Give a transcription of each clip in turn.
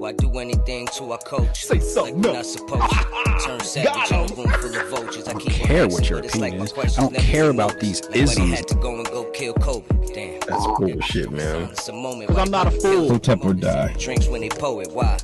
Why do anything to our coach? Say something. Like we're not supposed to. Turn savage in a room full of vultures. I keep care what your opinion is. I don't care about these isms. Had to go and go kill Kobe. Damn. That's bullshit, man. It's a moment. Because I'm not a fool. Hotep or die. Drinks when they poet. Why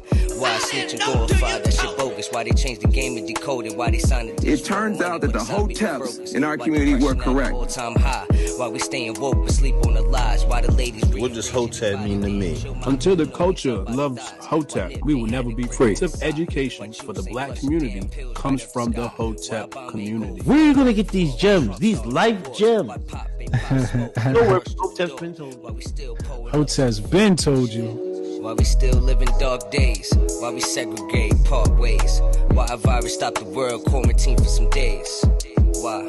snitch and glorify? That shit bogus. Why they changed the game and decoded? Why they signed it? It turns out that the Hoteps in our community were correct. All-time high. Why we staying woke but sleep on the lies? Why the ladies? What does Hotep mean to me? Until the culture loves Hotep, we will never be free. Education for the black community comes from the Hotep community. Where are you gonna get these gems? These life gems? Nowhere. Hotep's been told you. Hotep's been told you. Why we still live in dark days? Why we segregate, part ways? Why a virus stopped the world, quarantine for some days? Why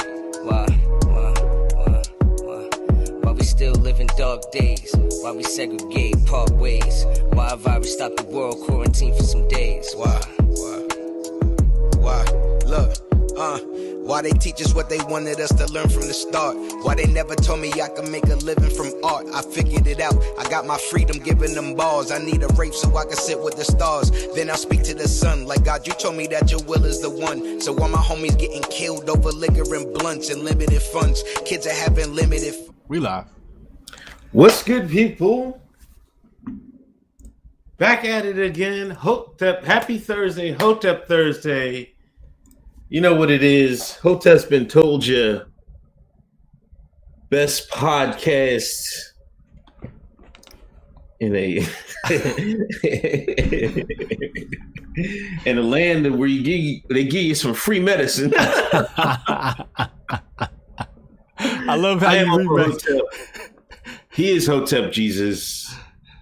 we still live in dark days? Why we segregate, part ways? Why a virus stopped the world, quarantine for some days? Why? Look, why they teach us what they wanted us to learn from the start? Why they never told me I could make a living from art? I figured it out, I got my freedom giving them balls. I need a rape so I can sit with the stars. Then I speak to the sun, like God, you told me that your will is the one. So why my homies getting killed over liquor and blunts and limited funds? Kids are having limited We live. What's good, people? Back at it again. Hotep. Happy Thursday. Hotep Thursday. You know what it is. Hotep's been told you. Best podcast in a in a land where they give you some free medicine. I love how you read Hotep. He is Hotep Jesus.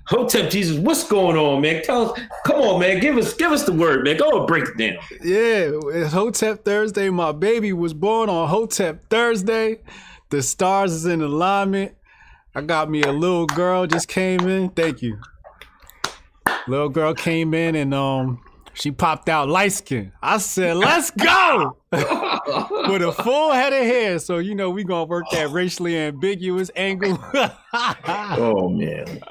Hotep Jesus, what's going on, man? Tell us, come on, man. Give us the word, man. Go and break it down. Yeah, it's Hotep Thursday. My baby was born on Hotep Thursday. The stars is in alignment. I got me a little girl just came in. Thank you. Little girl came in and she popped out light skin. I said, let's go! With a full head of hair. So, you know, we gonna work that racially ambiguous angle. Oh, man.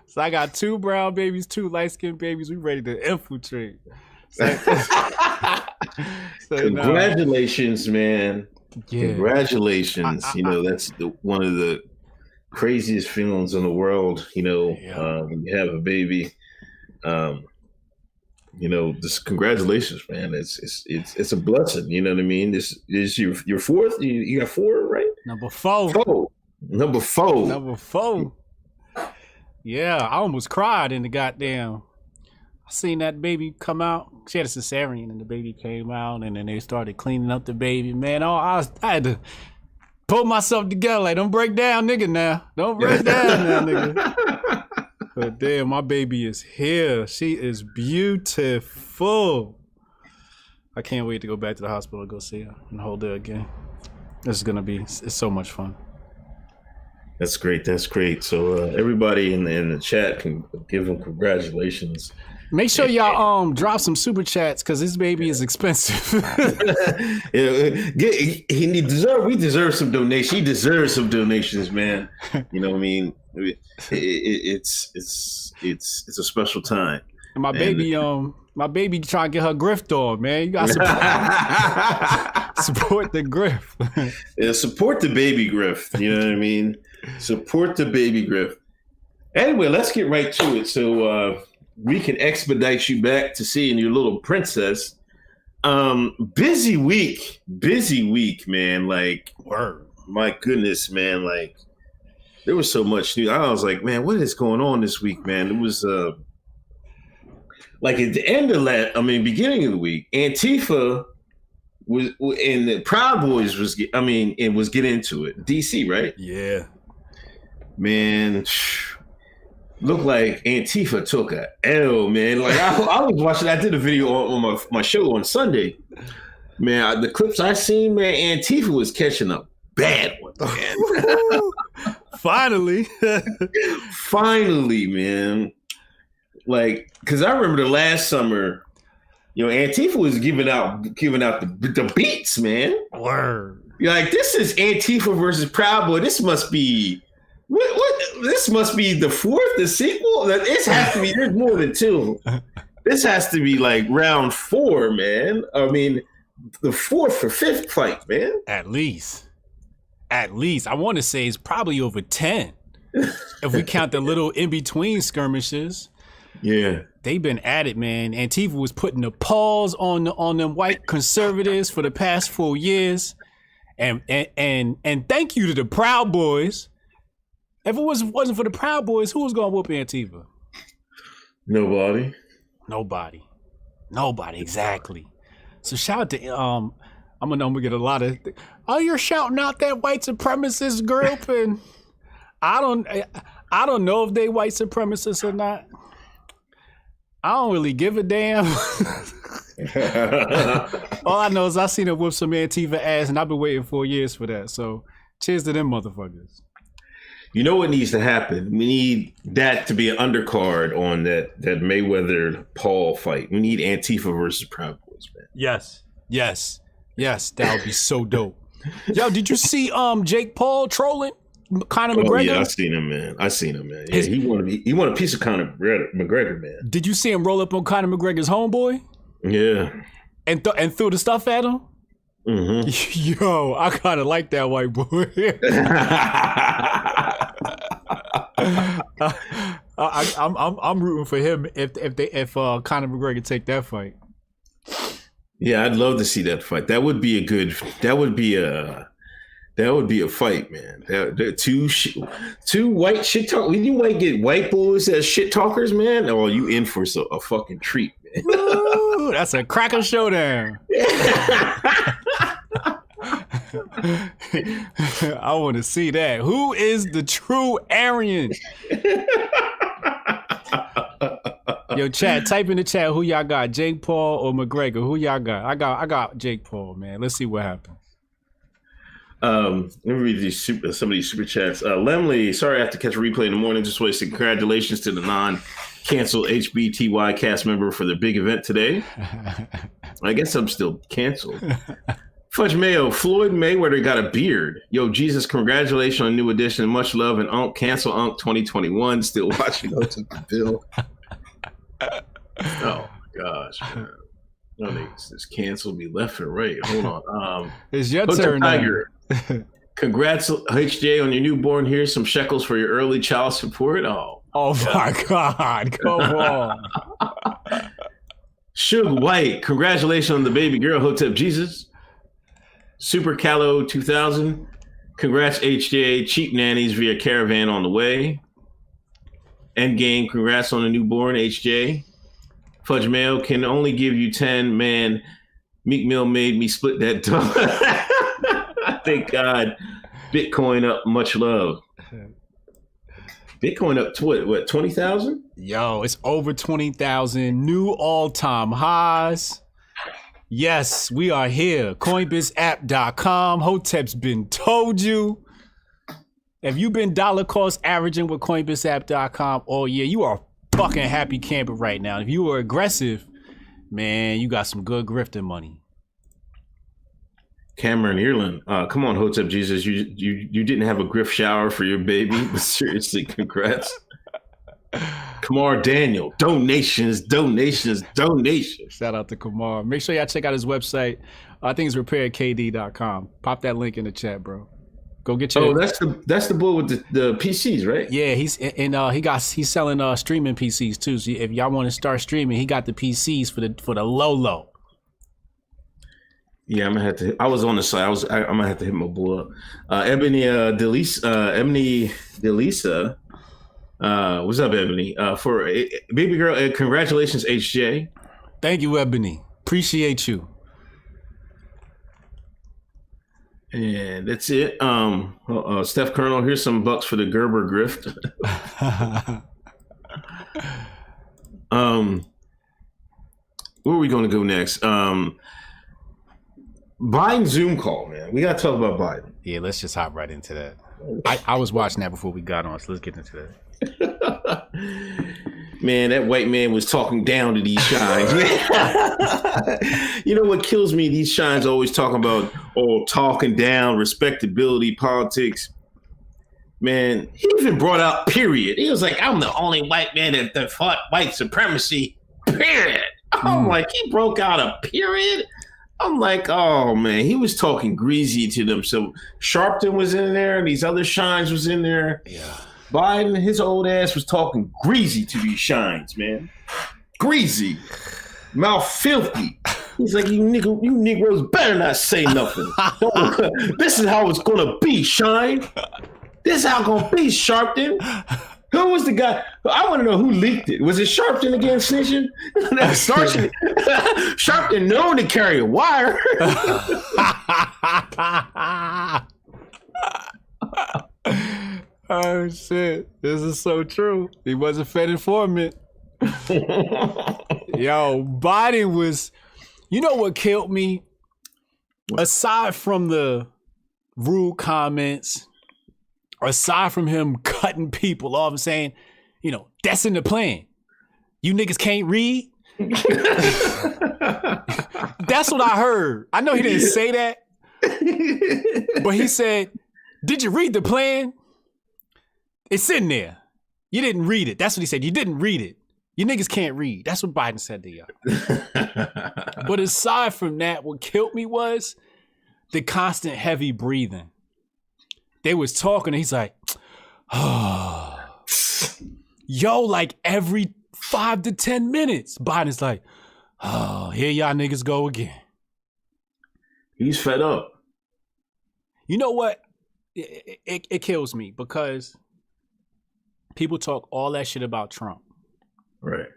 So I got 2 brown babies, 2 light-skinned babies. We ready to infiltrate. Congratulations, man. Yeah. Congratulations. That's one of the craziest feelings in the world, when you have a baby. Just congratulations, man. It's a blessing. You know what I mean? This is your 4th. You got 4, right? Number 4. Number 4. Number 4. Yeah, I almost cried in the goddamn. I seen that baby come out. She had a cesarean, and the baby came out, and then they started cleaning up the baby. Man, I had to pull myself together. Like, don't break down, nigga. Now, don't break down, now, nigga. But damn, my baby is here. She is beautiful. I can't wait to go back to the hospital and go see her and hold her again. It's so much fun. That's great. So everybody in the chat can give him congratulations. Make sure y'all drop some super chats because this baby is expensive. We deserve some donations. He deserves some donations, man. You know what I mean? It's a special time. And my baby trying to get her grift on, man. You gotta support the grift. Yeah, support the baby grift. You know what I mean? Support the baby grift. Anyway, let's get right to it. So we can expedite you back to seeing your little princess. Busy week, man. Like, my goodness, man. Like, there was so much news. I was like, man, what is going on this week, man? It was like at the end of beginning of the week, Antifa was and the Proud Boys was getting into it. DC, right? Yeah. Man, looked like Antifa took a L, man. Like I was watching. I did a video on my show on Sunday. Man, the clips I seen, man, Antifa was catching a bad one, man. Finally, man. Like, because I remember the last summer, Antifa was giving out the beats, man. Word. You're like, this is Antifa versus Proud Boy. This must be What? This must be the fourth, the sequel? This has to be, there's more than two. This has to be like round 4, man. I mean, the 4th or 5th fight, man. At least. I want to say it's probably over 10. If we count the little in-between skirmishes. Yeah. They've been at it, man. Antifa was putting a pause on them white conservatives for the past 4 years. And thank you to the Proud Boys. If it wasn't for the Proud Boys, who was gonna whoop Antifa? Nobody, exactly. So shout out to I'm gonna get a lot of you're shouting out that white supremacist group, and I don't know if they white supremacists or not. I don't really give a damn. All I know is I seen them whoop some Antifa ass, and I've been waiting 4 years for that. So cheers to them motherfuckers. You know what needs to happen? We need that to be an undercard on that Mayweather Paul fight. We need Antifa versus Proud Boys, man. Yes. That would be so dope. Yo, did you see Jake Paul trolling Conor McGregor? Oh, yeah, I seen him, man. Yeah, he want a piece of Conor McGregor, man. Did you see him roll up on Conor McGregor's homeboy? Yeah. And threw the stuff at him? Mm-hmm. Yo, I kind of like that white boy. I'm rooting for him if Conor McGregor take that fight. Yeah, I'd love to see that fight. That would be a fight, man. Two white shit talk. When you get white boys as shit talkers, man, oh, you in for a fucking treat, man. Ooh, that's a cracker showdown. I want to see that. Who is the true Aryan? Yo, chat, type in the chat who y'all got, Jake Paul or McGregor. Who y'all got? I got Jake Paul, man. Let's see what happens. Let me read some of these super chats. Lemley, sorry I have to catch a replay in the morning. Just want to say congratulations to the non-canceled HBTY cast member for the big event today. I guess I'm still canceled. Fudge Mayo, Floyd Mayweather got a beard. Yo, Jesus, congratulations on new edition. Much love and cancel 2021. Still watching the bill. Oh gosh, man. No niggas just canceled me left and right. Hold on. It's your turn. Tiger. Congrats, HJ, on your newborn. Here's some shekels for your early child support. Oh my God. Come on. Suge White, congratulations on the baby girl, Hotep Jesus. Super Callow 2000. Congrats, HJ. Cheap nannies via caravan on the way. Endgame, congrats on the newborn, HJ. Fudge Mail can only give you 10. Man, Meek Mill made me split that tongue. Thank God. Bitcoin up, much love. Bitcoin up to what 20,000? Yo, it's over 20,000. New all-time highs. Yes, we are here. CoinBizApp.com. Hotep's been told you. If you've been dollar cost averaging with CoinBizApp.com all year, you are fucking happy camper right now. If you were aggressive, man, you got some good grifting money. Cameron Ireland, come on, Hotep Jesus, you didn't have a grift shower for your baby, but seriously, congrats. Kamar Daniel, donations. Shout out to Kamar. Make sure y'all check out his website. I think it's repairkd.com. Pop that link in the chat, bro. Go get your. Oh, that's the boy with the PCs, right? Yeah, he's selling streaming PCs too. So if y'all want to start streaming, he got the PCs for the low. Yeah, I'm gonna have to. I was on the site. I'm gonna have to hit my boy up. Ebony Delisa. What's up, Ebony? For baby girl, congratulations, HJ. Thank you, Ebony. Appreciate you. And that's it. Steph Colonel, here's some bucks for the Gerber grift. Where are we going to go next? Biden Zoom call, man. We got to talk about Biden. Yeah, let's just hop right into that. I was watching that before we got on, so let's get into that. Man, that white man was talking down to these shines. You know what kills me? These shines always talking about talking down, respectability, politics. Man, he even brought out period. He was like, I'm the only white man that fought white supremacy, period. I'm like, he broke out a period? I'm like, oh, man, he was talking greasy to them. So Sharpton was in there and these other shines was in there. Yeah. Biden, his old ass was talking greasy to these shines, man. Greasy. Mouth filthy. He's like, you Negroes better not say nothing. This is how it's going to be, Shine. This is how it's going to be, Sharpton. Who was the guy? I want to know who leaked it. Was it Sharpton again snitching? Sharpton known to carry a wire. Oh, shit. This is so true. He was a Fed informant. Yo, Biden was... You know what killed me? Aside from the rude comments, aside from him cutting people off and saying, you know, that's in the plan. You niggas can't read. That's what I heard. I know he didn't say that, but he said, did you read the plan? It's in there. You didn't read it. That's what he said. You didn't read it. You niggas can't read. That's what Biden said to y'all. But aside from that, what killed me was the constant heavy breathing. They was talking and he's like, oh. Yo, like every 5 to 10 minutes, Biden's like, oh, here y'all niggas go again. He's fed up. You know what? It kills me because people talk all that shit about Trump. Right.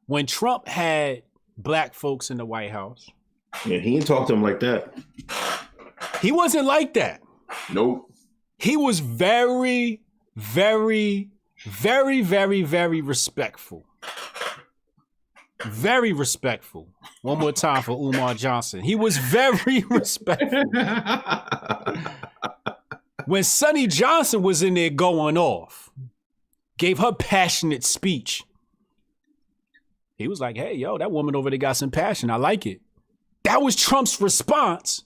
When Trump had black folks in the White House. Yeah, he didn't talk to them like that. He wasn't like that. Nope. He was very, very, very, very, very respectful. Very respectful. One more time for Umar Johnson. He was very respectful. When Sonny Johnson was in there going off, gave her passionate speech, he was like, hey, yo, that woman over there got some passion. I like it. That was Trump's response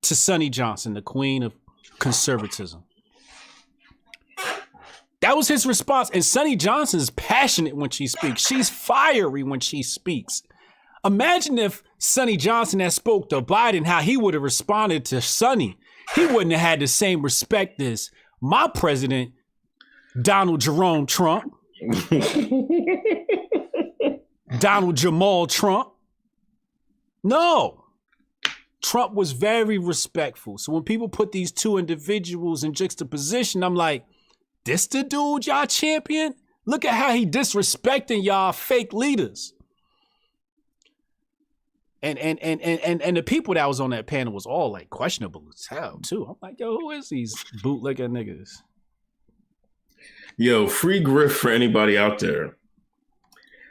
to Sonny Johnson, the queen of conservatism. That was his response. And Sonny Johnson's passionate when she speaks. She's fiery when she speaks. Imagine if Sonny Johnson had spoke to Biden, how he would have responded to Sonny. He wouldn't have had the same respect as my president, Donald Jerome Trump. Donald Jamal Trump. No. Trump was very respectful. So when people put these two individuals in juxtaposition, I'm like, this the dude y'all champion? Look at how he disrespecting y'all fake leaders. And the people that was on that panel was all like questionable as hell too. I'm like, yo, who is these bootlegger niggas? Yo, free grift for anybody out there.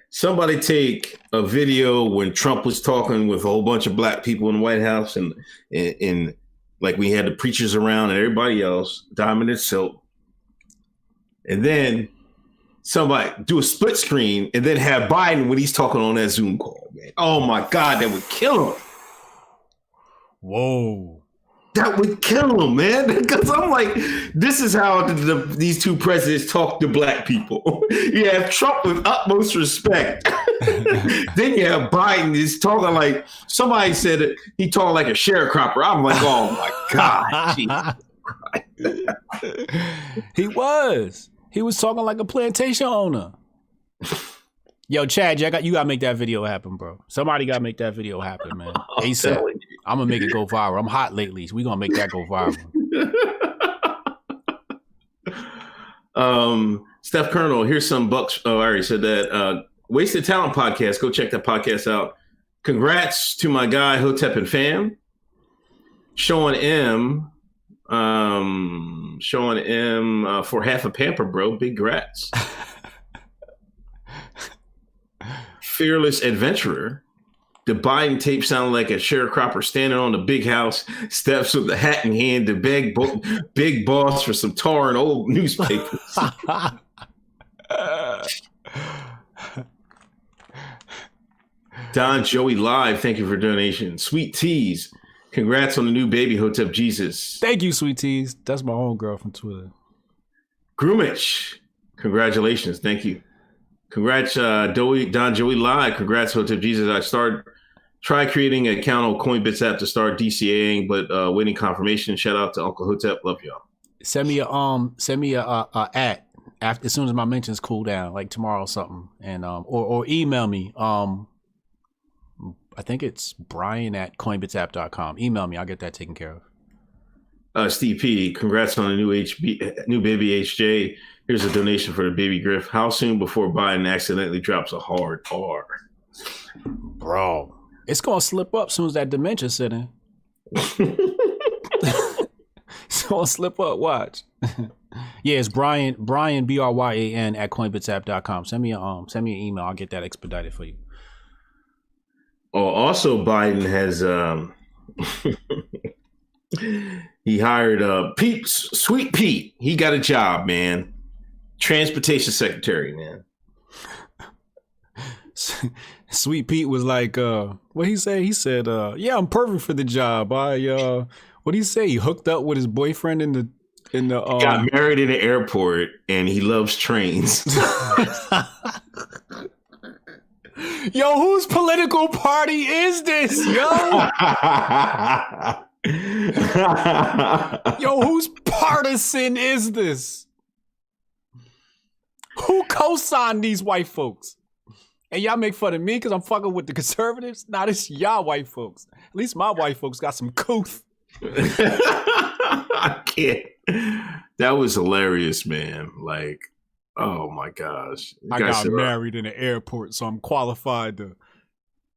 Somebody take a video when Trump was talking with a whole bunch of black people in the White House and like we had the preachers around and everybody else, Diamond and Silk. And then somebody do a split screen and then have Biden when he's talking on that Zoom call, man. Oh my God, that would kill him. Whoa. That would kill him, man. Because I'm like, this is how these two presidents talk to black people. You have Trump with utmost respect. Then you have Biden is talking like, somebody said it, he talking like a sharecropper. I'm like, oh my God. He was talking like a plantation owner. Yo, Chad, you gotta make that video happen, bro. Somebody gotta make that video happen, man. ASAP. I'm gonna make it go viral. I'm hot lately, so we gonna make that go viral. Steph Colonel, here's some bucks. Oh, I already said that. Wasted Talent podcast. Go check that podcast out. Congrats to my guy Hotep and fam. Sean M for half a pamper, bro. Big grats. Fearless adventurer. The Biden tape sounded like a sharecropper standing on the big house steps with the hat in hand to beg big boss for some tar and old newspapers. Don Joey Live, thank you for donation. Sweet Teas, congrats on the new baby Hotep Jesus. Thank you, Sweet Teas. That's my homegirl from Twitter. Groomich, congratulations. Thank you. Congrats, Don Joey Live. Congrats, Hotep Jesus. Try creating an account on Coinbits app to start DCAing, but waiting confirmation. Shout out to Uncle Hotep. Love y'all. Send me a at after as soon as my mentions cool down, like tomorrow or something, and or email me. I think it's Brian@coinbitsapp.com. Email me. I'll get that taken care of. Steve P, congrats on the new baby HJ. Here's a donation for the baby Griff. How soon before Biden accidentally drops a hard R? Bro, it's gonna slip up as soon as that dementia set in. It's gonna slip up. Watch. Yeah, it's Brian Bryan @coinbitsapp.com. Send me an email. I'll get that expedited for you. Oh, also Biden has he hired Sweet Pete. He got a job, man. Transportation secretary, man. Sweet Pete was like, what he say? He said, yeah, I'm perfect for the job. What did he say? He hooked up with his boyfriend in the got married in the airport and he loves trains. Yo, whose political party is this, yo? Yo, whose partisan is this? Who co-signed these white folks? And y'all make fun of me because I'm fucking with the conservatives? Nah, this y'all white folks. At least my white folks got some couth. I can't. That was hilarious, man. Like, oh my gosh. I got married in the airport, so I'm qualified to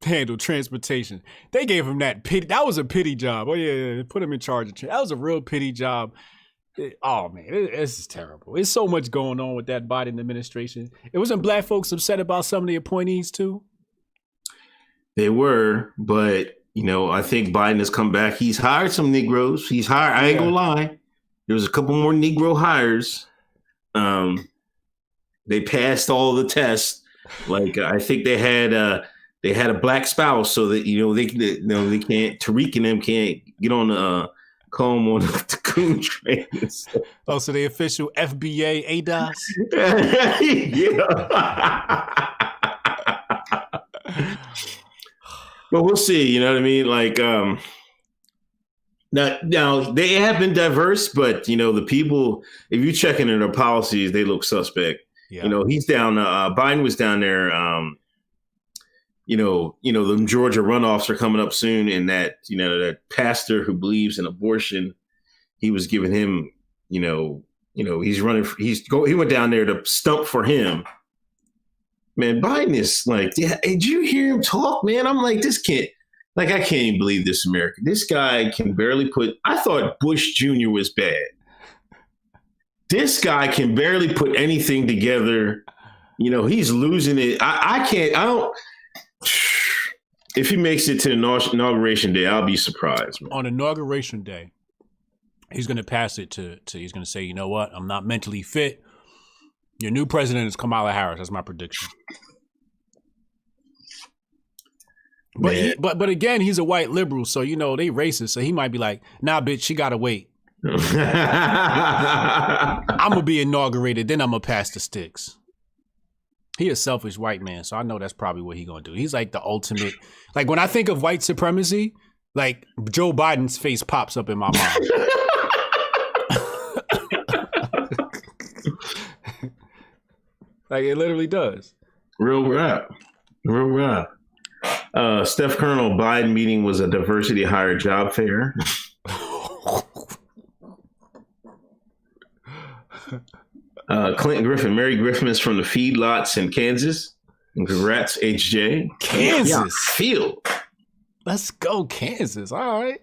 handle transportation. They gave him that pity. That was a pity job. Oh yeah, they put him in charge of that was a real pity job. Oh man, this is terrible. There's so much going on with that Biden administration. It wasn't black folks upset about some of the appointees too? They were, but you know, I think Biden has come back. He's hired some Negroes. He's hired. I ain't gonna lie. There was a couple more Negro hires. They passed all the tests. Like I think they had a black spouse, so that they can't. Tariq and them can't get on the comb on the coon train. Oh, so the official FBA ADOS? Yeah. But we'll see. You know what I mean? Like now they have been diverse, but the people, if you check into their policies, they look suspect. Yeah. He's down. Biden was down there. The Georgia runoffs are coming up soon, and that that pastor who believes in abortion, he was giving him, he's running. He went down there to stump for him. Man, Biden is like, yeah. Did you hear him talk, man? I'm like, this can't. Like, I can't even believe this America. This guy can barely put. I thought Bush Jr. was bad. This guy can barely put anything together. He's losing it. I can't. I don't. If he makes it to the inauguration day, I'll be surprised, man. On inauguration day, he's going to pass it to he's going to say, you know what? I'm not mentally fit. Your new president is Kamala Harris. That's my prediction. But again, he's a white liberal, so they racist. So he might be like, nah, bitch, she got to wait. I'm going to be inaugurated, then I'm going to pass the sticks. He a selfish white man, so I know that's probably what he gonna do. He's like the ultimate. Like when I think of white supremacy, like Joe Biden's face pops up in my mind. Like it literally does. Real rap. Steph Colonel Biden meeting was a diversity hire job fair. Clinton Griffin, Mary Griffin is from the feedlots in Kansas. And congrats, HJ. Kansas. Yeah, field. Let's go, Kansas. All right.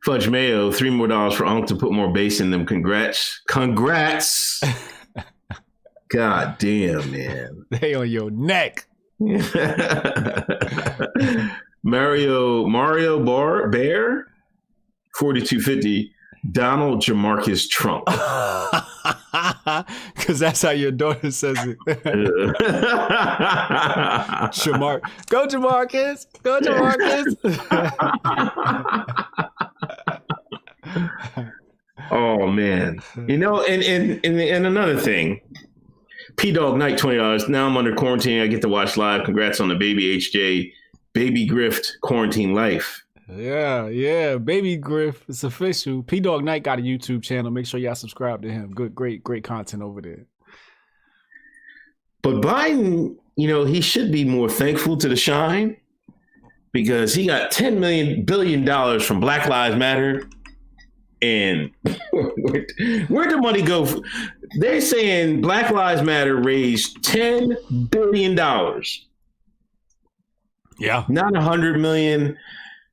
Fudge Mayo, $3 more for Unc to put more bass in them. Congrats. God damn, man. They on your neck. Mario Bear, 4250. Donald Jamarcus Trump. Because that's how your daughter says it. Go Jamarcus. Go Jamarcus. Oh man. man. You know, and another thing. P Dog Night, $20. Now I'm under quarantine. I get to watch live. Congrats on the baby HJ, baby Grift quarantine life. Yeah. Baby Griff, it's official. P Dog Night got a YouTube channel. Make sure y'all subscribe to him. Good, great content over there. But Biden, you know, he should be more thankful to the shine because he got $10 billion from Black Lives Matter. And where'd the money go? They're saying Black Lives Matter raised $10 billion. Yeah. Not 100 million,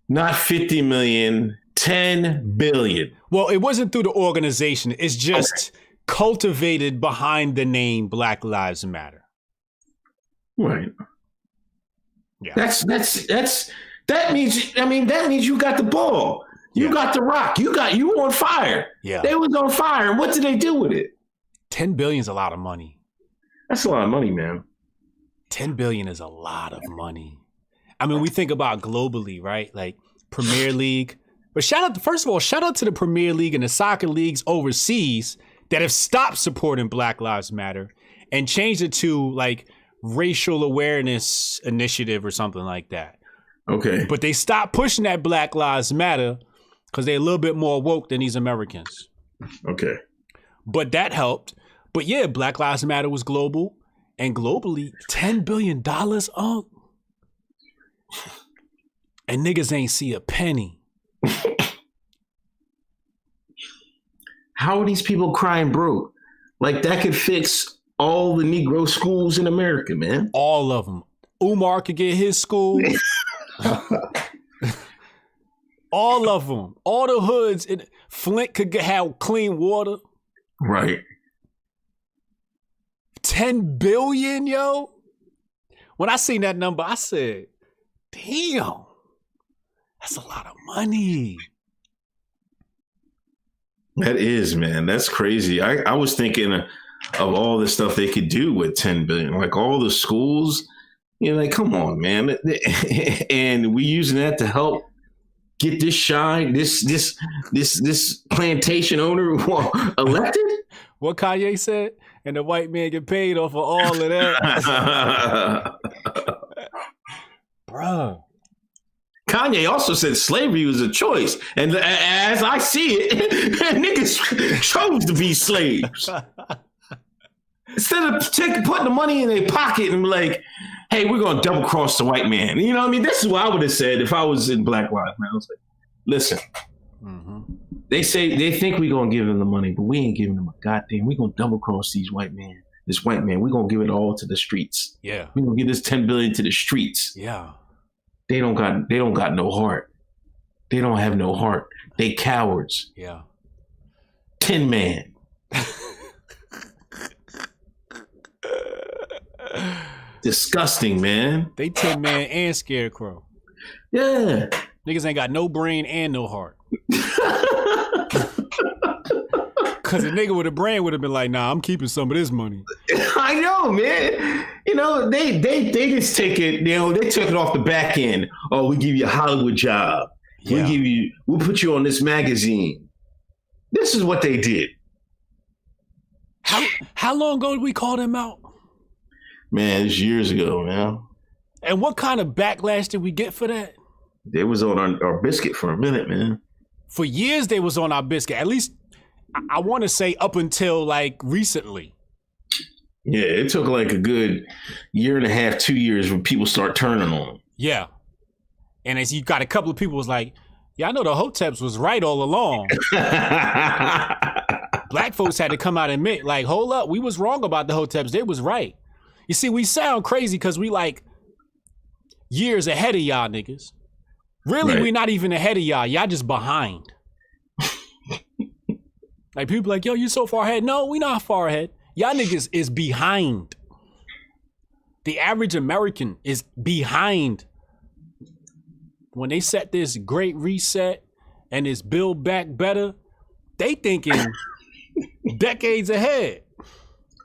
not 50 million, 10 billion. Well, it wasn't through the organization. It's just cultivated behind the name Black Lives Matter. Right. Yeah. That means you got the ball. You got the rock. You were on fire. Yeah. They was on fire. And what did they do with it? 10 billion is a lot of money. That's a lot of money, man. 10 billion is a lot of money. I mean, we think about globally, right? Like Premier League. But first of all, shout out to the Premier League and the soccer leagues overseas that have stopped supporting Black Lives Matter and changed it to like racial awareness initiative or something like that. Okay. But they stopped pushing that Black Lives Matter because they're a little bit more woke than these Americans. Okay. But that helped. But yeah, Black Lives Matter was global. And globally, $10 billion up. And niggas ain't see a penny. How are these people crying broke? Like that could fix all the Negro schools in America, man. All of them. Umar could get his school. All of them. All the hoods. Flint could have clean water. Right. 10 billion, yo. When I seen that number, I said, damn, that's a lot of money. That is, man. That's crazy. I was thinking of all the stuff they could do with 10 billion, like all the schools. You know, like, come on, man. And we using that to help get this shine, this plantation owner elected. What Kanye said? And the white man get paid off of all of that. Bro. Kanye also said slavery was a choice. And as I see it, niggas chose to be slaves. Instead of putting the money in their pocket and be like, hey, we're going to double cross the white man. You know what I mean? This is what I would have said if I was in Black Lives Matter. I was like, listen, they think we're going to give them the money, but we ain't giving them a goddamn. We're going to double cross this white man. We're going to give it all to the streets. Yeah. We're going to give this 10 billion to the streets. Yeah. They don't got no heart. They don't have no heart. They cowards. Yeah. 10 man. Disgusting, man. They 10 man and scarecrow. Yeah. Niggas ain't got no brain and no heart. Cause a nigga with a brain would have been like, nah, I'm keeping some of this money. I know, man. You know, they just take it, you know, they took it off the back end. Oh, we give you a Hollywood job. Yeah. We'll put you on this magazine. This is what they did. How long ago did we call them out? Man, it's years ago, man. And what kind of backlash did we get for that? They was on our biscuit for a minute, man. For years, they was on our biscuit. At least, I want to say up until like recently. Yeah, it took like a good year and a half, 2 years when people start turning on them. Yeah. And as you got a couple of people was like, yeah, I know the Hoteps was right all along. Black folks had to come out and admit, like, hold up, we was wrong about the Hoteps. They was right. You see, we sound crazy because we like years ahead of y'all niggas. Really, Right. we not even ahead of y'all. Y'all just behind. Like people like, yo, you so far ahead. No, we not far ahead. Y'all niggas is behind. The average American is behind. When they set this great reset and this build back better, they thinking decades ahead.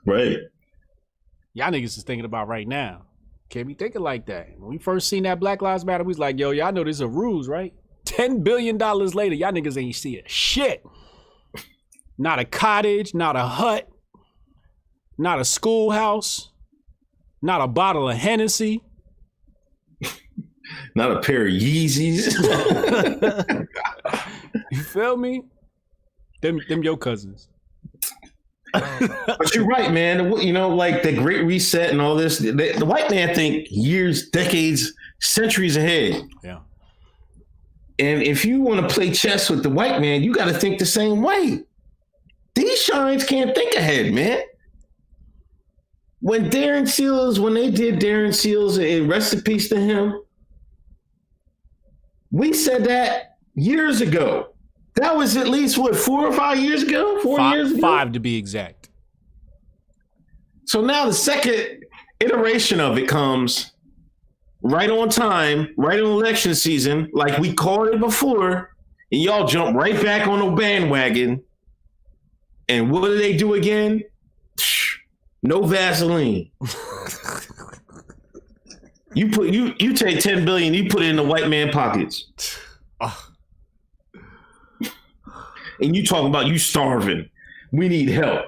Right. Y'all niggas is thinking about right now. Can't be thinking like that. When we first seen that Black Lives Matter, we was like, yo, y'all know this is a ruse, right? $10 billion later, y'all niggas ain't see it. Shit. not a cottage, not a hut, not a schoolhouse, not a bottle of Hennessy. Not a pair of Yeezys. You feel me? Them your cousins. But you're right, man. You know, like the Great Reset and all this. The white man think years, decades, centuries ahead. Yeah. And if you want to play chess with the white man, you got to think the same way. These shines can't think ahead, man. When they did Darren Seals, and rest in peace to him, we said that years ago. That was at least, 4 or 5 years ago? 4 years ago? 5 to be exact. So now the second iteration of it comes right on time, right on election season, like we called it before, and y'all jump right back on the bandwagon. And what do they do again? No Vaseline. You take $10 billion, you put it in the white man pockets. And you talking about you starving. We need help.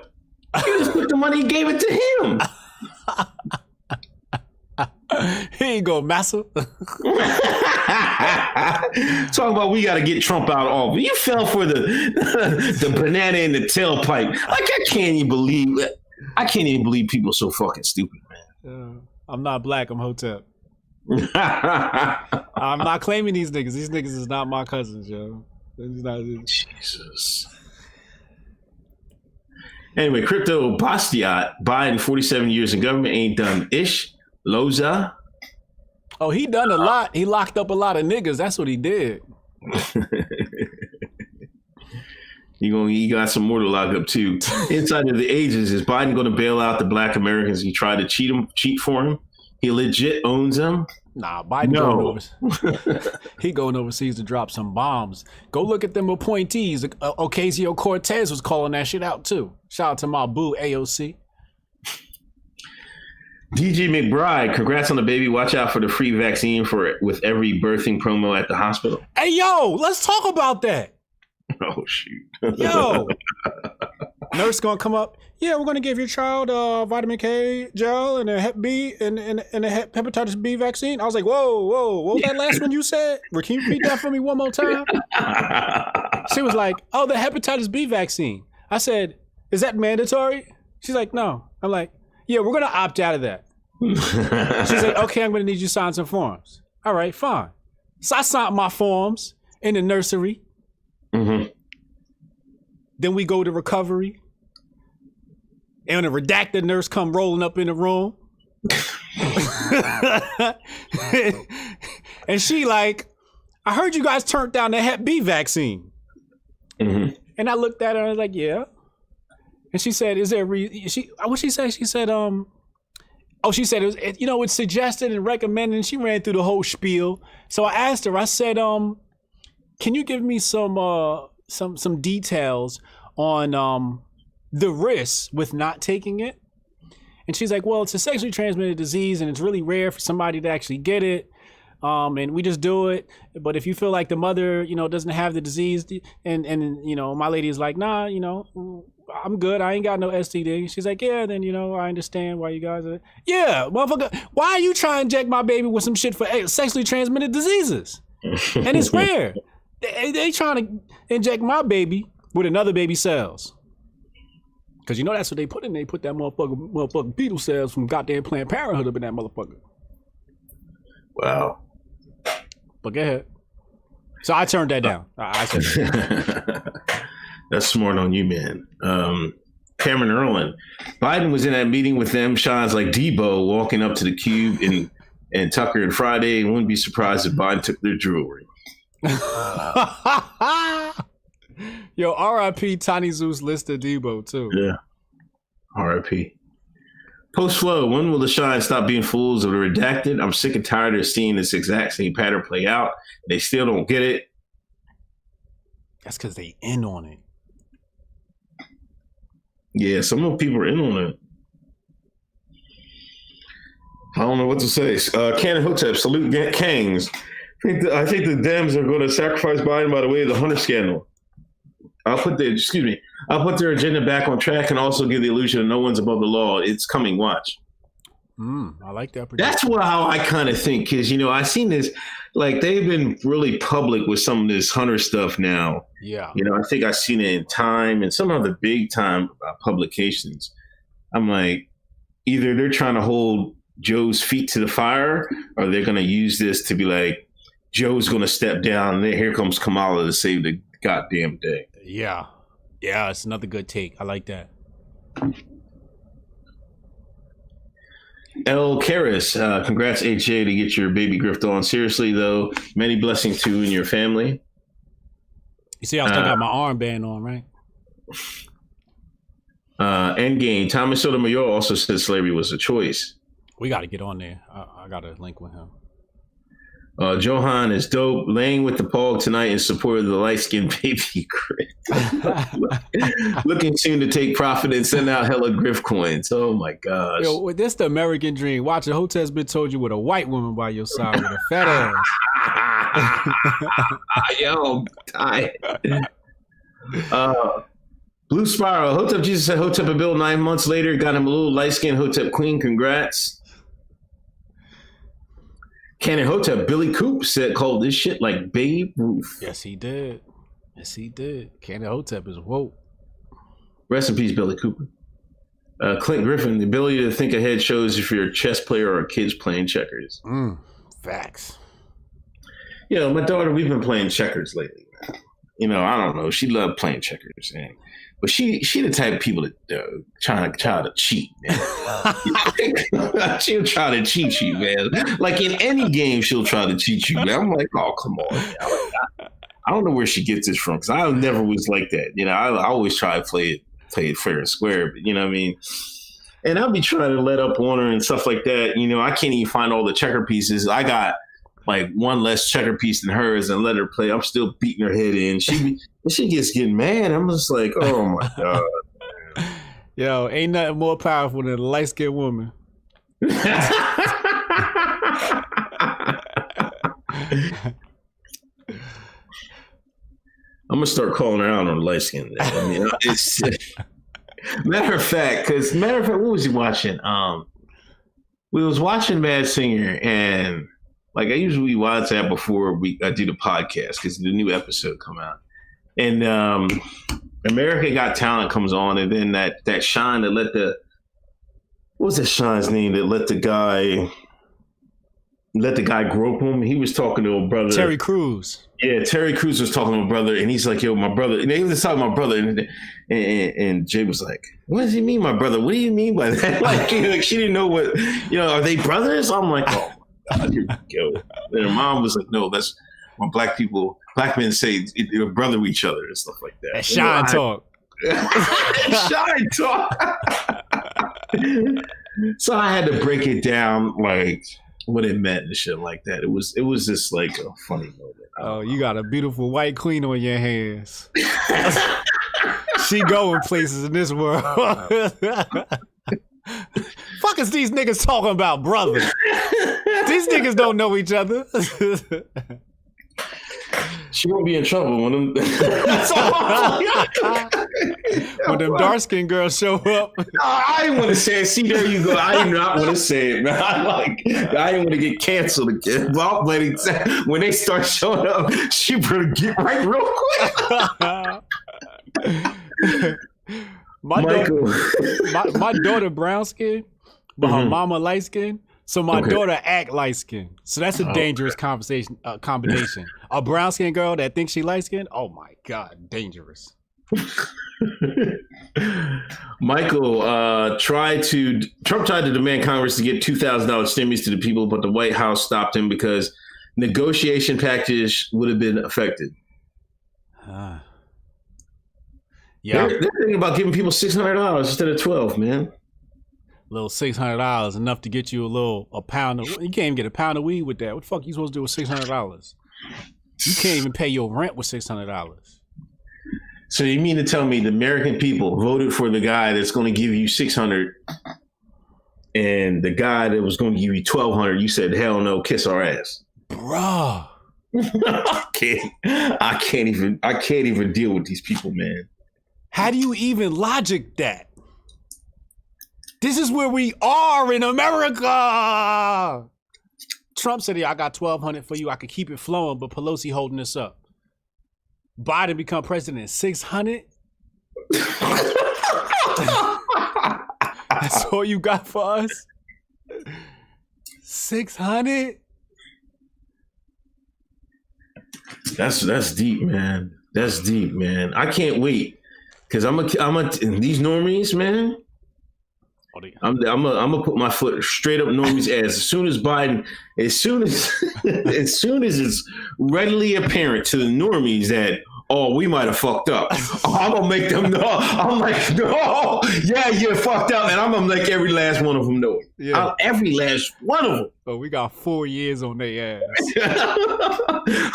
You just took the money and gave it to him. Here you go, massa. Talking about we got to get Trump out of office. You fell for the banana in the tailpipe. Like I can't even believe people are so fucking stupid, man. I'm not black. I'm Hotep. I'm not claiming these niggas. These niggas is not my cousins, yo. Jesus. Anyway, Crypto Bastiat, Biden 47 years in government, ain't done ish. Loza. Oh, he done a lot. He locked up a lot of niggas. That's what he did. He got some more to lock up too. Inside of the ages, is Biden going to bail out the black Americans he tried to cheat for him? He legit owns them. Nah, Biden going overseas to drop some bombs. Go look at them appointees. Ocasio-Cortez was calling that shit out too. Shout out to my boo AOC. DJ McBride, congrats on the baby. Watch out for the free vaccine with every birthing promo at the hospital. Hey, yo, let's talk about that. Oh, shoot. Yo. Nurse gonna come up. Yeah, we're gonna give your child vitamin K gel and a Hep B and a hepatitis B vaccine. I was like, whoa. What was that last one you said? Can you repeat that for me one more time? She was like, oh, the hepatitis B vaccine. I said, is that mandatory? She's like, no. I'm like, yeah, we're gonna opt out of that. She's like, okay, I'm gonna need you to sign some forms. All right, fine. So I signed my forms in the nursery. Mm-hmm. Then we go to recovery. And a redacted nurse come rolling up in the room. And she like, I heard you guys turned down the Hep B vaccine. Mm-hmm. And I looked at her and I was like, yeah. And she said, is there a reason? What'd she say? She said, she said, it's suggested and recommended. And she ran through the whole spiel. So I asked her, I said, can you give me some details on the risks with not taking it? And she's like, well, it's a sexually transmitted disease and it's really rare for somebody to actually get it. And we just do it. But if you feel like the mother, doesn't have the disease and my lady is like, nah, I'm good. I ain't got no STD. She's like, yeah, then, I understand why you guys are. Yeah, motherfucker. Why are you trying to inject my baby with some shit for sexually transmitted diseases? And it's rare. They trying to inject my baby with another baby's cells. Because that's what they put in. They put that motherfucking fetal cells from goddamn Planned Parenthood up in that motherfucker. Wow. But go ahead. So I turned that down. I said That's smart on you, man. Cameron Erlin. Biden was in that meeting with them. Sean's like Debo walking up to the cube and Tucker and Friday. And wouldn't be surprised if Biden took their jewelry. Yo, R.I.P. Tiny Zeus listed Debo too. Yeah. R.I.P. Post Flow. When will the Shine stop being fools of the redacted? I'm sick and tired of seeing this exact same pattern play out. They still don't get it. That's because they in on it. Yeah, some of the people are in on it. I don't know what to say. Cannon Hotep, salute Kangs. I think the Dems are going to sacrifice Biden by the way of the Hunter scandal. I'll put their agenda back on track and also give the illusion that no one's above the law. It's coming. Watch. I like that. That's how I kind of think, because, I seen this, like, they've been really public with some of this Hunter stuff now. Yeah. I think I've seen it in Time and some of the big time publications. I'm like, either they're trying to hold Joe's feet to the fire, or they're going to use this to be like, Joe's going to step down, and then here comes Kamala to save the goddamn day. Yeah. Yeah, it's another good take. I like that. L. Karras, congrats, HJ, to get your baby grift on. Seriously, though, many blessings to you and your family. You see, I still got my armband on, right? Endgame. Thomas Sotomayor also said slavery was a choice. We got to get on there. I got to link with him. Johan is dope. Laying with the Pog tonight in support of the light-skinned baby grift. Looking soon to take profit and send out hella grift coins. Oh my gosh. Yo, this the American dream. Watch a Hoteps been told you with a white woman by your side with a fat ass. Yo, I'm tired. Blue Spiral. Hotep Jesus said Hotep a bill 9 months later. Got him a little light-skinned Hotep queen. Congrats. Canon Hotep, Billy Coop called this shit like Babe Ruth. Yes, he did. Canon Hotep is woke. Rest in peace, Billy Cooper. Clint Griffin, the ability to think ahead shows if you're a chess player or kids playing checkers. Facts. My daughter, we've been playing checkers lately. I don't know. She loved playing checkers, man. But she the type of people that try to cheat, man. She'll try to cheat you, man. Like in any game, she'll try to cheat you, man. I'm like, oh, come on, man. I don't know where she gets this from, because I never was like that. I always try to play it fair and square, but you know what I mean? And I'll be trying to let up on her and stuff like that. I can't even find all the checker pieces. I got like one less checker piece than hers and let her play. I'm still beating her head in. She gets getting mad. I'm just like, oh my God. Yo, ain't nothing more powerful than a light-skinned woman. I'm gonna start calling her out on light skin. It's matter of fact, what was he watching? We was watching Mad Singer, and like I usually watch that before I do the podcast because the new episode come out. And America Got Talent comes on, and then that Shine that let the what was that Shine's name that let the guy grope him. He was talking to a brother, Terry Crews. Yeah, Terry Crews was talking to a brother, and he's like, "Yo, my brother." And they was talking to my brother, and Jay was like, "What does he mean, my brother? What do you mean by that?" Like she didn't know what, are they brothers? I'm like, oh my God, here we go. And her mom was like, "No, that's when black men say they're brother to each other and stuff like that." That Shine talk. Shine talk. So I had to break it down, like what it meant and shit like that. It was just like a funny moment. Oh, you got a beautiful white queen on your hands. She going places in this world. Fuck is these niggas talking about, brother? These niggas don't know each other. She won't be in trouble when them when them dark skinned girls show up. I didn't want to say it. See, there you go. I did not want to say it, man. I didn't want to get canceled again. Well, when they start showing up, she better get right real quick. My daughter brown skin, but her mama light skin. So my daughter act light skinned. So that's a dangerous combination. A brown skinned girl that thinks she light skinned. Oh my God, dangerous. Michael, Trump tried to demand Congress to get $2,000 stimulus to the people, but the White House stopped him because negotiation package would have been affected. Yeah, they're thinking about giving people $600 instead of $12, man. Little $600 enough to get you a pound of. You can't even get a pound of weed with that. What the fuck you supposed to do with $600? You can't even pay your rent with $600. So you mean to tell me the American people voted for the guy that's going to give you $600, and the guy that was going to give you $1,200, you said hell no, kiss our ass, bruh? I can't even deal with these people, man. How do you even logic that? This is where we are in America. Trump said, "Yeah, I got 1,200 for you. I could keep it flowing," but Pelosi holding this up. Biden become president at 600. That's all you got for us? 600? That's deep, man. That's deep, man. I can't wait because I'm these normies, man. I'm gonna put my foot straight up normies' ass as soon as as soon as it's readily apparent to the normies that we might have fucked up. I'm gonna make them know. I'm like, no, yeah, you fucked up, and I'm gonna make every last one of them know it. Yeah. Every last one of them. Oh, we got 4 years on their ass.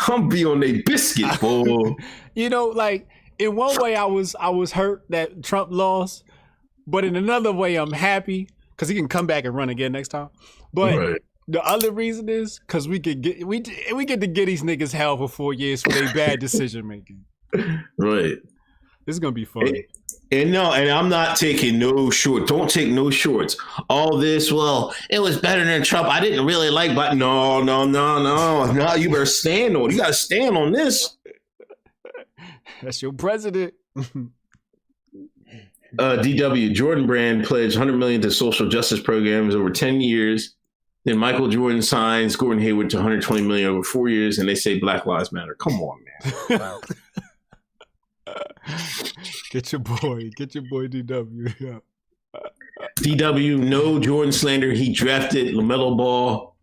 I'm be on their biscuit, boy. You know, like in one way, I was hurt that Trump lost. But in another way, I'm happy because he can come back and run again next time. But the other reason is because we get to get these niggas hell for 4 years for their bad decision making. Right. This is gonna be fun. And I'm not taking no short. Don't take no shorts. All this, well, it was better than Trump. I didn't really like, but no. You better stand on. You gotta stand on this. That's your president. DW Jordan Brand pledged $100 million to social justice programs over 10 years. Then Michael Jordan signs Gordon Hayward to $120 million over 4 years, and they say Black Lives Matter. Come on, man. Get your boy DW. Yeah. DW, no Jordan slander. He drafted LaMelo Ball.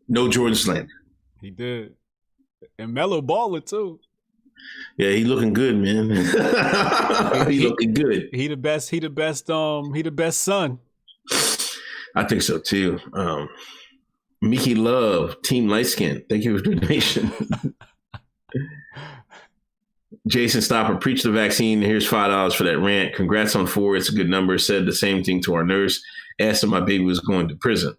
No Jordan slander. He did, and Melo baller too. Yeah, he looking good, man. He looking good. He the best. He the best son. I think so too. Mickey Love, Team Light Skin. Thank you for the donation. Jason Stopper, preach the vaccine. Here's $5 for that rant. Congrats on 4. It's a good number. Said the same thing to our nurse. Asked if my baby was going to prison.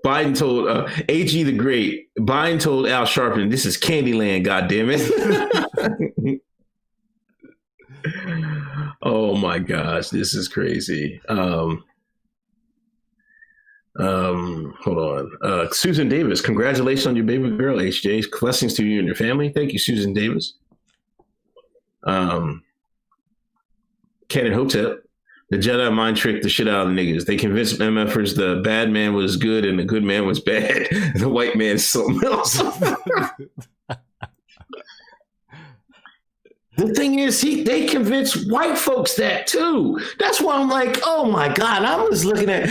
Biden told AG the Great. Biden told Al Sharpton, "This is Candyland, goddammit." Oh my gosh, this is crazy. Hold on. Susan Davis, congratulations on your baby girl, HJ. Blessings to you and your family. Thank you, Susan Davis. Ken and Hotep. The Jedi mind tricked the shit out of the niggas. They convinced MFers the bad man was good and the good man was bad. The white man's something else. The thing is, they convinced white folks that too. That's why I'm like, oh my God. I was looking at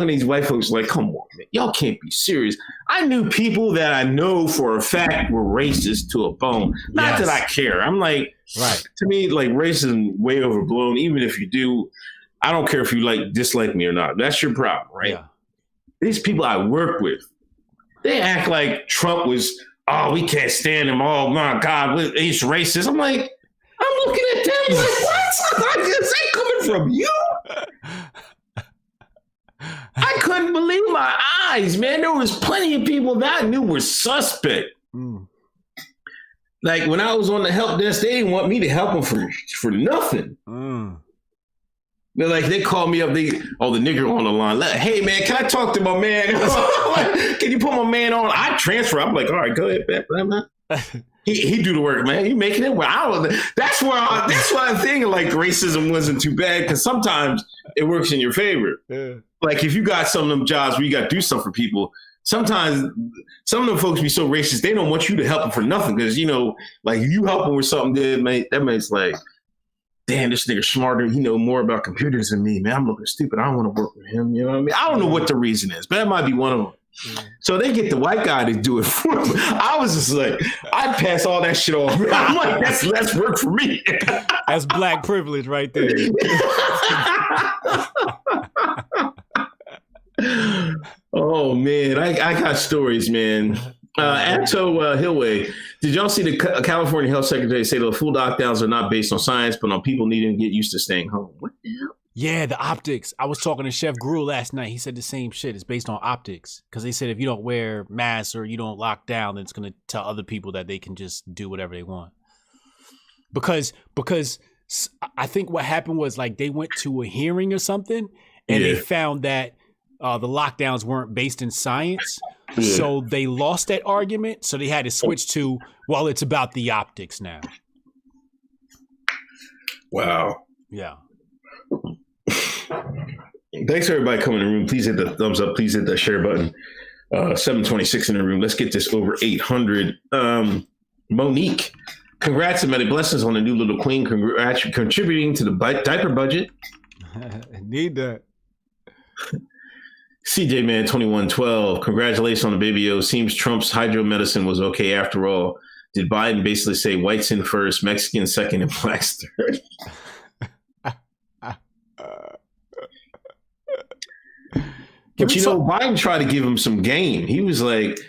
these white folks like, come on, man. Y'all can't be serious. I knew people that I know for a fact were racist to a bone. Not that I care. I'm like, right. To me, like, racism way overblown. Even if you do, I don't care if you dislike me or not. That's your problem, right? Yeah. These people I work with, they act like Trump was, oh, we can't stand him. Oh my God, he's racist. I'm like, I'm looking at them like, what? Is that coming from you? I couldn't believe my eyes, man. There was plenty of people that I knew were suspect. Like when I was on the help desk, they didn't want me to help them for nothing. They're like, they called me up. The nigger on the line. Hey man, can I talk to my man? Can you put my man on? I transfer. I'm like, all right, go ahead, man. He do the work, man. He making it well. That's why I'm thinking like racism wasn't too bad because sometimes it works in your favor. Yeah. Like if you got some of them jobs where you got to do stuff for people. Sometimes some of them folks be so racist, they don't want you to help them for nothing because, like you help them with something that makes like, damn, this nigga smarter. He know more about computers than me, man. I'm looking stupid. I don't want to work with him. You know what I mean? I don't know what the reason is, but that might be one of them. Mm-hmm. So they get the white guy to do it for them. I was just like, I'd pass all that shit off. I'm like, that's less work for me. That's black privilege right there. Oh man, I got stories, man. Anto Hillway, did y'all see the California Health Secretary say the full lockdowns are not based on science, but on people needing to get used to staying home? What the hell? Yeah, the optics. I was talking to Chef Gruel last night. He said the same shit. It's based on optics. Because they said if you don't wear masks or you don't lock down, then it's going to tell other people that they can just do whatever they want. Because I think what happened was like they went to a hearing or something and they found that the lockdowns weren't based in science. Yeah. So they lost that argument. So they had to switch to, well, it's about the optics now. Wow. Yeah. Thanks everybody coming in the room. Please hit the thumbs up. Please hit that share button. 726 in the room. Let's get this over 800. Monique, congrats and many blessings on the new little queen. Congrats contributing to the diaper budget. Need that. CJ Man 2112. Congratulations on the baby. O. Seems Trump's hydro medicine was okay after all. Did Biden basically say whites in first, Mexicans second, and blacks third? But Biden tried to give him some game. He was like,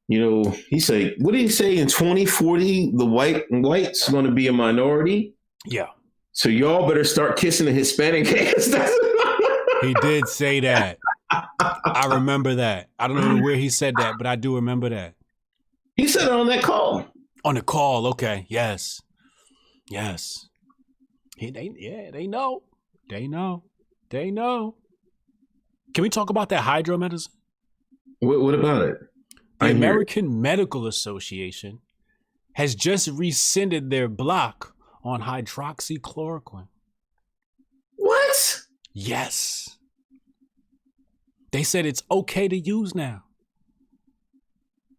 he said, what did he say? In 2040, the whites going to be a minority. Yeah. So y'all better start kissing the Hispanic ass. He did say that. I remember that. I don't know where he said that, but I do remember that. He said it on that call. On the call, okay. Yes. They know. They know. Can we talk about that hydro medicine? What about it? The American Medical Association has just rescinded their block on hydroxychloroquine. What? Yes. They said it's okay to use now.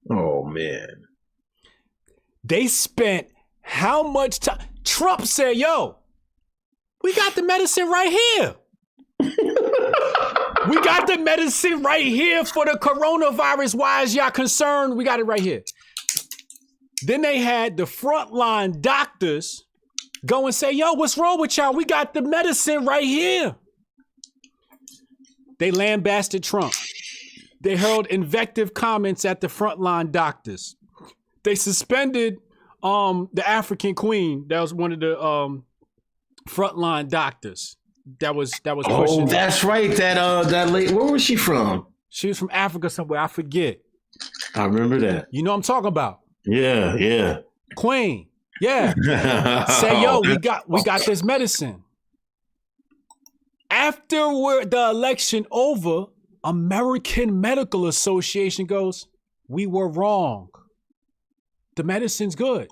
Oh, man. They spent how much time? Trump said, yo, we got the medicine right here. We got the medicine right here for the coronavirus. Why is y'all concerned? We got it right here. Then they had the frontline doctors go and say, yo, what's wrong with y'all? We got the medicine right here. They lambasted Trump. They hurled invective comments at the frontline doctors. They suspended the African queen. That was one of the frontline doctors. That was pushing. Oh, that's right. That lady. Where was she from? She was from Africa somewhere. I forget. I remember that. You know what I'm talking about? Yeah. Queen. Yeah. Say, yo, we got this medicine. After the election over, American Medical Association goes, we were wrong. The medicine's good.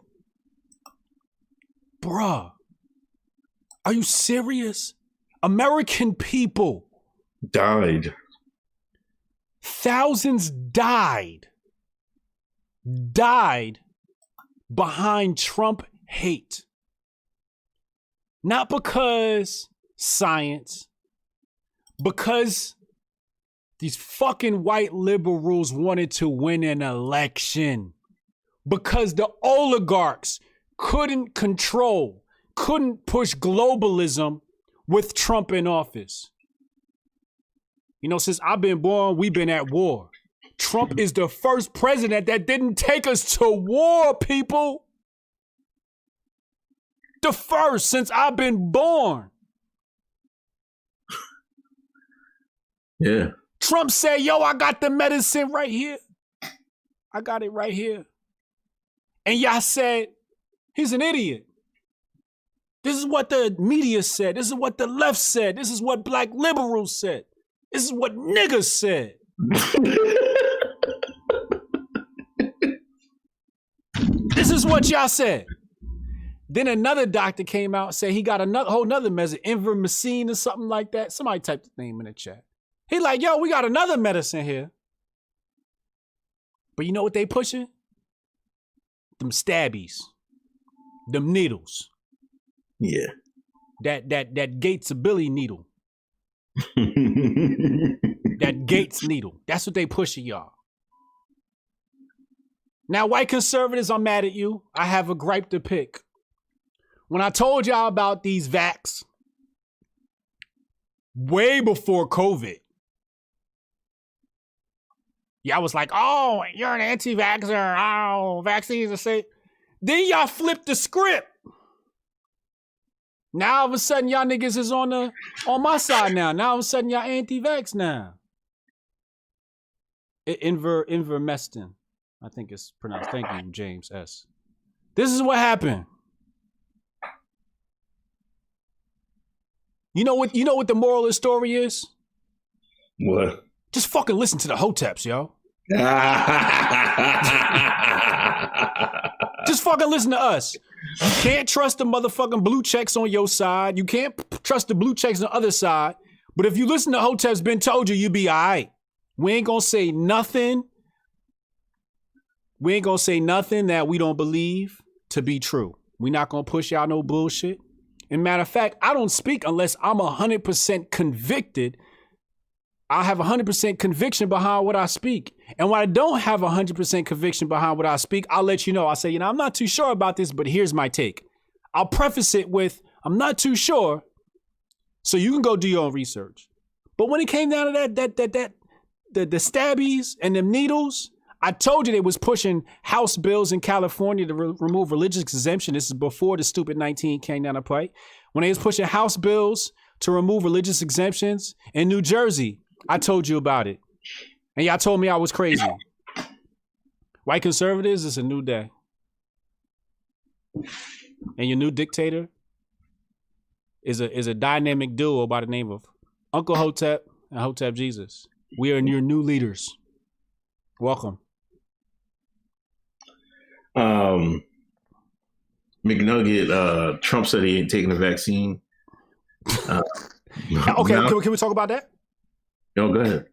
Bruh. Are you serious? American people died. Thousands died behind Trump hate. Not because science, because these fucking white liberals wanted to win an election. Because the oligarchs couldn't push globalism with Trump in office. Since I've been born, we've been at war. Trump is the first president that didn't take us to war, people. The first since I've been born. Yeah. Trump said, yo, I got the medicine right here. I got it right here. And y'all said, he's an idiot. This is what the media said. This is what the left said. This is what black liberals said. This is what niggas said. This is what y'all said. Then another doctor came out and said he got another whole nother medicine, Invermectin or something like that. Somebody typed the name in the chat. He like, yo, we got another medicine here. But you know what they pushing? Them stabbies. Them needles. Yeah. That Gates of Billy needle. That Gates needle. That's what they pushing y'all. Now, white conservatives, I'm mad at you. I have a gripe to pick. When I told y'all about these vax, way before COVID, y'all was like, oh, you're an anti-vaxxer. Oh, vaccines are safe. Then y'all flipped the script. Now all of a sudden y'all niggas is on my side now. Now all of a sudden y'all anti-vax now. Invermestin, I think it's pronounced. Thank you, James S. This is what happened. You know what the moral of the story is? What? Just fucking listen to the Hoteps, yo. Just fucking listen to us. You can't trust the motherfucking blue checks on your side. You can't trust the blue checks on the other side. But if you listen to Hoteps been told you be all right. We ain't gonna say nothing. We ain't gonna say nothing that we don't believe to be true. We not gonna push out no bullshit. And matter of fact, I don't speak unless I'm 100% convicted. I have 100% conviction behind what I speak. And when I don't have 100% conviction behind what I speak, I'll let you know. I'll say, I'm not too sure about this, but here's my take. I'll preface it with, I'm not too sure, so you can go do your own research. But when it came down to the stabbies and them needles, I told you they was pushing House bills in California to remove religious exemption. This is before the stupid 19 came down to play. When they was pushing House bills to remove religious exemptions in New Jersey, I told you about it. And y'all told me I was crazy. White conservatives, it's a new day. And your new dictator is a dynamic duo by the name of Uncle Hotep and Hotep Jesus. We are your new leaders. Welcome. McNugget, Trump said he ain't taking the vaccine. Okay, can we talk about that? No, go ahead.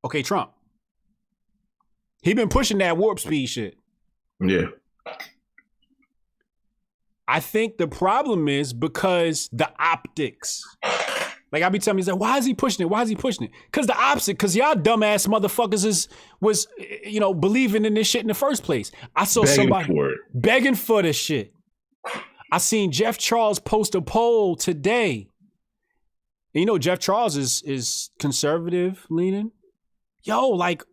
Okay, Trump. He been pushing that warp speed shit. Yeah. I think the problem is because the optics. Like I be telling me, why is he pushing it? Why is he pushing it? Because the opposite. Because y'all dumbass motherfuckers was believing in this shit in the first place. I saw somebody begging for this shit. I seen Jeff Charles post a poll today. And Jeff Charles is conservative leaning. Yo, like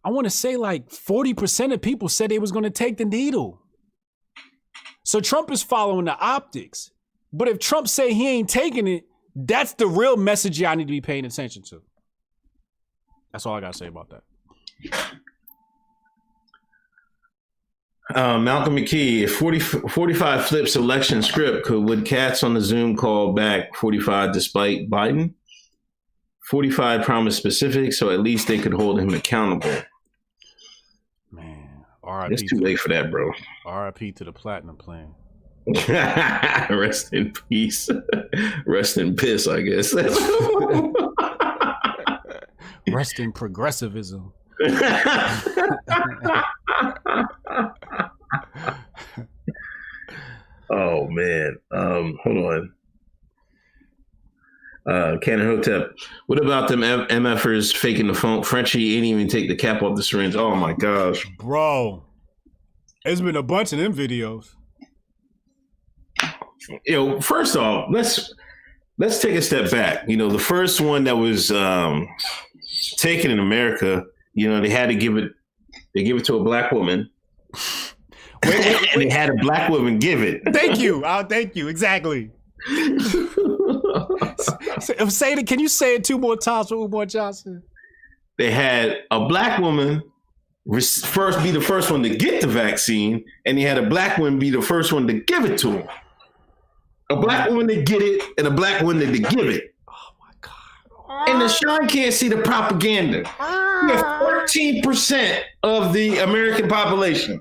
I want to say like 40% of people said they was going to take the needle. So Trump is following the optics. But if Trump say he ain't taking it, that's the real message y'all need to be paying attention to. That's all I got to say about that. Malcolm McKee, if 45 flips election script, would cats on the Zoom call back 45 despite Biden? 45 promised specifics, so at least they could hold him accountable. Man, R.I.P. It's too late for that, bro. R.I.P. to the platinum plan. Rest in peace. Rest in piss, I guess. Rest in progressivism. Oh man. Hold on. Canon Hotep. What about them MFers faking the phone? Frenchie ain't even take the cap off the syringe. Oh my gosh. Bro. There's been a bunch of them videos. First off, let's take a step back. The first one that was taken in America, they had to give it to a black woman. Wait. They had a black woman give it. Thank you. Thank you. Exactly. Can you say it 2 more times for Umar Johnson? They had a black woman first be the first one to get the vaccine, and they had a black woman be the first one to give it to him. A black woman to get it and a black woman to give it. Oh my God. And the Sean can't see the propaganda. We have 13% of the American population.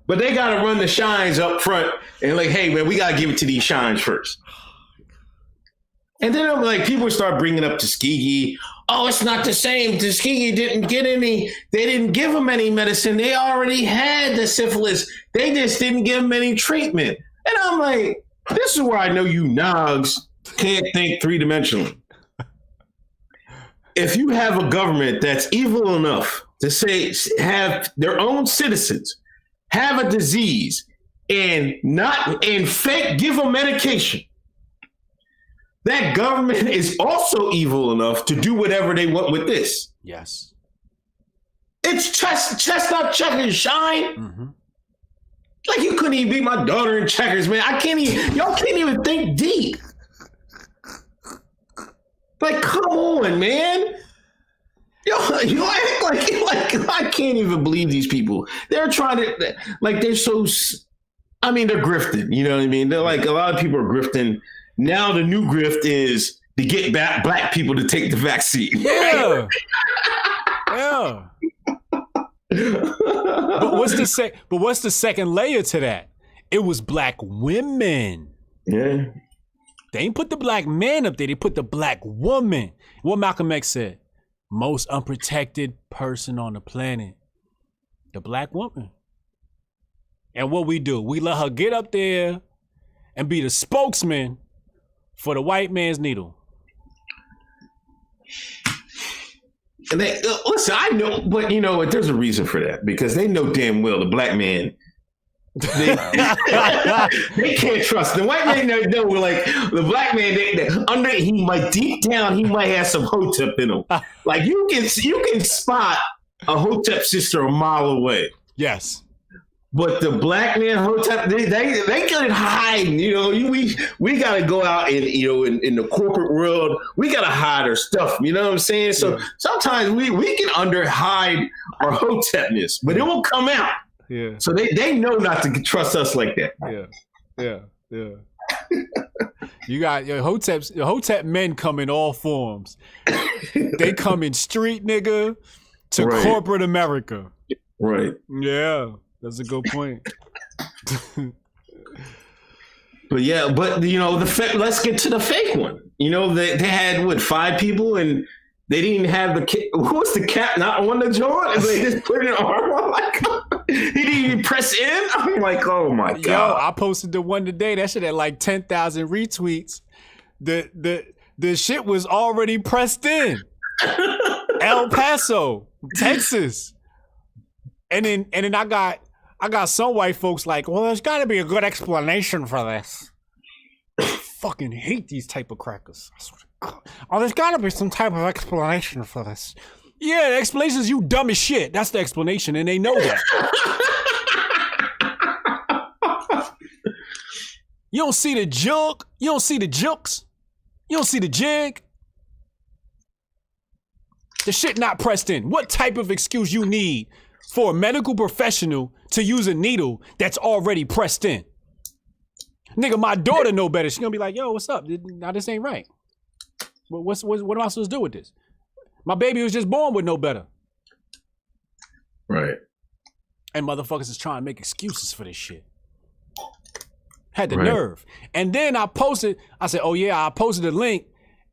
But they got to run the shines up front and like, hey, man, we got to give it to these shines first. And then I'm like, people start bringing up Tuskegee. Oh, it's not the same. Tuskegee didn't get any. They didn't give them any medicine. They already had the syphilis. They just didn't give them any treatment. And I'm like, this is where I know you nogs can't think three-dimensionally. If you have a government that's evil enough to say, have their own citizens have a disease and fake give them medication, that government is also evil enough to do whatever they want with this. Yes. It's chestnut check and shine. Mm-hmm. Like you couldn't even beat my daughter in checkers, man. Y'all can't even think deep. Like, come on, man. You act like I can't even believe these people. They're trying to, like, they're so, I mean, they're grifting. You know what I mean? They're like, a lot of people are grifting. Now the new grift is to get back black people to take the vaccine. Yeah. Yeah. But what's the second layer to that? It was black women. Yeah. They ain't put the black man up there. They put the black woman. What Malcolm X said, most unprotected person on the planet, the black woman. And what we do, we let her get up there and be the spokesman for the white man's needle. And they, listen, I know, but you know what? There's a reason for that because they know damn well the black man. They can't trust the white man. Know like the black man. He might deep down he might have some Hotep in him. Like you can spot a Hotep sister a mile away. Yes. But the black man Hotep, they couldn't hide. You know, we got to go out and in the corporate world, we got to hide our stuff. You know what I'm saying? So sometimes we can hide our Hotepness, but it won't come out. Yeah. So they know not to trust us like that. Yeah. You got your Hotep men come in all forms. They come in street nigga to corporate America. Right. Yeah. That's a good point. But let's get to the fake one. You know, they had 5 people and they didn't have who was the cat not on the joint? They just put an arm on like he didn't even press in. I'm like, oh my God. Yo, I posted the one today. That shit had like 10,000 retweets. The shit was already pressed in. El Paso, Texas. And then I got some white folks like, well, there's got to be a good explanation for this. I fucking hate these type of crackers. I swear to God. Oh, there's got to be some type of explanation for this. Yeah, the explanation is you dumb as shit. That's the explanation, and they know that. You don't see the junk. You don't see the jokes. You don't see the jig. The shit not pressed in. What type of excuse you need for a medical professional to use a needle that's already pressed in? Nigga, my daughter know better. She's gonna be like, yo, what's up? Now this ain't right. What am I supposed to do with this? My baby was just born with no better. Right. And motherfuckers is trying to make excuses for this shit. Had the nerve. And then I said, oh yeah, I posted a link.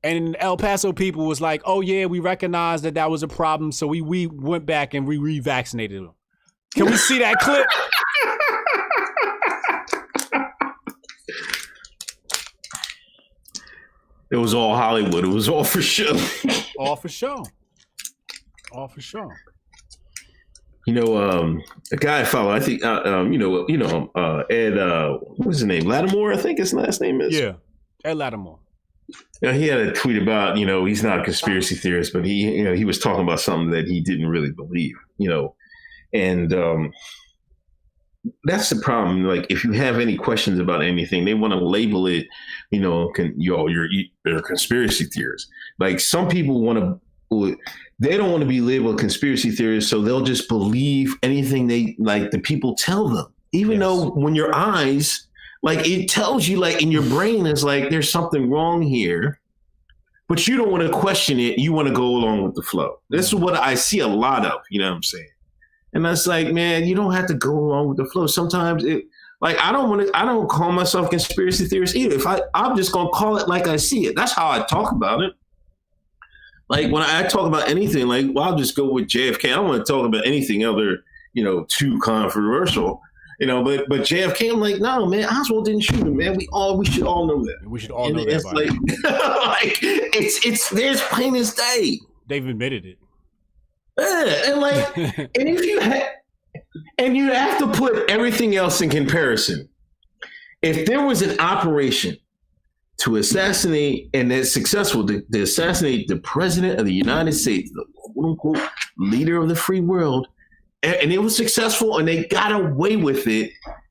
And El Paso people was like, oh yeah, we recognized that was a problem. So we went back and we revaccinated them. Can we see that clip? It was all Hollywood. It was all for show. All for show. All for show. You know, a guy I follow, I think, Ed, what was his name? Lattimore, I think his last name is. Yeah, Ed Lattimore. You know, he had a tweet about, he's not a conspiracy theorist, but he was talking about something that he didn't really believe, and that's the problem. Like, if you have any questions about anything, they want to label it, they're conspiracy theorists. Like, some people they don't want to be labeled conspiracy theorists, so they'll just believe anything the people tell them, even though when your eyes, like, it tells you, like, in your brain is like, there's something wrong here, but you don't want to question it. You want to go along with the flow. This is what I see a lot of, you know what I'm saying? And that's like, man, you don't have to go along with the flow. Sometimes I don't call myself conspiracy theorist either. I'm just going to call it like I see it. That's how I talk about it. Like, when I talk about anything, like, I'll just go with JFK. I don't want to talk about anything other, too controversial. But JFK, I'm like, no, man, Oswald didn't shoot him, man. We should all know that. We should all know that. Like, it's there's plain as day. They've admitted it. Yeah, and like, and if you have to put everything else in comparison. If there was an operation to assassinate, and that's successful, to assassinate the president of the United States, the quote unquote leader of the free world, and it was successful and they got away with it,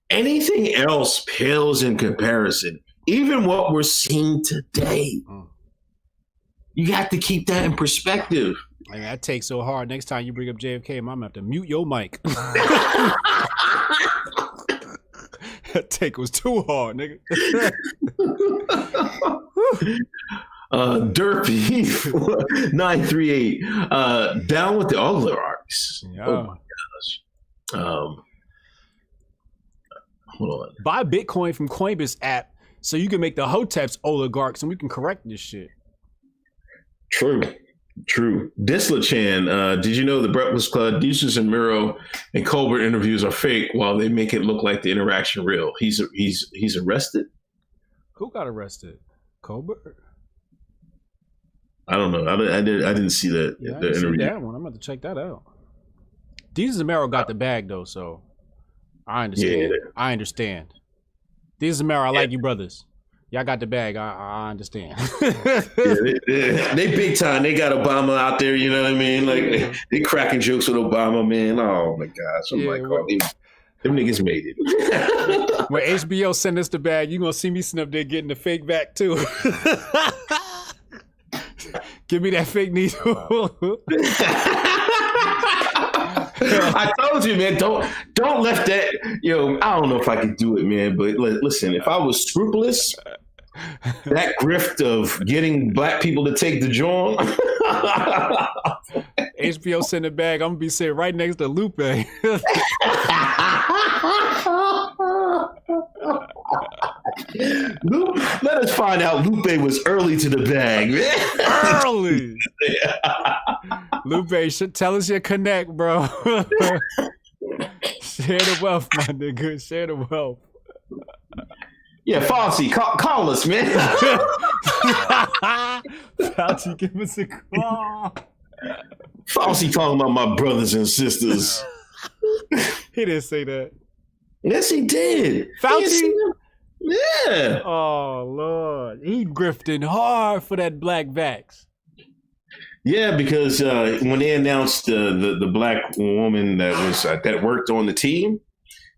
anything else pales in comparison. Even what we're seeing today. You have to keep that in perspective. Man, that takes so hard. Next time you bring up JFK, I'm gonna have to mute your mic. That take was too hard, nigga. Derpy 938. Down with the oligarchs. Yeah. Oh my gosh. Hold on. Buy Bitcoin from Coinbase app so you can make the Hoteps oligarchs and we can correct this shit. True. Disla-chan, did you know the Breakfast Club, Desus and Miro and Colbert interviews are fake while they make it look like the interaction real? He's arrested? Who got arrested? Colbert? I don't know. I didn't see that. Yeah, I the didn't see interview. that one. I'm about to check that out. Desus and Mero got the bag though, so I understand. Yeah. I understand. Desus and Mero, I like you brothers. Y'all got the bag. I understand. They big time. They got Obama out there. You know what I mean? Like they cracking jokes with Obama, man. Oh my gosh! I'm like, oh, them niggas made it. When HBO send us the bag, you gonna see me sitting up there getting the fake back too. Give me that fake needle. I told you, man. Don't let that. I don't know if I could do it, man. But listen, if I was scrupulous, that grift of getting black people to take the joint. HBO send it back. I'm gonna be sitting right next to Lupe. Let us find out Lupe was early to the bag, man. Early. Lupe, tell us your connect, bro. Share the wealth, my nigga. Share the wealth. Yeah, Fauci, call us, man. Fauci, give us a call. Fauci talking about my brothers and sisters. He didn't say that. Yes, he did. Fauci? Yeah. Oh, Lord. He grifting hard for that black vax. Yeah, because when they announced the black woman that worked on the team,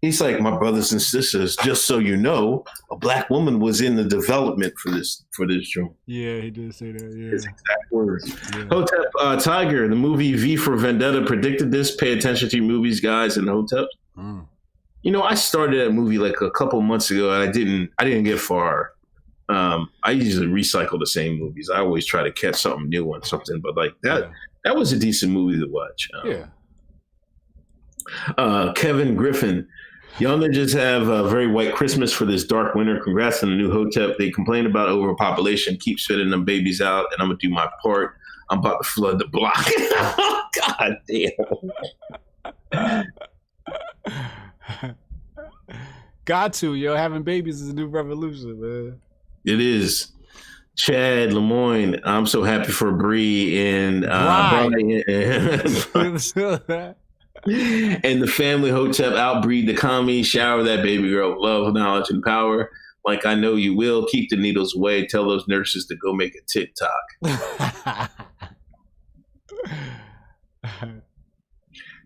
he's like, my brothers and sisters, just so you know, a black woman was in the development for this joint. Yeah, he did say that. Yeah. His exact words. Yeah. Hotep Tiger, the movie V for Vendetta predicted this. Pay attention to your movies, guys, and Hotep. I started that movie like a couple months ago, and I didn't get far. I usually recycle the same movies. I always try to catch something new on something, but like that was a decent movie to watch. Kevin Griffin, y'all ninjas have a very white Christmas for this dark winter. Congrats on the new Hotep. They complain about overpopulation. Keep spitting them babies out, and I'm gonna do my part. I'm about to flood the block. God damn. Got to, having babies is a new revolution, man. It is. Chad Lemoyne, I'm so happy for Bree and Brian. And the family Hotep outbreed the commie, shower that baby girl, love, knowledge, and power. Like I know you will. Keep the needles away. Tell those nurses to go make a TikTok.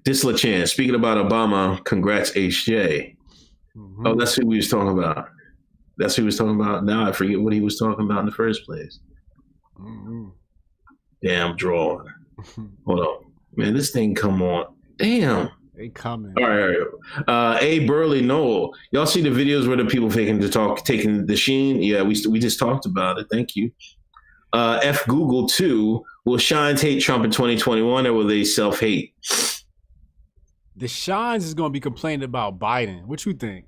Disla Chan, speaking about Obama, congrats HJ. Mm-hmm. Oh, that's who we was talking about. That's who he was talking about. Now I forget what he was talking about in the first place. Mm-hmm. Damn drawing. Hold on. Man, this thing come on. Damn. They coming. All right. A Burley Noel. Y'all see the videos where the people taking the sheen? Yeah, we just talked about it. Thank you. F Google 2. Will Shines hate Trump in 2021 or will they self-hate? The Shines is going to be complaining about Biden. What you think?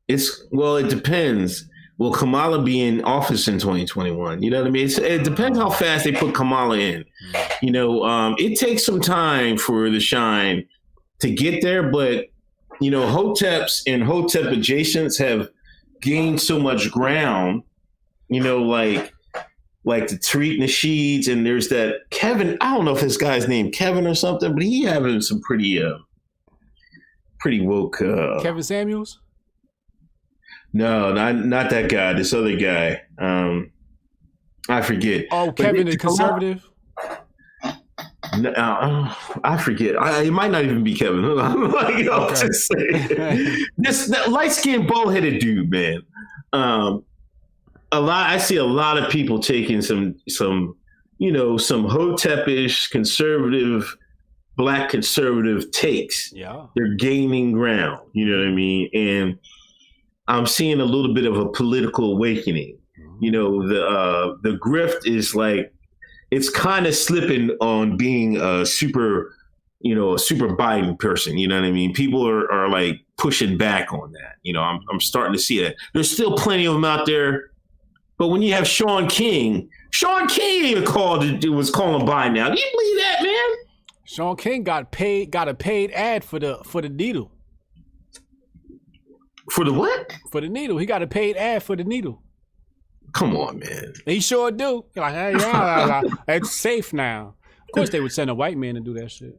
It depends. Will Kamala be in office in 2021? You know what I mean? It depends how fast they put Kamala in. It takes some time for the shine to get there, but Hoteps and Hotep adjacents have gained so much ground. Like the Tariq Nasheeds, and there's that Kevin. I don't know if this guy's named Kevin or something, but he having some pretty woke. Kevin Samuels? No, not that guy. This other guy. I forget. Oh, Kevin the conservative? I forget. It might not even be Kevin. Like, I'll just say this light-skinned, bald-headed dude, man. I see a lot of people taking some Hotepish conservative, black conservative takes. Yeah, they're gaining ground. You know what I mean? And I'm seeing a little bit of a political awakening. The grift is like, it's kind of slipping on being a super Biden person. You know what I mean? People are like pushing back on that. I'm starting to see that. There's still plenty of them out there. But when you have Sean King even was calling Biden out. Do you believe that, man? Sean King got a paid ad for the needle. For the what? For the needle. He got a paid ad for the needle. Come on, man. He sure do. Like, hey, yeah, it's safe now. Of course, they would send a white man to do that shit.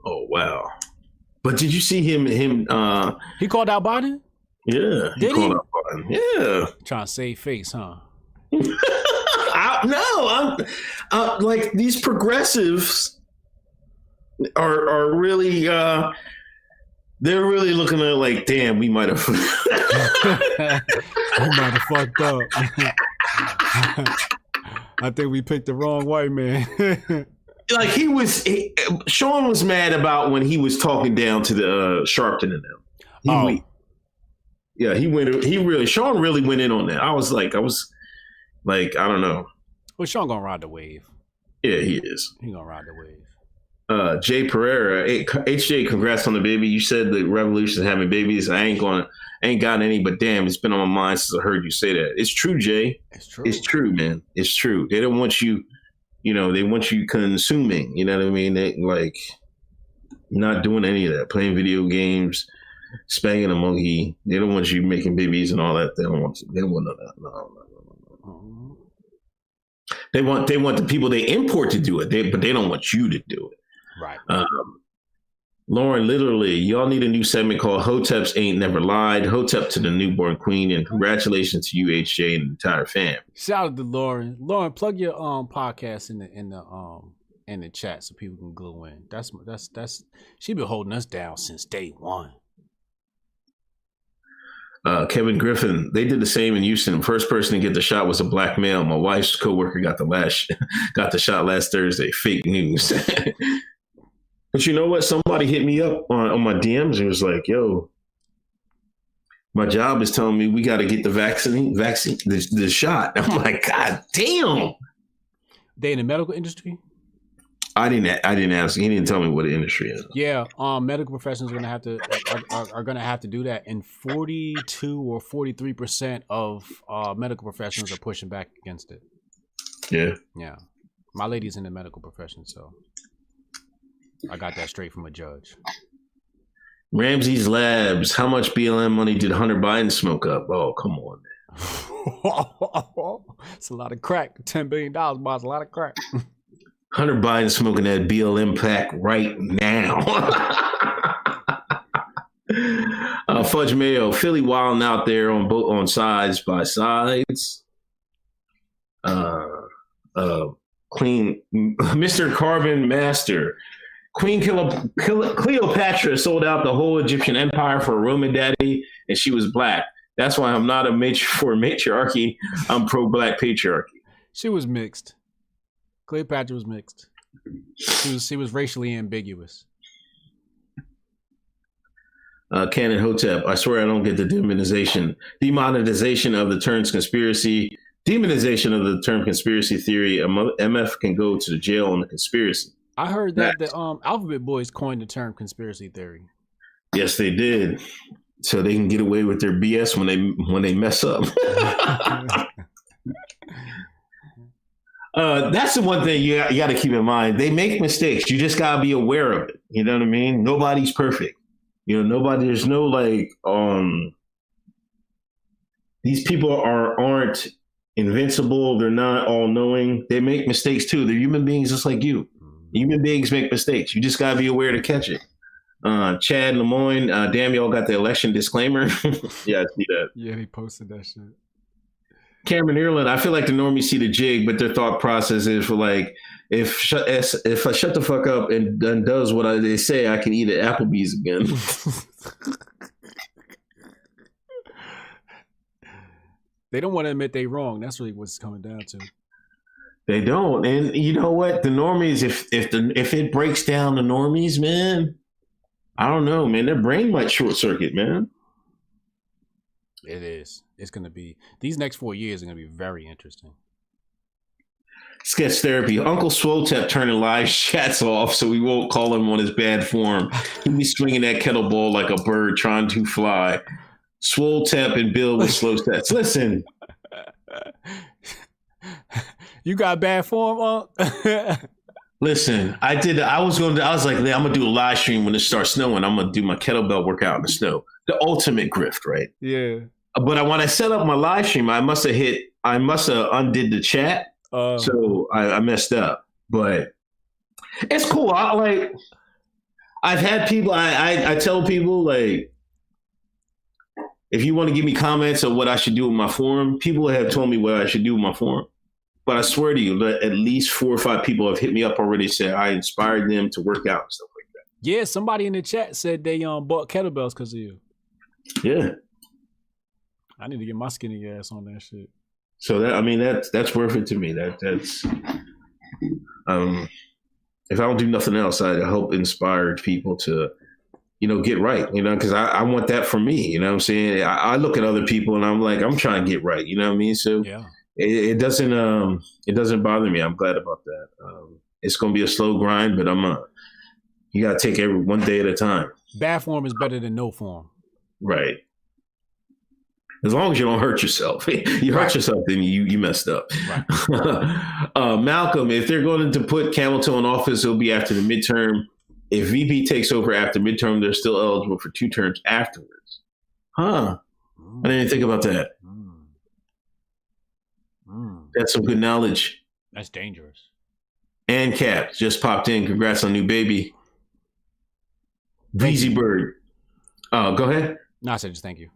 Oh wow! But did you see him? He called out Biden. Yeah, Did he? Called out Biden. Yeah, trying to save face, huh? I'm like, these progressives are really. They're really looking at it like, damn, we might have. We might have fucked up. I think we picked the wrong white man. Like Sean was mad about when he was talking down to the Sharpton and them. Sean really went in on that. I was like, I don't know. Well, Sean gonna ride the wave. Yeah, he is. He gonna ride the wave. Jay Pereira, HJ, congrats on the baby. You said the revolution is having babies. I ain't got any, but damn, it's been on my mind since I heard you say that. It's true, Jay. It's true. It's true, man. It's true. They don't want you, they want you consuming. You know what I mean? They like not doing any of that, playing video games, spanking a monkey. They don't want you making babies and all that. They don't want none of that. No. They want the people they import to do it, but they don't want you to do it. Right. Lauren, literally, y'all need a new segment called Hoteps Ain't Never Lied. Hotep to the newborn queen, and congratulations to you, HJ, and the entire fam. Shout out to Lauren. Lauren, plug your podcast in the chat so people can glue in. That's she been holding us down since day one. Kevin Griffin, they did the same in Houston. The first person to get the shot was a black male. My wife's coworker got the shot last Thursday. Fake news. But you know what? Somebody hit me up on my DMs and was like, yo, my job is telling me we got to get the vaccine, the shot. I'm like, God damn. They in the medical industry? I didn't ask. He didn't tell me what the industry is. Yeah, medical professionals are gonna have to do that, and 42 or 43% of medical professionals are pushing back against it. Yeah. My lady's in the medical profession, so I got that straight from a judge. Ramsey's Labs. How much BLM money did Hunter Biden smoke up? Oh, come on, man. It's a lot of crack. $10 billion buys a lot of crack. Hunter Biden smoking that BLM pack right now. Fudge Mayo, Philly wilding out there on sides by sides. Queen, Mr. Carbon Master. Queen Cleopatra sold out the whole Egyptian empire for a Roman daddy, and she was black. That's why I'm not for matriarchy. I'm pro-black patriarchy. She was mixed. Cleopatra was mixed. She was racially ambiguous. Canon Hotep, I swear I don't get the demonetization of the term conspiracy. Demonization of the term conspiracy theory. MF can go to the jail on the conspiracy. I heard that the Alphabet Boys coined the term conspiracy theory. Yes, they did. So they can get away with their BS when they mess up. That's the one thing you got to keep in mind. They make mistakes. You just got to be aware of it. You know what I mean? Nobody's perfect. There's no like, these people aren't invincible. They're not all knowing. They make mistakes too. They're human beings just like you. Human beings make mistakes. You just got to be aware to catch it. Chad Lemoyne, damn, y'all got the election disclaimer. Yeah, I see that. Yeah, he posted that shit. Cameron Ireland, I feel like the normies see the jig, but their thought process is for like, if I shut the fuck up and does what they say, I can eat at Applebee's again. They don't want to admit they wrong. That's really what's coming down to. They don't, and you know what? The normies, if it breaks down the normies, man, I don't know, man. Their brain might short circuit, man. It is. It's gonna be. These next 4 years are gonna be very interesting. Sketch therapy. Uncle Swotep turning live chats off so we won't call him on his bad form. He'll be swinging that kettlebell like a bird trying to fly. Swotep and Bill with slow steps. Listen. You got bad form, Listen, I was like, I'm going to do a live stream when it starts snowing. I'm going to do my kettlebell workout in the snow. The ultimate grift, right? Yeah. But when I set up my live stream, I must have undid the chat. So I messed up, but it's cool. I've had people, I tell people, like, if you want to give me comments of what I should do with my forum, people have told me what I should do with my forum. But I swear to you, at least 4 or 5 people have hit me up already, said I inspired them to work out and stuff like that. Yeah, somebody in the chat said they bought kettlebells because of you. Yeah. I need to get my skinny ass on that shit. So that's worth it to me. That's if I don't do nothing else, I hope inspire people to, get right, because I want that for me. You know what I'm saying? I look at other people and I'm like, I'm trying to get right. You know what I mean? So yeah. It doesn't bother me. I'm glad about that. It's going to be a slow grind, but you got to take every one day at a time. Bad form is better than no form. Right. As long as you don't hurt yourself. You hurt yourself, then you messed up. Right. Malcolm, if they're going to put Hamilton in office, it'll be after the midterm. If VP takes over after midterm, they're still eligible for 2 terms afterwards. Huh. I didn't think about that. That's some good knowledge. That's dangerous. And Cap just popped in. Congrats on new baby. Breezy Bird. Oh, go ahead. No, I said just thank you.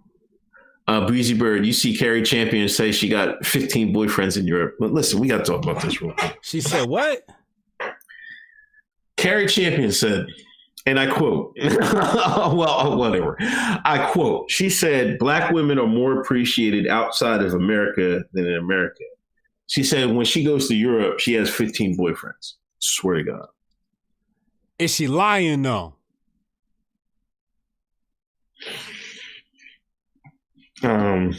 Breezy Bird, you see Carrie Champion say she got 15 boyfriends in Europe. But listen, we got to talk about this real quick. She said what? Carrie Champion said, and I quote, well, whatever. I quote, she said, Black women are more appreciated outside of America than in America. She said when she goes to Europe, she has 15 boyfriends. Swear to God. Is she lying though? You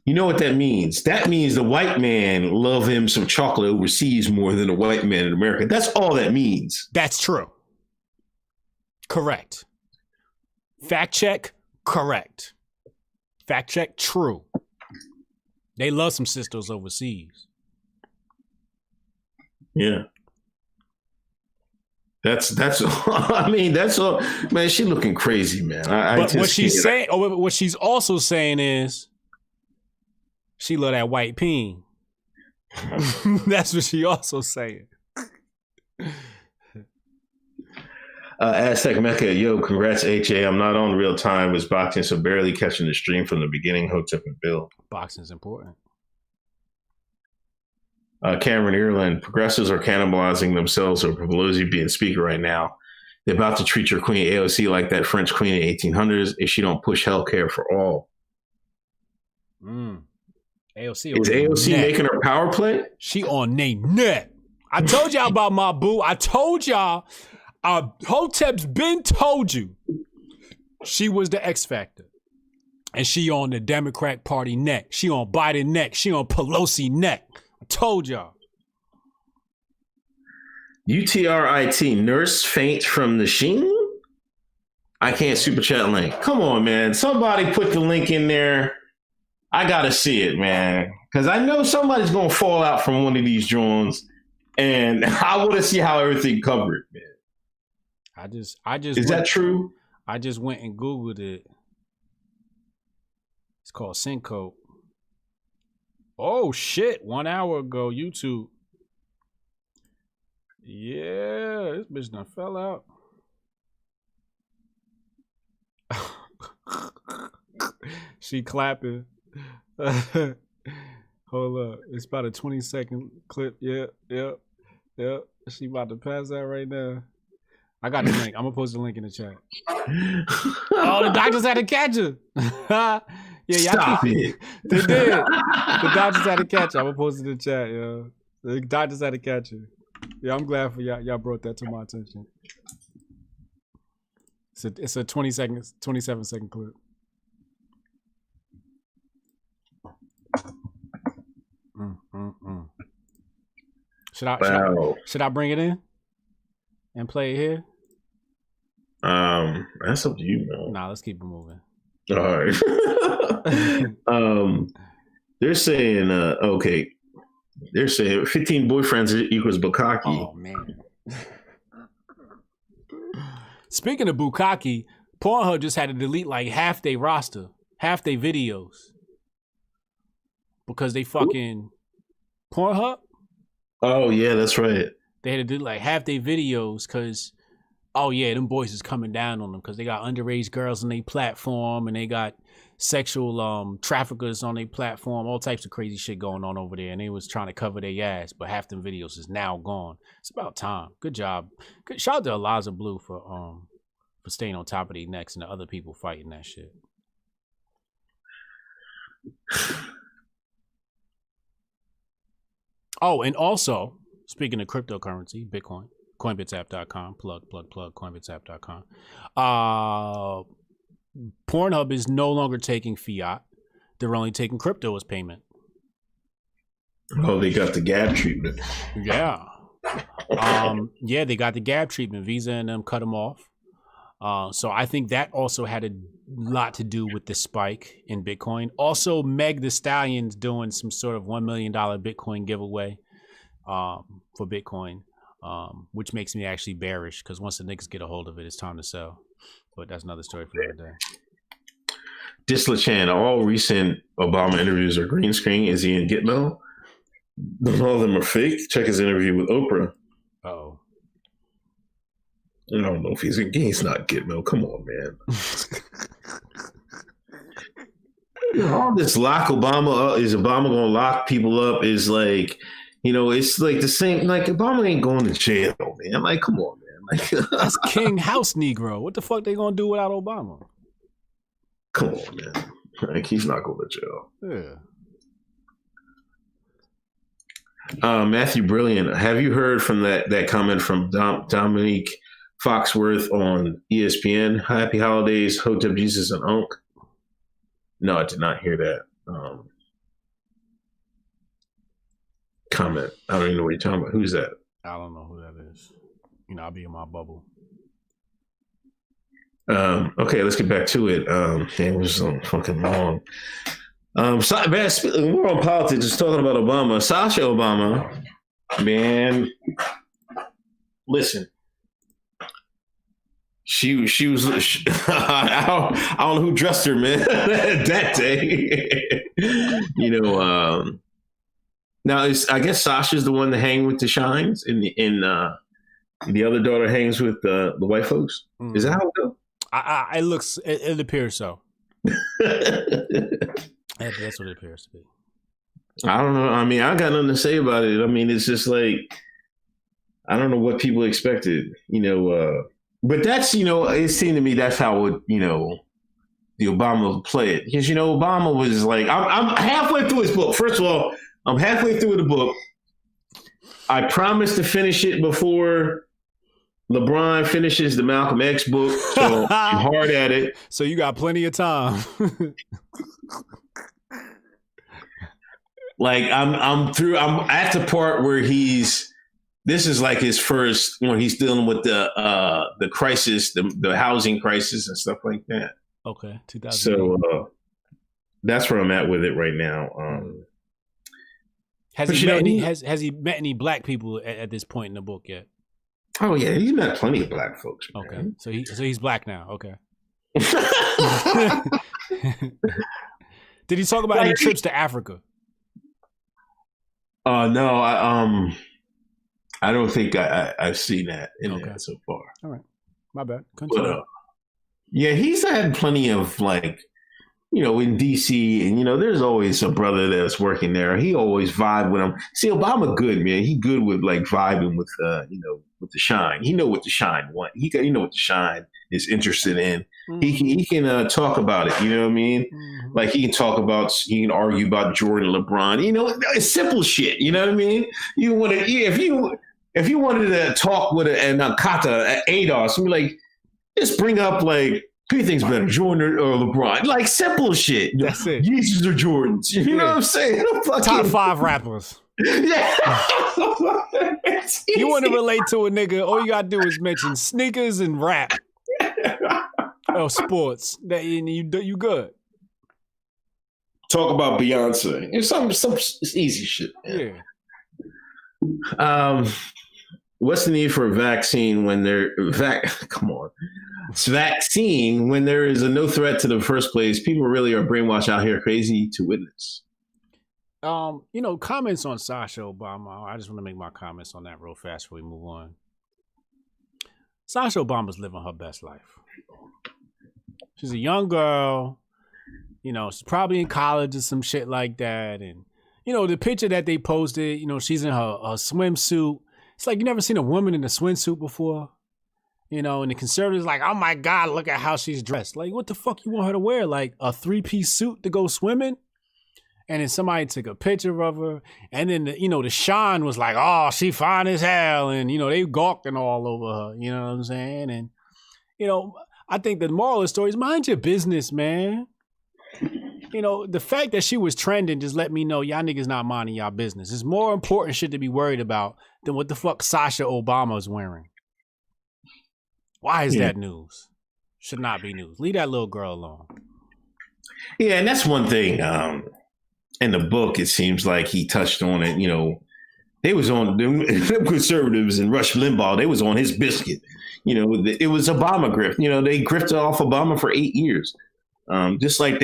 know what that means? That means the white man love him some chocolate overseas more than the white man in America. That's all that means. That's true. Correct. Fact check, correct. Fact check, true. They love some sisters overseas. Yeah. That's that's all, man, she looking crazy, man. But what she's saying, or what she's also saying is she love that white peen. That's what she also saying. Aztec Mecca, yo, congrats, HA. I'm not on real time. Was boxing, so barely catching the stream from the beginning. Hotep and Bill. Boxing's important. Cameron Ireland, progressives are cannibalizing themselves over Pelosi being speaker right now. They're about to treat your queen AOC like that French queen in 1800s if she don't push healthcare for all. AOC is AOC making her power play? She on they net. I told y'all about my boo. I told y'all. Hotep's been told you she was the X factor, and she on the Democrat Party neck. She on Biden neck. She on Pelosi neck. I told y'all. UTRIT, nurse faint from the sheen? I can't super chat link. Come on, man. Somebody put the link in there. I gotta see it, man. Because I know somebody's gonna fall out from one of these drones, and I want to see how everything covered, man. I just Is that true? I just went and Googled it. It's called Syncope. Oh shit, 1 hour ago, YouTube. Yeah, this bitch done fell out. She clapping. Hold up. It's about a 20-second clip. Yeah. She about to pass that right now. I got the link. I'm gonna post the link in the chat. Oh, the doctors had to catch her. Yeah, Stop it. They did. The doctors had to catch her. I'm gonna post it in the chat, yo. The doctors had to catch her. Yeah, I'm glad for y'all. Y'all brought that to my attention. It's a 27-second clip. Should I bring it in and play it here? That's up to you, man. Nah, let's keep it moving. All right. They're saying, okay. They're saying 15 boyfriends equals bukkake. Oh man. Speaking of bukkake, Pornhub just had to delete like half their roster, half their videos, because they fucking Pornhub. Oh yeah, that's right. They had to do like half their videos because, oh yeah, them boys is coming down on them because they got underage girls on their platform and they got sexual traffickers on their platform, all types of crazy shit going on over there, and they was trying to cover their ass, but half them videos is now gone. It's about time. Good job. Good shout out to Eliza Blue for staying on top of their necks and the other people fighting that shit. Oh, and also, speaking of cryptocurrency, Bitcoin, coinbitsapp.com, plug, coinbitsapp.com. Pornhub is no longer taking fiat. They're only taking crypto as payment. Oh, they got the gab treatment. Yeah. Yeah, they got the gab treatment. Visa and them cut them off. So I think that also had a lot to do with the spike in Bitcoin. Also, Meg the Stallion's doing some sort of $1 million Bitcoin giveaway for Bitcoin, which makes me actually bearish because once the niggas get a hold of it, it's time to sell. But that's another story for another day. Disla-chan, all recent Obama interviews are green screen. Is he in Gitmo? All of them are fake. Check his interview with Oprah. Oh. I don't know if he's not Gitmo. Come on, man. All this lock Obama up, is Obama gonna lock people up, is like, you know, it's like the same, like Obama ain't going to jail, man. Like, come on, man. Like, that's King House Negro. What the fuck they gonna do without Obama? Come on, man. Like, he's not going to jail. Yeah. Matthew Brilliant, have you heard from that comment from Dominique Foxworth on ESPN? Happy holidays, Hotep, Jesus, and Unk. No, I did not hear that comment. I don't even know what you're talking about. Who's that? I don't know who that is. You know, I'll be in my bubble. Okay, let's get back to it. It was so fucking long. We're on politics, just talking about Obama. Sasha Obama, man, listen. She was. I don't know who dressed her, man, that day. You know. Now, I guess Sasha's the one to hang with the Shines, and the other daughter hangs with the white folks. Mm. Is that how it goes? It appears so. That's what it appears to be. I don't know. I mean, I got nothing to say about it. I mean, it's just like, I don't know what people expected, you know. But that's, you know, it seemed to me that's how it, you know, the Obama would play it. Because, you know, Obama was like, I'm halfway through his book. First of all, I'm halfway through the book. I promised to finish it before LeBron finishes the Malcolm X book, so I'm hard at it. So you got plenty of time. Like I'm through. I'm at the part where this is like his first, when he's dealing with the crisis, the housing crisis and stuff like that. Okay, 2000. So that's where I'm at with it right now. Has he met any black people at this point in the book yet? Oh yeah, he's met plenty of black folks. Man. Okay, so he's black now. Okay. Did he talk about any trips to Africa? No, I don't think I've seen that in there so far. All right, my bad. But, yeah, he's had plenty of like in DC, and there's always a brother that's working there. He always vibe with him. See, Obama good, man. He good with like vibing with with the shine. He know what the shine want. He know what the shine is interested in. Mm-hmm. He can talk about it. You know what I mean? Mm-hmm. Like he can argue about Jordan, LeBron. It's simple shit. You know what I mean? You want to if you wanted to talk with an Kata, ADOS, and be like, just bring up like. Who do you think's better, Jordan or LeBron? Like simple shit. That's it. Yeezys or Jordans. You know what I'm saying? Top 5 rappers. Yeah. You want to relate to a nigga, all you got to do is mention sneakers and rap. Or sports. You good. Talk about Beyonce. It's some easy shit. Man. Yeah. What's the need for a vaccine when come on. It's vaccine when there is no threat to the first place. People really are brainwashed out here, crazy to witness. Comments on Sasha Obama. I just want to make my comments on that real fast before we move on. Sasha Obama's living her best life. She's a young girl. She's probably in college or some shit like that. And, the picture that they posted, she's in her swimsuit. It's like you never seen a woman in a swimsuit before. And the conservatives like, oh my God, look at how she's dressed. Like, what the fuck you want her to wear? Like a 3-piece suit to go swimming? And then somebody took a picture of her. And then, the Sean was like, oh, she fine as hell. And, they gawking all over her. You know what I'm saying? And, I think the moral of the story is mind your business, man. The fact that she was trending just let me know y'all niggas not minding y'all business. It's more important shit to be worried about than what the fuck Sasha Obama's wearing. Why is that news? Should not be news. Leave that little girl alone. Yeah, and that's one thing. In the book, it seems like he touched on it. They was on the conservatives and Rush Limbaugh. They was on his biscuit. It was Obama grift. They grifted off Obama for 8 years, just like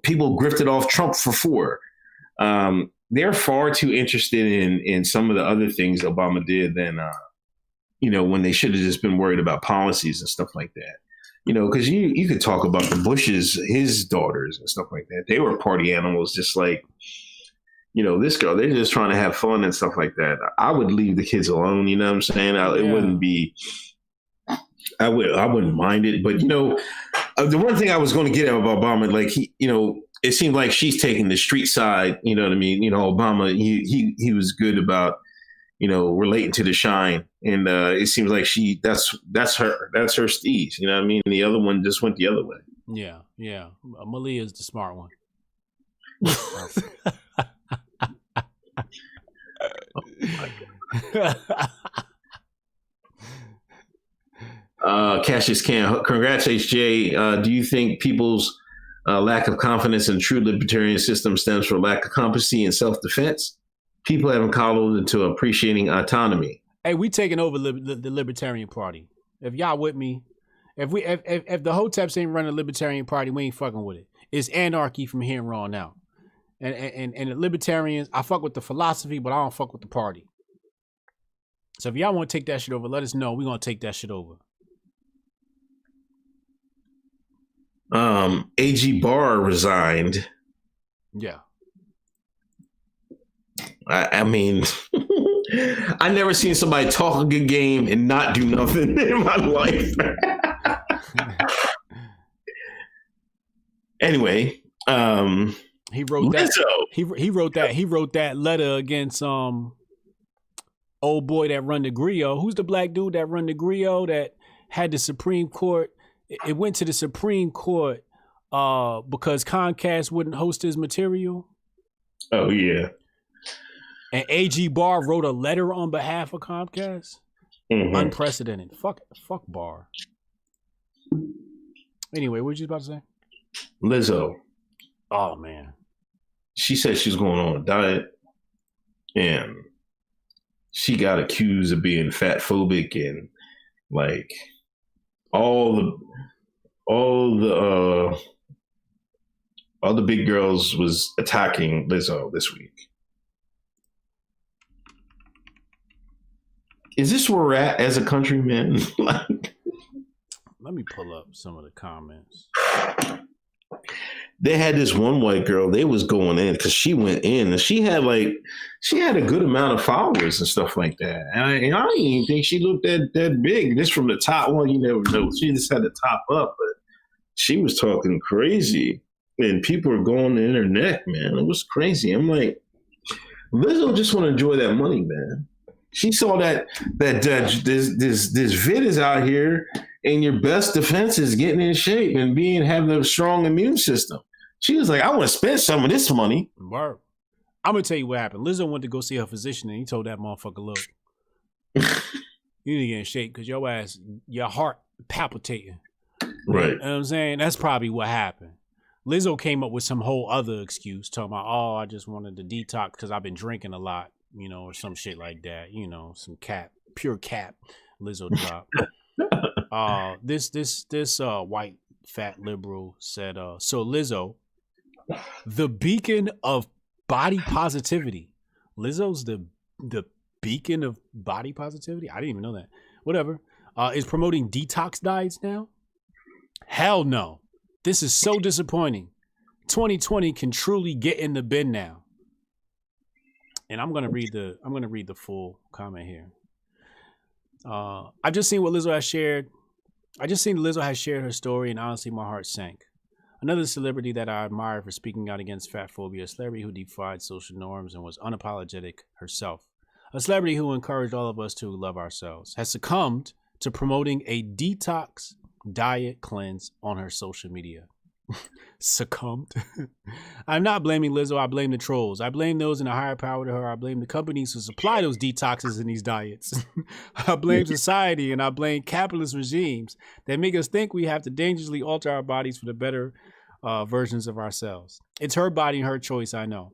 people grifted off Trump for 4. They're far too interested in some of the other things Obama did than. When they should have just been worried about policies and stuff like that. Because you could talk about the Bushes, his daughters and stuff like that. They were party animals, just like, this girl, they're just trying to have fun and stuff like that. I would leave the kids alone, you know what I'm saying? It wouldn't be, I wouldn't mind it. But, the one thing I was going to get at about Obama, like, it seemed like she's taking the street side, you know what I mean? Obama, he was good about, relating to the shine. And it seems like that's her steez. You know what I mean? And the other one just went the other way. Yeah. Malia is the smart one. Cassius Can. Congrats, HJ. Do you think people's lack of confidence in true libertarian system stems from lack of competency and self-defense? People haven't called into appreciating autonomy. Hey, we taking over the Libertarian Party. If y'all with me, if the Hoteps ain't running the Libertarian Party, we ain't fucking with it. It's anarchy from here on out. And the Libertarians, I fuck with the philosophy, but I don't fuck with the party. So if y'all want to take that shit over, let us know. We're gonna take that shit over. AG Barr resigned. Yeah. I mean, I never seen somebody talk a good game and not do nothing in my life. Anyway, he wrote that. He wrote that letter against old boy that run the Griot. Who's the black dude that run the Griot that had the Supreme Court? It went to the Supreme Court because Comcast wouldn't host his material. Oh yeah. And AG Barr wrote a letter on behalf of Comcast. Mm-hmm. Unprecedented. Fuck Barr. Anyway, what were you about to say? Lizzo. Oh man. She said she's going on a diet, and she got accused of being fat phobic and like all the big girls was attacking Lizzo this week. Is this where we're at as a country, man? Let me pull up some of the comments. they had this one white girl. They was going in because she went in, and she had a good amount of followers and stuff like that. And I didn't even think she looked that big. This from the top one, you never know. She just had the top up, but she was talking crazy, and people were going in her neck, man. It was crazy. I'm like, Lizzo just want to enjoy that money, man. She saw that this vid is out here, and your best defense is getting in shape and having a strong immune system. She was like, I want to spend some of this money. Word. I'm gonna tell you what happened. Lizzo went to go see her physician, and he told that motherfucker, "Look, you need to get in shape because your heart palpitating." Right. You know what I'm saying? That's probably what happened. Lizzo came up with some whole other excuse, talking about, "Oh, I just wanted to detox because I've been drinking a lot." Or some shit like that, some pure cap Lizzo drop. This white fat liberal said, so Lizzo, the beacon of body positivity. Lizzo's the beacon of body positivity? I didn't even know that. Whatever. Is promoting detox diets now? Hell no. This is so disappointing. 2020 can truly get in the bin now. And I'm gonna read the full comment here. I've just seen what Lizzo has shared. Lizzo has shared her story, and honestly, my heart sank. Another celebrity that I admire for speaking out against fat phobia, a celebrity who defied social norms and was unapologetic herself. A celebrity who encouraged all of us to love ourselves, has succumbed to promoting a detox diet cleanse on her social media. Succumbed. I'm not blaming Lizzo. I blame the trolls. I blame those in a higher power to her. I blame the companies who supply those detoxes and these diets. I blame society, and I blame capitalist regimes that make us think we have to dangerously alter our bodies for the better versions of ourselves. It's her body and her choice, I know.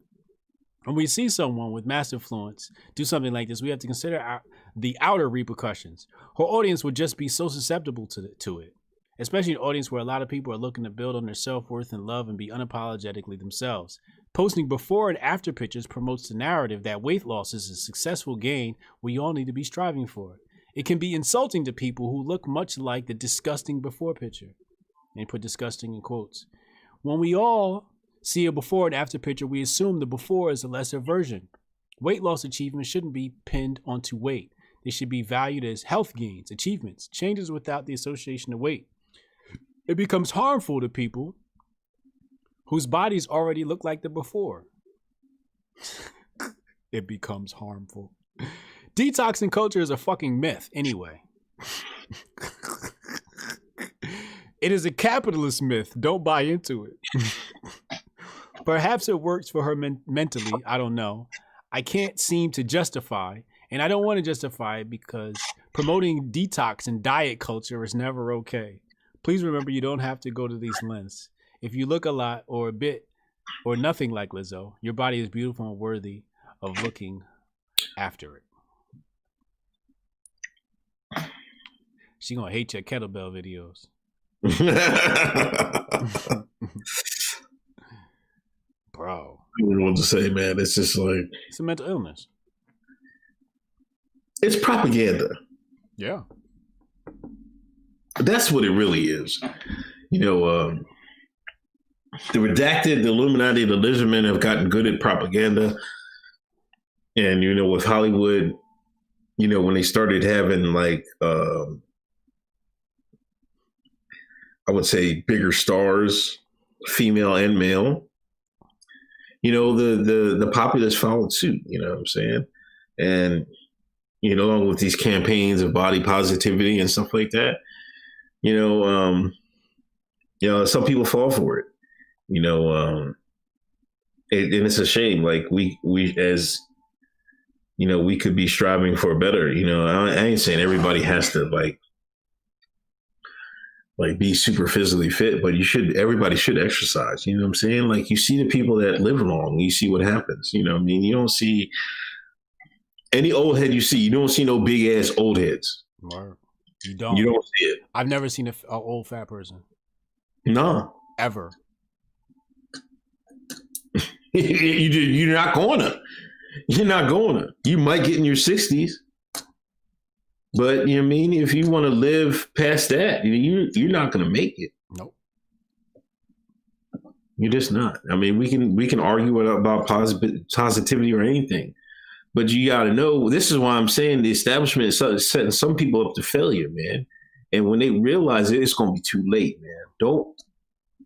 When we see someone with mass influence do something like this, we have to consider the outer repercussions. Her audience would just be so susceptible to it. Especially an audience where a lot of people are looking to build on their self-worth and love and be unapologetically themselves. Posting before and after pictures promotes the narrative that weight loss is a successful gain we all need to be striving for. It can be insulting to people who look much like the disgusting before picture. And put disgusting in quotes. When we all see a before and after picture, we assume the before is a lesser version. Weight loss achievements shouldn't be pinned onto weight. They should be valued as health gains, achievements, changes without the association of weight. It becomes harmful to people whose bodies already look like the before. It becomes harmful. Detoxing culture is a fucking myth anyway. It is a capitalist myth. Don't buy into it. Perhaps it works for her mentally. I don't know. I can't seem to justify, and I don't want to justify it because promoting detox and diet culture is never okay. Please remember, you don't have to go to these lengths. If you look a lot or a bit or nothing like Lizzo, your body is beautiful and worthy of looking after it. She gonna hate your kettlebell videos. Bro. I don't know what to say, man. It's just like... It's a mental illness. It's propaganda. Yeah. That's what it really is. The redacted, the Illuminati, the lizardmen have gotten good at propaganda. And, with Hollywood, when they started having I would say bigger stars, female and male, the populace followed suit, you know what I'm saying? And, along with these campaigns of body positivity and stuff like that, some people fall for it, and it's a shame. Like we as, we could be striving for better, I ain't saying everybody has to like be super physically fit, but everybody should exercise, you know what I'm saying? Like you see the people that live long, you see what happens, you know what I mean? You don't see any old head you don't see no big ass old heads. Wow. You don't see it. I've never seen an old fat person. No. Ever. You're not gonna. You might get in your 60s. But, you know what I mean? If you want to live past that, you're not going to make it. Nope. You're just not. I mean, we can argue about positivity or anything, but you got to know. This is why I'm saying the establishment is setting some people up to failure, man. And when they realize it, it's going to be too late, man. Don't,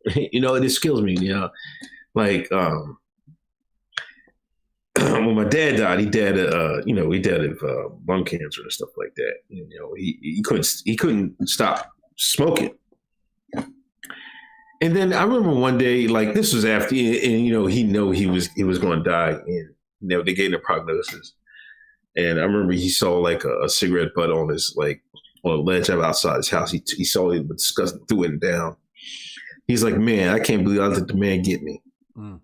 it kills me, like when my dad died, he died of lung cancer and stuff like that. He couldn't stop smoking. And then I remember one day, like this was after, and he was going to die, and they gave him a prognosis. And I remember he saw like a cigarette butt on his on a ledge outside his house. He saw it, but disgusted, threw it down. He's like, man, I can't believe I let the man get me. Mm.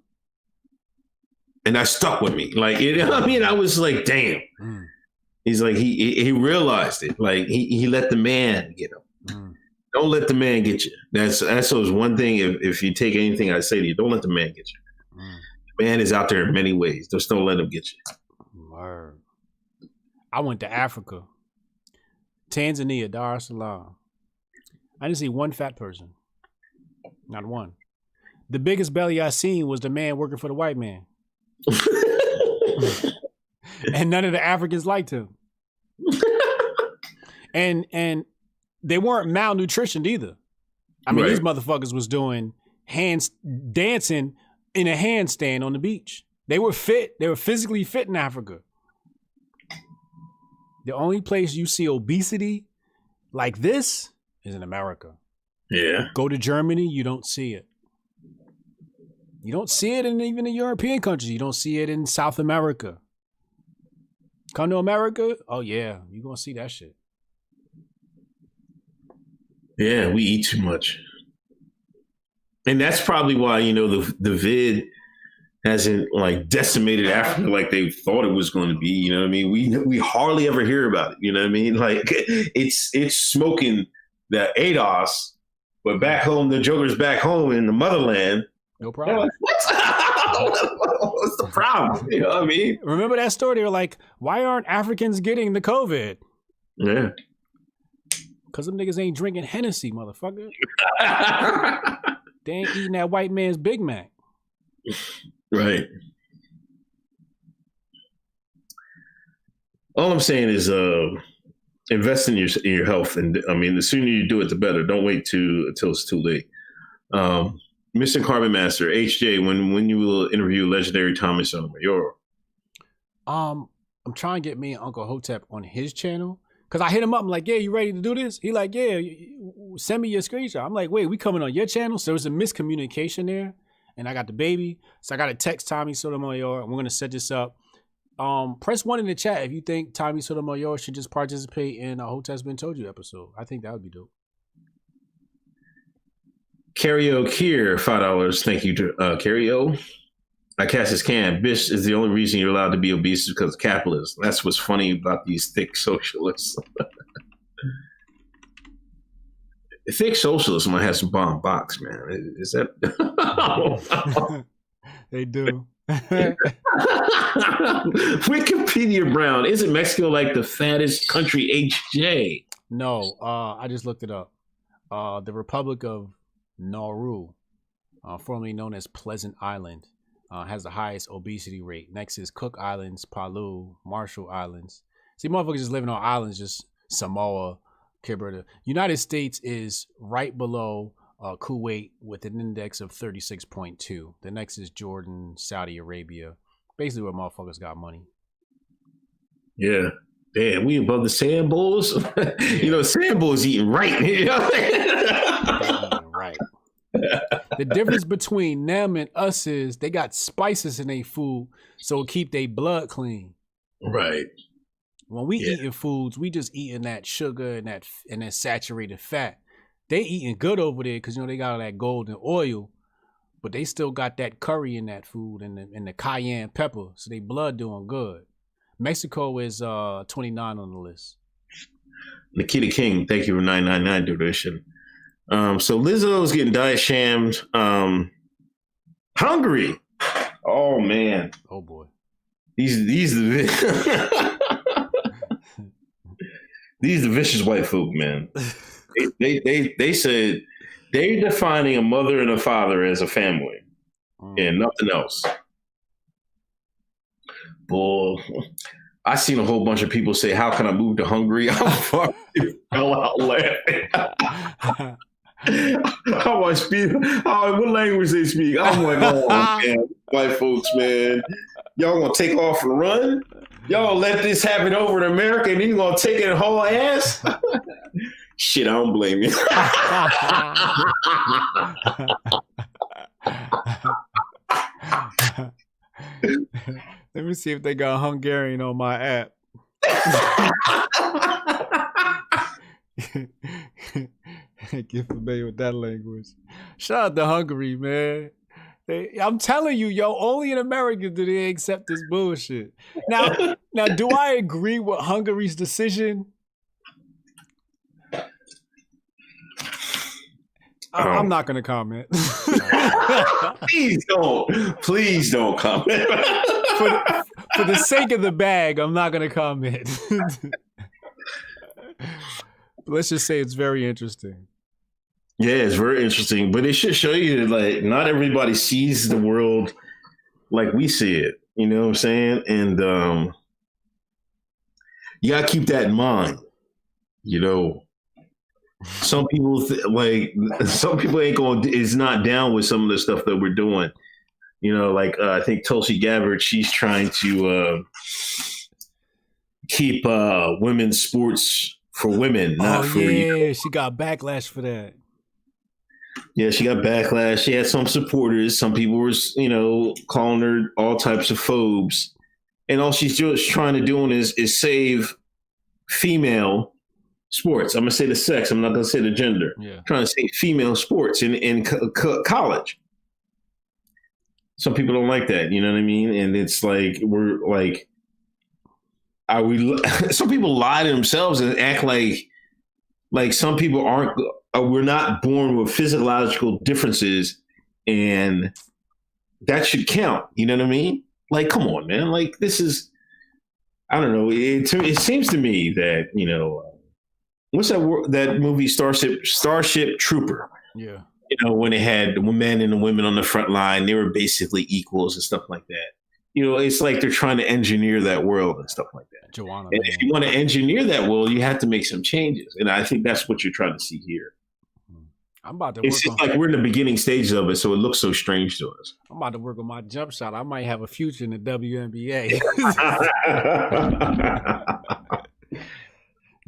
And that stuck with me. I was like, damn. Mm. He's like, he realized it. Like he let the man get him. Mm. Don't let the man get you. That's one thing. If you take anything I say to you, don't let the man get you. Mm. The man is out there in many ways. Just don't let him get you. Word. I went to Africa, Tanzania, Dar es Salaam. I didn't see one fat person. Not one. The biggest belly I seen was the man working for the white man. And none of the Africans liked him. And they weren't malnutritioned either. I mean, These motherfuckers was doing dancing in a handstand on the beach. They were fit. They were physically fit in Africa. The only place you see obesity like this is in America. Yeah. Go to Germany, you don't see it. You don't see it in even the European countries. You don't see it in South America. Come to America, oh yeah, you're going to see that shit. Yeah, we eat too much. And that's probably why, the vid hasn't decimated Africa like they thought it was going to be. You know what I mean? We hardly ever hear about it. You know what I mean? Like it's smoking the ADOS, but back home, the Joker's back home in the motherland. No problem. Like, what's the problem? You know what I mean? Remember that story? They were like, why aren't Africans getting the COVID? Yeah. Because them niggas ain't drinking Hennessy, motherfucker. They ain't eating that white man's Big Mac. Right. All I'm saying is invest in your health. And I mean, the sooner you do it, the better. Don't wait until it's too late. Mr. Carbon Master, HJ, when you will interview legendary Tommy Sotomayor? I'm trying to get me and Uncle Hotep on his channel. Cause I hit him up. I'm like, yeah, you ready to do this? He like, yeah, send me your screenshot. I'm like, wait, we coming on your channel? So there's a miscommunication there. And I got the baby. So I got to text Tommy Sotomayor and we're going to set this up. Press 1 in the chat if you think Tommy Sotomayor should just participate in a Hotep's Been Told You episode. I think that would be dope. Karaoke here, $5. Thank you, Cario. I cast his can. Bitch is the only reason you're allowed to be obese is because of capitalism. That's what's funny about these thick socialists. Thick socialists might have some bomb box, man. Is that? They do. Wikipedia Brown. Isn't Mexico like the fattest country, HJ? No, I just looked it up. The Republic of Nauru, formerly known as Pleasant Island, has the highest obesity rate. Next is Cook Islands, Palau, Marshall Islands. See, motherfuckers just living on islands, just Samoa, Gibraltar. United States is right below Kuwait with an index of 36.2. The next is Jordan, Saudi Arabia. Basically where motherfuckers got money. Yeah. Damn, we above the sand bulls. Yeah. Sand bulls eating right. Eating right. The difference between them and us is they got spices in their food, so keep their blood clean. Right. When we eating foods, we just eating that sugar and that saturated fat. They eating good over there because they got all that golden oil, but they still got that curry in that food and the cayenne pepper, so they blood doing good. Mexico is 29 on the list. Nikita King, thank you for $9.99 donation. So Lizzo is getting diet shammed. Hungary. Oh man. Oh boy. These the vicious white folk, man. They said they're defining a mother and a father as a family. and nothing else. Bull. I seen a whole bunch of people say, "How can I move to Hungary?" I'm fucking fell out laughing. How I speak? What language they speak? I'm like, oh man, white folks, man, y'all gonna take off and run? Y'all let this happen over in America, and then you gonna take it and haul ass? Shit, I don't blame you. Let me see if they got Hungarian on my app. Get familiar with that language. Shout out to Hungary, man. I'm telling you, yo, only in America do they accept this bullshit. Now, do I agree with Hungary's decision? I'm not going to comment. Please don't comment. For the sake of the bag, I'm not going to comment. Let's just say it's very interesting. Yeah, it's very interesting, but it should show you that, like, not everybody sees the world like we see it. You know what I'm saying? And you gotta keep that in mind. You know, some people is not down with some of the stuff that we're doing. You know, like I think Tulsi Gabbard, she's trying to keep women's sports for women, not for you. Yeah, she got backlash for that. Yeah, she got backlash. She had some supporters. Some people were, calling her all types of phobes. And all she's just trying to do is save female sports. I'm going to say the sex. I'm not going to say the gender. Yeah. Trying to save female sports in college. Some people don't like that. You know what I mean? And it's like, we're like, some people lie to themselves and act like some people aren't, we're not born with physiological differences, and that should count. You know what I mean? Like, come on, man. Like, this is, I don't know. It seems to me that, what's that movie, Starship Trooper? Yeah. When it had the men and the women on the front line, they were basically equals and stuff like that. It's like they're trying to engineer that world and stuff like that. Joanna, and if you want to engineer that world, you have to make some changes. And I think that's what you're trying to see here. It's just like we're in the beginning stages of it, so it looks so strange to us. I'm about to work on my jump shot. I might have a future in the WNBA.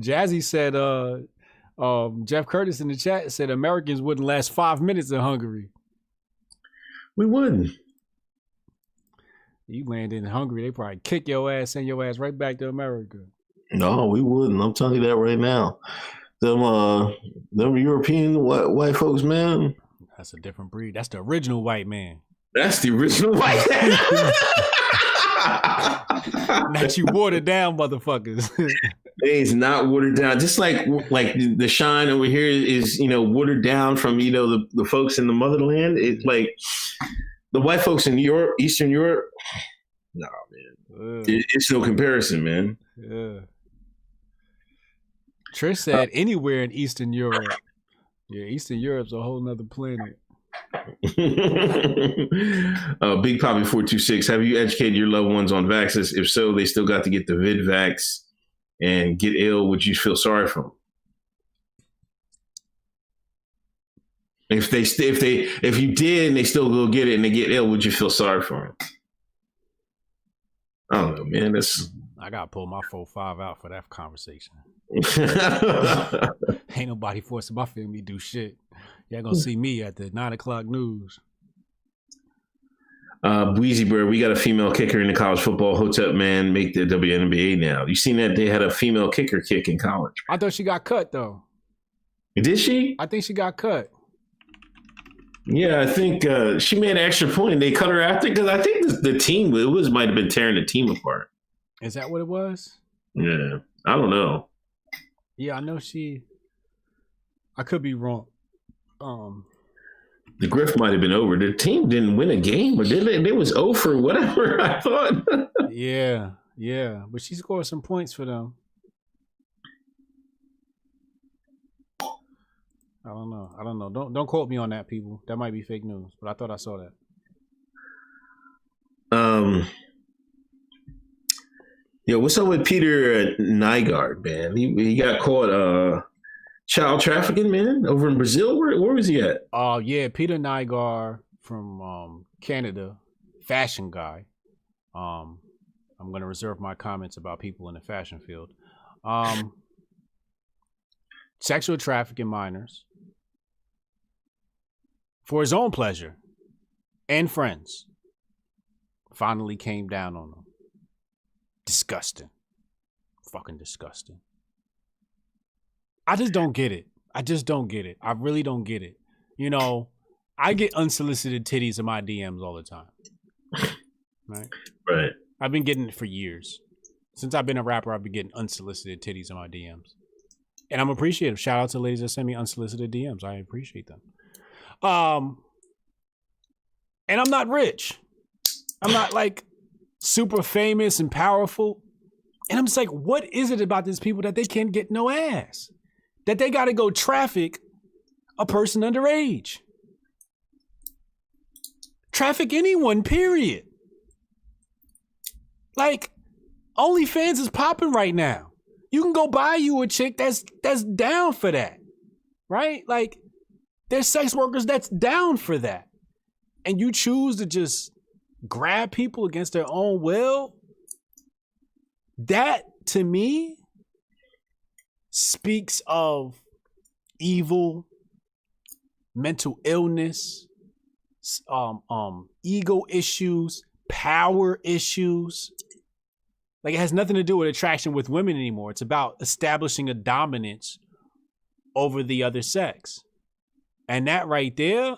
Jazzy said, Jeff Curtis in the chat said Americans wouldn't last 5 minutes in Hungary. We wouldn't. You land in Hungary, they probably kick your ass, send your ass right back to America. No, we wouldn't. I'm telling you that right now. Them European white folks, man. That's a different breed. That's the original white man. That's the original white man. Not you watered down, motherfuckers. It's not watered down. Just like the shine over here is, watered down from, the folks in the motherland. It's like the white folks in Europe, Eastern Europe. Nah, man. It's no comparison, man. Yeah. Trish said anywhere in Eastern Europe. Yeah, Eastern Europe's a whole nother planet. Big Poppy 426. Have you educated your loved ones on vaccines? If so, they still got to get the vid vax and get ill. Would you feel sorry for them? If you did and they still go get it and they get ill, would you feel sorry for them? I don't know, man. I gotta pull my 4-5 out for that conversation. Ain't nobody forcing my family to do shit. Y'all gonna see me at the 9 o'clock news. Breezy Bird, we got a female kicker in the college football. Hotep, man, make the WNBA now. You seen that they had a female kicker kick in college? I thought she got cut though. Did she? I think she got cut. Yeah, I think she made an extra point. They cut her after because I think the team might have been tearing the team apart. Is that what it was? Yeah, I don't know. Yeah, I know I could be wrong. The grift might have been over. The team didn't win a game, or did they? It was over, whatever. I thought. Yeah, but she scored some points for them. I don't know. Don't quote me on that, people. That might be fake news, but I thought I saw that. Yo, what's up with Peter Nygard, man? He got caught child trafficking, man, over in Brazil. Where was he at? Oh yeah, Peter Nygard from Canada, fashion guy. I'm gonna reserve my comments about people in the fashion field. Sexual trafficking minors for his own pleasure and friends. Finally came down on them. Disgusting. Fucking disgusting. I just don't get it. I really don't get it. You know, I get unsolicited titties in my DMs all the time. Right? Right. I've been getting it for years. Since I've been a rapper, I've been getting unsolicited titties in my DMs. And I'm appreciative. Shout out to ladies that send me unsolicited DMs. I appreciate them. And I'm not rich. I'm not like super famous and powerful. And I'm just like, what is it about these people that they can't get no ass? That they got to go traffic a person underage? Traffic anyone, period. Like, OnlyFans is popping right now. You can go buy you a chick that's down for that, right? Like, there's sex workers that's down for that. And you choose to just grab people against their own will? That, to me, speaks of evil, mental illness, ego issues, power issues. Like, it has nothing to do with attraction with women anymore. It's about establishing a dominance over the other sex. And that right there,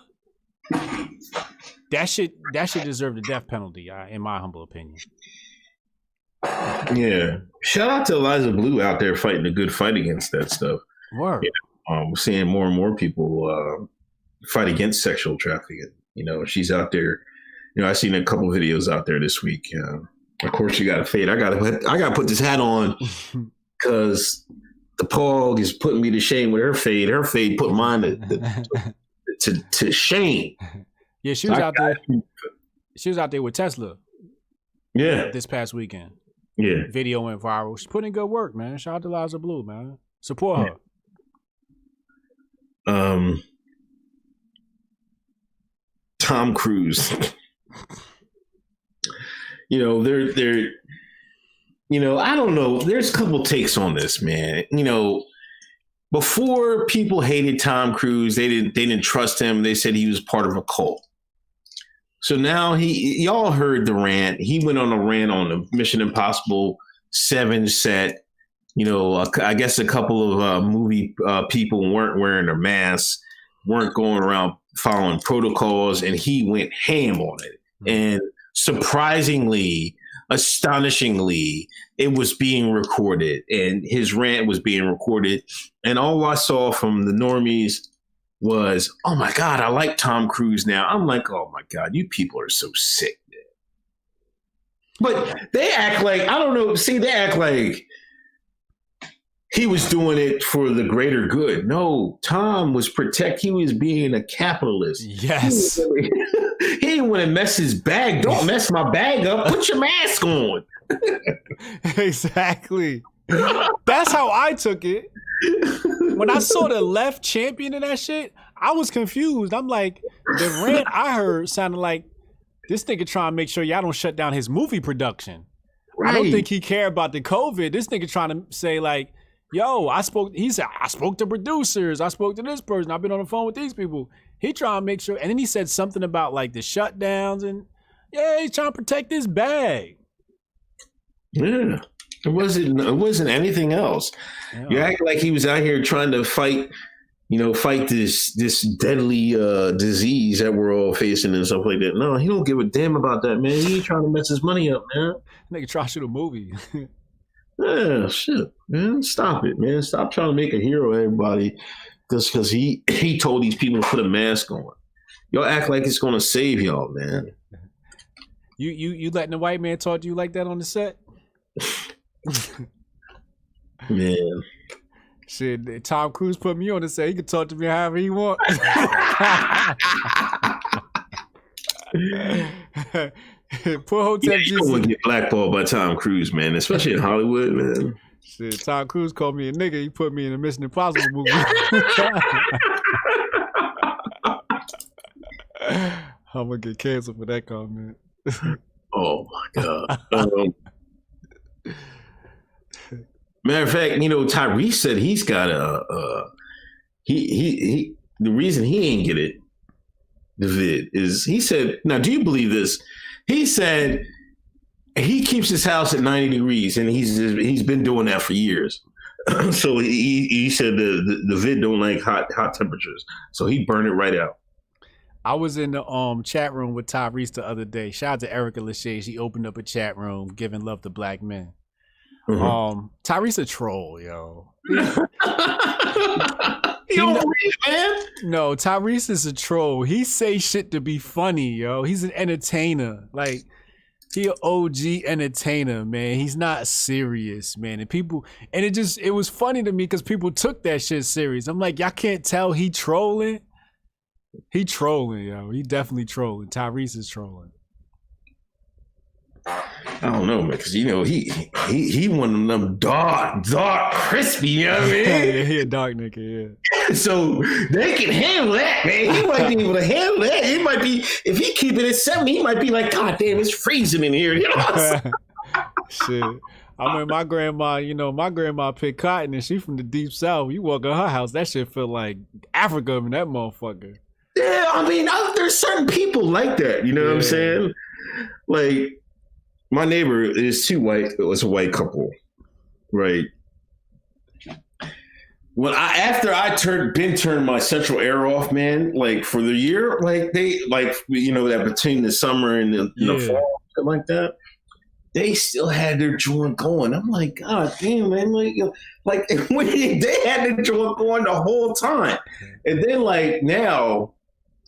that should deserve the death penalty, in my humble opinion. Yeah. Shout out to Eliza Blue out there fighting a good fight against that stuff. Word. Yeah. We're seeing more and more people fight against sexual trafficking. You know, she's out there. You know, I've seen a couple videos out there this week. Of course, you got to fade. I got to put this hat on because the Pog is putting me to shame with her fade. Her fade put mine to shame. Yeah, she was out there. She was out there with Tesla. Yeah, this past weekend. Yeah, video went viral. She's putting in good work, man. Shout out to Eliza Blue, man. Support her. Tom Cruise. You know, they're you know, I don't know. There's a couple takes on this, man. You know, before people hated Tom Cruise, they didn't trust him. They said he was part of a cult. So now y'all heard the rant. He went on a rant on the Mission Impossible 7 set. You know, I guess a couple of movie people weren't wearing their masks, weren't going around following protocols, and he went ham on it. And surprisingly, astonishingly, it was being recorded, and his rant was being recorded. And all I saw from the normies was, oh my God, I like Tom Cruise now. I'm like, oh my God, you people are so sick, man. But they act like, I don't know, see, they act like he was doing it for the greater good. No, Tom was he was being a capitalist. Yes. He didn't want to mess his bag. Don't mess my bag up. Put your mask on. Exactly. That's how I took it. When I saw the left champion in that shit, I was confused. I'm like, the rant I heard sounded like this nigga trying to make sure y'all don't shut down his movie production. Right. I don't think he cared about the COVID. This nigga trying to say like, yo, he said, I spoke to producers. I spoke to this person. I've been on the phone with these people. He trying to make sure. And then he said something about like the shutdowns and yeah, he's trying to protect his bag. Yeah. It wasn't anything else. Yeah. You act like he was out here trying to fight this deadly disease that we're all facing and stuff like that. No, he don't give a damn about that, man. He ain't trying to mess his money up, man. Nigga try to shoot a movie. Yeah, shit, man. Stop it, man. Stop trying to make a hero of everybody just because he told these people to put a mask on. Y'all act like it's gonna save y'all, man. You letting the white man talk to you like that on the set? Man. Shit, Tom Cruise put me on the set. He can talk to me however he want. Poor Yeah, Hotep you don't want to get blackballed by Tom Cruise, man, especially in Hollywood, man. Shit, Tom Cruise called me a nigga. He put me in a Mission Impossible movie. I'm gonna get canceled for that comment. Oh my god. Matter of fact, Tyrese said he's got he the reason he ain't get it, the vid, is he said, now do you believe this? He said he keeps his house at 90 degrees and he's been doing that for years. So he said the vid don't like hot temperatures. So he burned it right out. I was in the chat room with Tyrese the other day. Shout out to Erica Lachey. She opened up a chat room giving love to black men. Tyrese a troll, yo. No, Tyrese is a troll. He say shit to be funny, yo. He's an entertainer. Like, he an OG entertainer, man. He's not serious, man. And it was funny to me because people took that shit serious. I'm like, y'all can't tell he trolling? He trolling, yo. He definitely trolling. Tyrese is trolling. I don't know, man, because he one of them dark, crispy, you know what I mean? Yeah, he a dark nigga, yeah. So they can handle that, man. He might be able to handle that. He might be, if he keep it at 70, he might be like, God damn, it's freezing in here. You know? Shit. I mean, my grandma picked cotton and she from the deep south. You walk in her house, that shit feel like Africa in that motherfucker. Yeah, I mean, there's certain people like that. You know what I'm saying? Like, my neighbor is it was a white couple, right? When after I turned my central air off, man, like for the year, like they that between the summer and the fall, like that, they still had their joint going. I'm like, God damn, man, like they had their joint going the whole time, and then like now,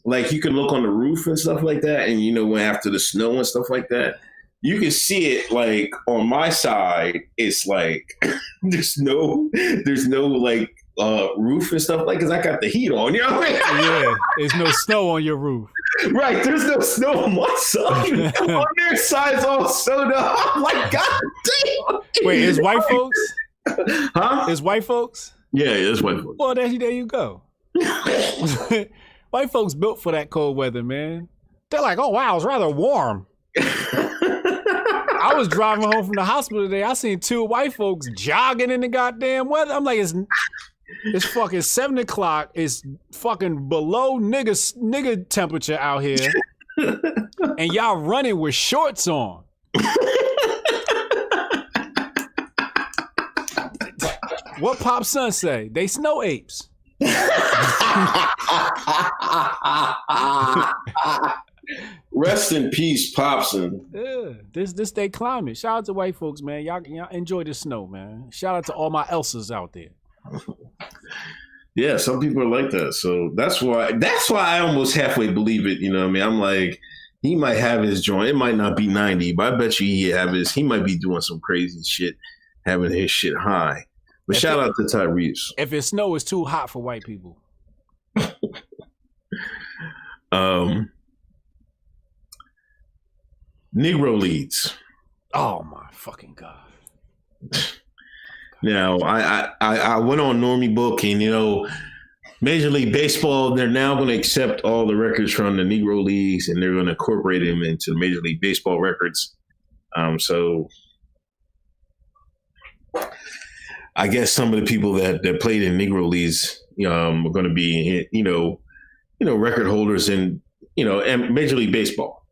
like you can look on the roof and stuff like that, and when after the snow and stuff like that. You can see it like on my side. It's like there's no like roof and stuff, like, because I got the heat on. You know what I mean? Yeah, there's no snow on your roof. Right, there's no snow on my side. On their side's all sewed up. I'm like, God damn. Wait, is white folks? Huh? Is white folks? Yeah, it's white folks. Well, there you go. White folks built for that cold weather, man. They're like, oh wow, it's rather warm. I was driving home from the hospital today. I seen two white folks jogging in the goddamn weather. I'm like, it's fucking 7 o'clock. It's fucking below nigga temperature out here, and y'all running with shorts on. What Pop Son say? They snow apes. Rest in peace, Popson. Yeah, this day climate. Shout out to white folks, man. Y'all enjoy the snow, man. Shout out to all my Elsas out there. Yeah, some people are like that. So that's why I almost halfway believe it. You know what I mean? I'm like, he might have his joint. It might not be 90, but I bet you he might be doing some crazy shit, having his shit high. But shout out to Tyrese. If it snow is too hot for white people. Negro Leagues. Oh my fucking God. Now, I went on Normie Book, and Major League Baseball, they're now going to accept all the records from the Negro Leagues, and they're going to incorporate them into Major League Baseball records. So I guess some of the people that played in Negro Leagues are going to be, record holders in, and Major League Baseball.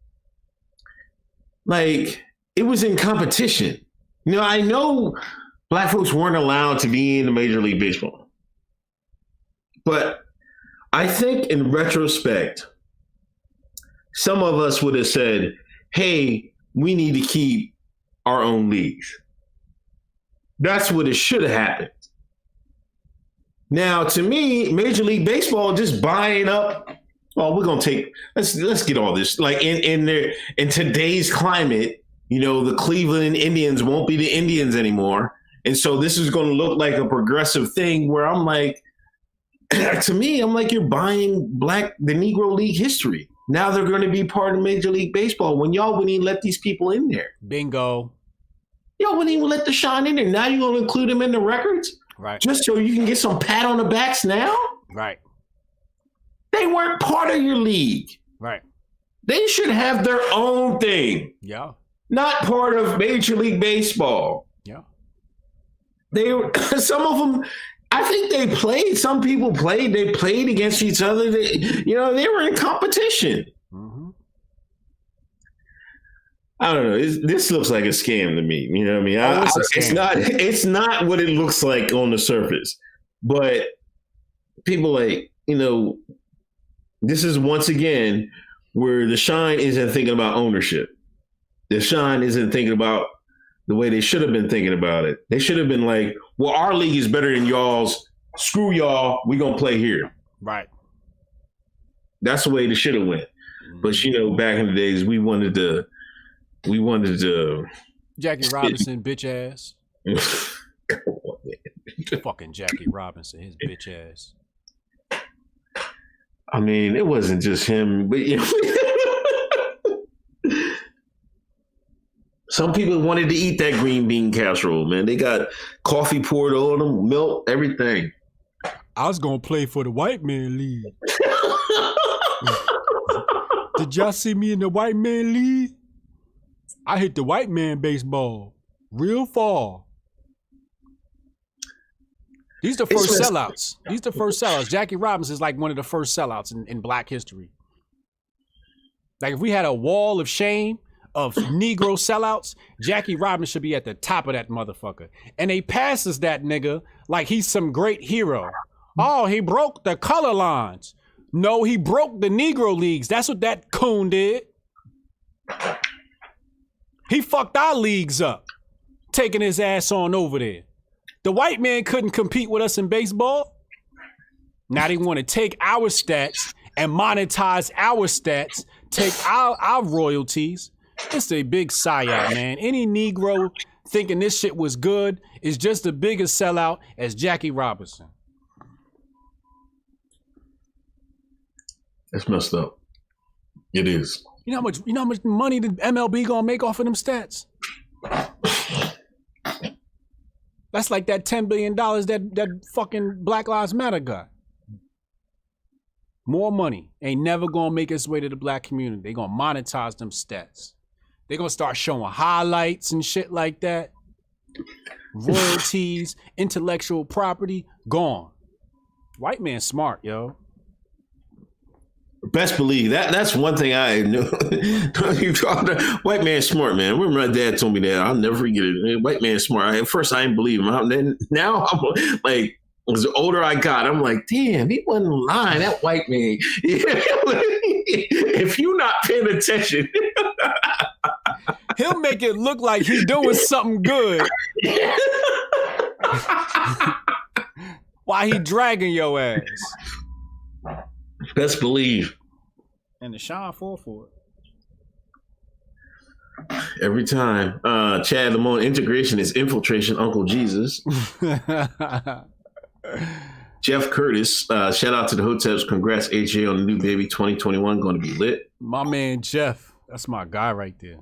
Like, it was in competition. I know black folks weren't allowed to be in the Major League Baseball. But I think in retrospect, some of us would have said, hey, we need to keep our own leagues. That's what it should have happened. Now, to me, Major League Baseball just buying up. Well, we're gonna let's get all this. Like in today's climate, the Cleveland Indians won't be the Indians anymore, and so this is going to look like a progressive thing. Where I'm like, to me, I'm like, you're buying the Negro League history. Now they're going to be part of Major League Baseball when y'all wouldn't even let these people in there. Bingo. Y'all wouldn't even let the Shine in there. Now you're going to include them in the records? Right. Just so you can get some pat on the backs now? Right. They weren't part of your league. Right. They should have their own thing. Yeah. Not part of Major League Baseball. Yeah. They were, some of them, I think they played. Some people played. They played against each other. They were in competition. Mm-hmm. I don't know. This looks like a scam to me. You know what I mean? It's not what it looks like on the surface. But people this is once again where the Shine isn't thinking about ownership. The Shine isn't thinking about the way they should have been thinking about it. They should have been like, well, our league is better than y'all's. Screw y'all. We're going to play here. Right. That's the way they should have went. But, back in the days, we wanted to Jackie Robinson, bitch ass. Come on, man. Fucking Jackie Robinson, his bitch ass. I mean, it wasn't just him, but some people wanted to eat that green bean casserole, man. They got coffee poured on them, milk, everything. I was gonna play for the White Man League. Did y'all see me in the White Man League? I hit the white man baseball real far. These the first sellouts. Jackie Robinson is like one of the first sellouts in Black history. Like if we had a wall of shame of Negro sellouts, Jackie Robinson should be at the top of that motherfucker. And they passes that nigga like he's some great hero. Oh, he broke the color lines. No, he broke the Negro Leagues. That's what that coon did. He fucked our leagues up, taking his ass on over there. The white man couldn't compete with us in baseball. Now they want to take our stats and monetize our stats, take our royalties. It's a big psyop, man. Any Negro thinking this shit was good is just a bigger sellout as Jackie Robinson. That's messed up. It is. You know how much money the MLB gonna make off of them stats? That's like that $10 billion that fucking Black Lives Matter got. More money ain't never gonna make its way to the black community. They gonna monetize them stats. They gonna start showing highlights and shit like that. Royalties, intellectual property, gone. White man smart, yo. Best believe that's one thing I know. You talk to white man smart, man. When my dad told me that, I'll never forget it. White man smart. At first, I didn't believe him. Then now I'm like, as the older I got, I'm like, damn, he wasn't lying. That white man. If you're not paying attention, he'll make it look like he's doing something good. Why he dragging your ass? Best believe. And the Sean fall for it. Every time. Chad Lamone, integration is infiltration, Uncle Jesus. Jeff Curtis, shout out to the Hoteps. Congrats, AJ, on the new baby 2021. Going to be lit. My man, Jeff. That's my guy right there.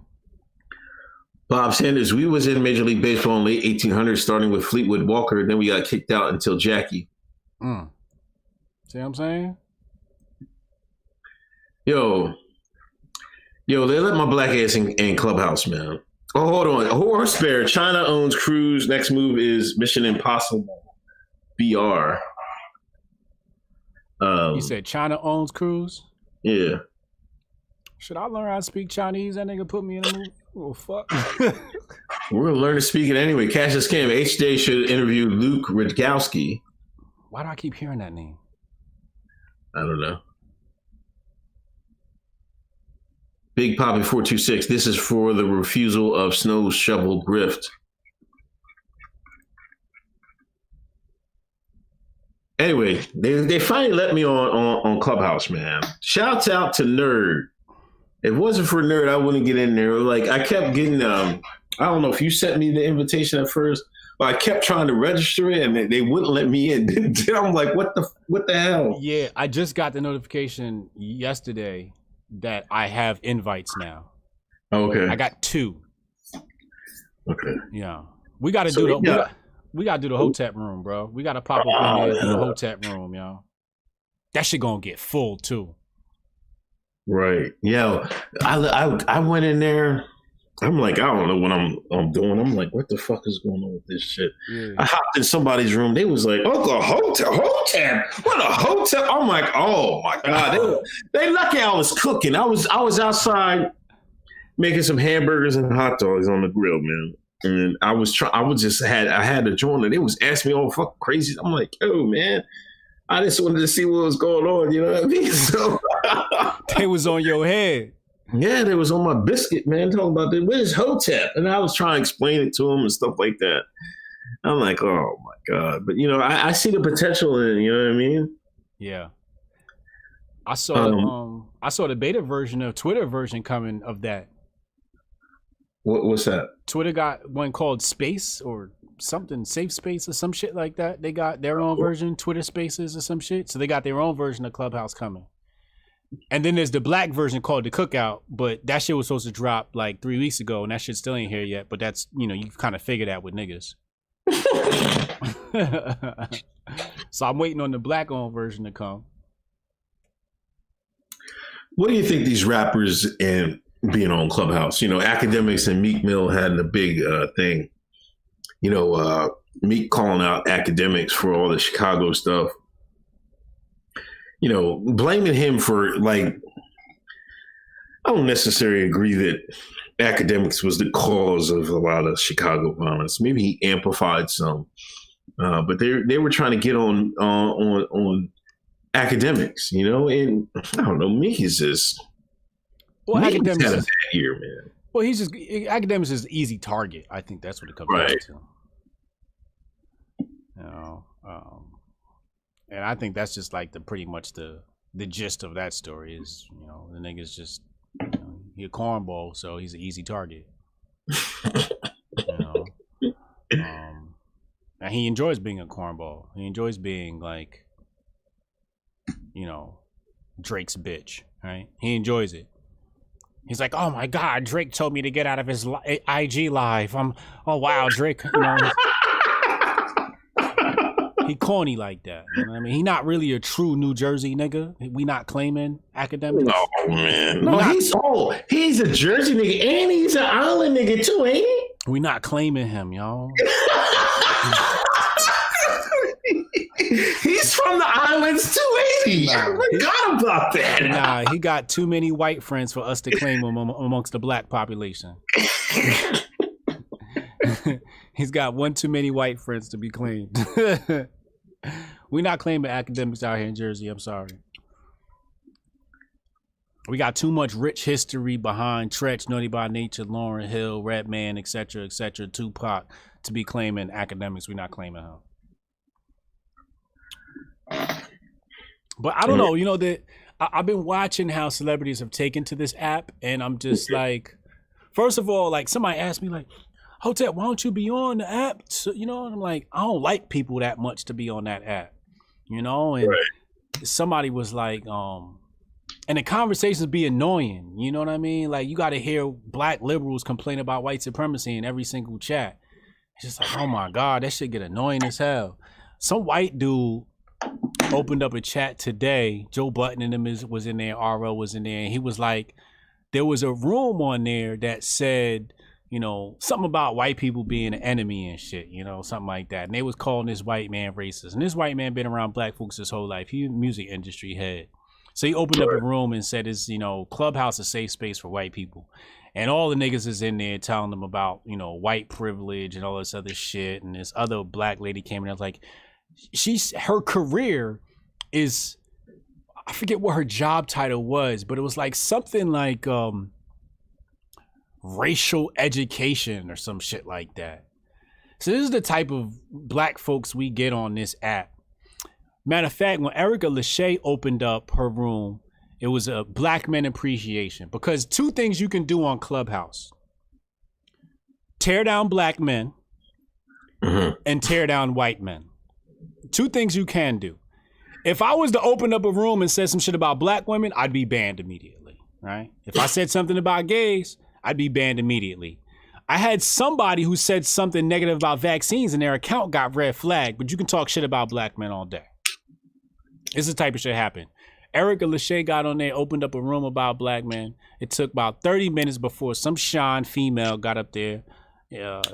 Bob Sanders, we was in Major League Baseball in late 1800s, starting with Fleetwood Walker. Then we got kicked out until Jackie. See what I'm saying? Yo, they let my black ass in Clubhouse, man. Oh, hold on. Horse Bear, China owns Cruise. Next move is Mission Impossible BR. You said China owns Cruise? Yeah. Should I learn how to speak Chinese? That nigga put me in a movie. Oh, fuck. We're going to learn to speak it anyway. Cassius Cam, HJ should interview Luke Rudkowski. Why do I keep hearing that name? I don't know. Big Poppy 426. This is for the refusal of snow shovel grift. Anyway, they finally let me on Clubhouse, man. Shouts out to Nerd. If it wasn't for Nerd, I wouldn't get in there. Like I kept getting I don't know if you sent me the invitation at first, but I kept trying to register it and they wouldn't let me in. Then I'm like, what the hell? Yeah, I just got the notification yesterday that I have invites now. Okay. I got 2. Okay. Yeah. We got to So, do the yeah. we got to do the Hotep room, bro. We got to pop up in there and do the Hotep room, yo. That shit gonna get full too. Right. Yeah. I went in there. I'm like, I don't know what I'm doing. I'm like, what the fuck is going on with this shit? Yeah. I hopped in somebody's room. They was like, Uncle Hotep. What a Hotep? I'm like, oh my God. They lucky I was cooking. I was outside making some hamburgers and hot dogs on the grill, man. And I had to join it. They was asking me all fucking crazy. I'm like, oh man, I just wanted to see what was going on. You know what I mean? So they was on your head. Yeah, they was on my biscuit, man, talking about where's Hotep? And I was trying to explain it to them and stuff like that. I'm like, oh my God. But I see the potential in it, you know what I mean? Yeah. I saw the beta version of Twitter version coming of that. What's that? Twitter got one called Space or something, Safe Space or some shit like that. They got their own version, Twitter Spaces or some shit. So they got their own version of Clubhouse coming. And then there's the black version called the Cookout, but that shit was supposed to drop like 3 weeks ago, and that shit still ain't here yet. But that's, you kind of figure that with niggas. So I'm waiting on the black owned version to come. What do you think these rappers and being on Clubhouse? Akademiks and Meek Mill had a big thing. Meek calling out Akademiks for all the Chicago stuff. Blaming him for, like, I don't necessarily agree that Akademiks was the cause of a lot of Chicago violence. Maybe he amplified some, but they were trying to get on Akademiks, and I don't know. Meek is just Akademiks had a bad year, man. Well, Akademiks is an easy target. I think that's what it comes down to. And I think that's just like pretty much the gist of that story is, the nigga's just, he a cornball, so he's an easy target. And he enjoys being a cornball. He enjoys being like, Drake's bitch, right? He enjoys it. He's like, oh my God, Drake told me to get out of his IG live. Oh wow, Drake, he corny like that. You know what I mean? He not really a true New Jersey nigga. We not claiming Akademiks. Oh man. No, he's a Jersey nigga and he's an island nigga too, ain't he? We not claiming him, y'all. He's from the islands too, ain't he? I forgot about that. Nah, he got too many white friends for us to claim him amongst the black population. He's got one too many white friends to be claimed. We're not claiming Akademiks out here in Jersey. I'm sorry. We got too much rich history behind Tretch, Naughty by Nature, Lauryn Hill, Redman, etc., Tupac to be claiming Akademiks. We're not claiming him. But I don't know. That I've been watching how celebrities have taken to this app, and I'm just like, first of all, like somebody asked me like, Hotep, why don't you be on the app? So, and I'm like, I don't like people that much to be on that app, and right. Somebody was like, and the conversations be annoying, you know what I mean? Like, you got to hear black liberals complain about white supremacy in every single chat. It's just like, oh my God, that shit get annoying as hell. Some white dude opened up a chat today. Joe Button and them was in there, RL was in there, and he was like, there was a room on there that said, something about white people being an enemy and shit, something like that. And they was calling this white man racist. And this white man been around black folks his whole life. He music industry head. So he opened up a room and said, it's, Clubhouse a safe space for white people. And all the niggas is in there telling them about, white privilege and all this other shit. And this other black lady came in and was like, her career is, I forget what her job title was, but it was like something like, racial education or some shit like that. So this is the type of black folks we get on this app. Matter of fact, when Erica Lachey opened up her room, it was a black men appreciation, because 2 things you can do on Clubhouse: tear down black men and tear down white men. 2 things you can do. If I was to open up a room and say some shit about black women, I'd be banned immediately. right? If I said something about gays, I'd be banned immediately. I had somebody who said something negative about vaccines and their account got red flagged, but you can talk shit about black men all day. It's the type of shit happen. Erica Lachey got on there, opened up a room about black men. It took about 30 minutes before some Sean female got up there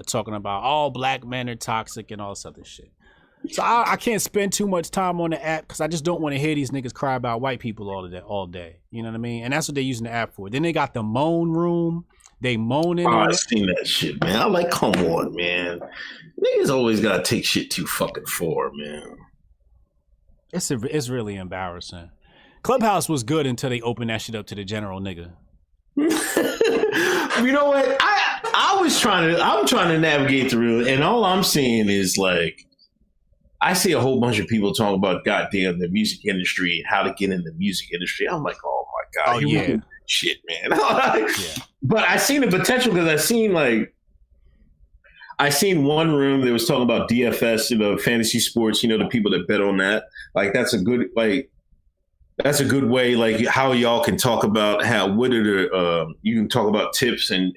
talking about all black men are toxic and all this other shit. So I can't spend too much time on the app because I just don't want to hear these niggas cry about white people all day. You know what I mean? And that's what they're using the app for. Then they got the moan room. They moaning. I've seen that shit, man. I'm like, come on, man. Niggas always gotta take shit too fucking far, man. It's really embarrassing. Clubhouse was good until they opened that shit up to the general nigga. You know what? I'm trying to navigate through it, and all I'm seeing is like, I see a whole bunch of people talking about goddamn the music industry and how to get in the music industry. I'm like, oh my god, yeah, shit, man. But I seen the potential because I seen one room that was talking about DFS, fantasy sports. The people that bet on that. Like that's a good way. Like how y'all can talk about you can talk about tips and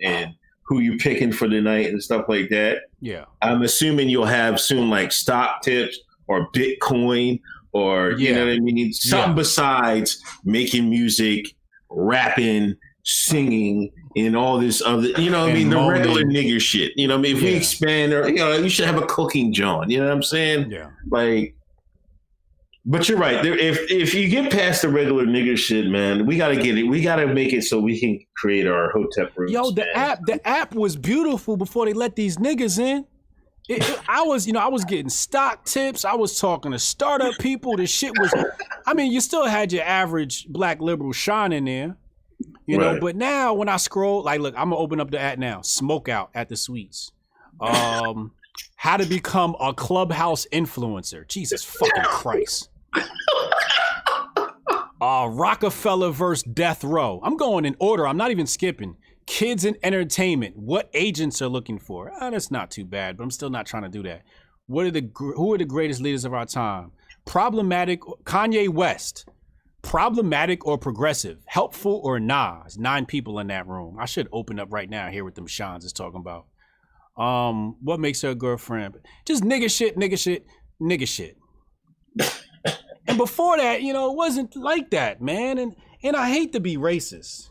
who you're picking for the night and stuff like that. Yeah. I'm assuming you'll have soon like stock tips or Bitcoin or, you know what I mean? Something besides making music, rapping, singing, and all this other, the regular nigger shit. If we expand or, you should have a cooking joint. You know what I'm saying? Yeah. Like, but you're right. If you get past the regular nigger shit, man, we gotta get it. We gotta make it so we can create our Hotep rooms. Yo, the app was beautiful before they let these niggas in. I was getting stock tips. I was talking to startup people. The shit was, you still had your average black liberal shine in there, know. But now when I scroll, like, look, I'm gonna open up the app now. Smoke out at the Sweets. How to become a Clubhouse influencer. Jesus fucking Christ. Rockefeller versus Death Row. I'm going in order. I'm not even skipping. Kids in entertainment. What agents are looking for? That's not too bad, but I'm still not trying to do that. Who are the greatest leaders of our time? Problematic. Kanye West. Problematic or progressive? Helpful or Nas? 9 people in that room. I should open up right now and hear what them Shans is talking about. What makes her a girlfriend? Just nigga shit. And before that, it wasn't like that, man. And I hate to be racist.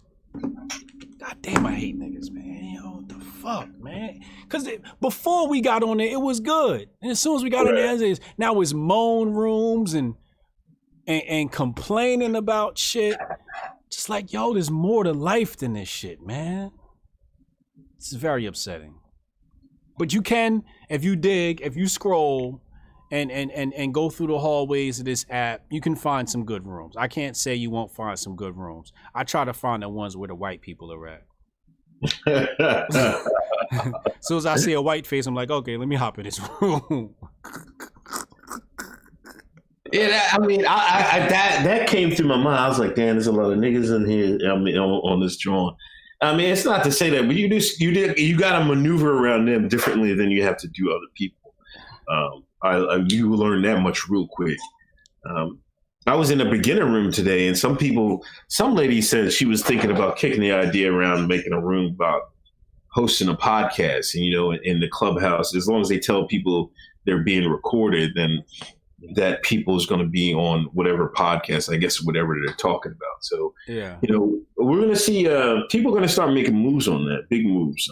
God damn, I hate niggas, man. What the fuck, man? Because before we got on there, it was good. And as soon as we got on there, now it's moan rooms and complaining about shit. Just like, there's more to life than this shit, man. It's very upsetting. But you can, if you scroll and go through the hallways of this app, you can find some good rooms. I can't say you won't find some good rooms. I try to find the ones where the white people are at. As soon as I see a white face, I'm like, okay, let me hop in this room. Yeah, that came through my mind. I was like, damn, there's a lot of niggas in here on this drawing. It's not to say that, but you got to maneuver around them differently than you have to do other people. You learn that much real quick. I was in a beginner room today, and some lady said she was thinking about kicking the idea around making a room about hosting a podcast, and in the Clubhouse, as long as they tell people they're being recorded, then that people is going to be on whatever podcast, I guess, whatever they're talking about. So, we're going to see people are going to start making moves on that, big moves.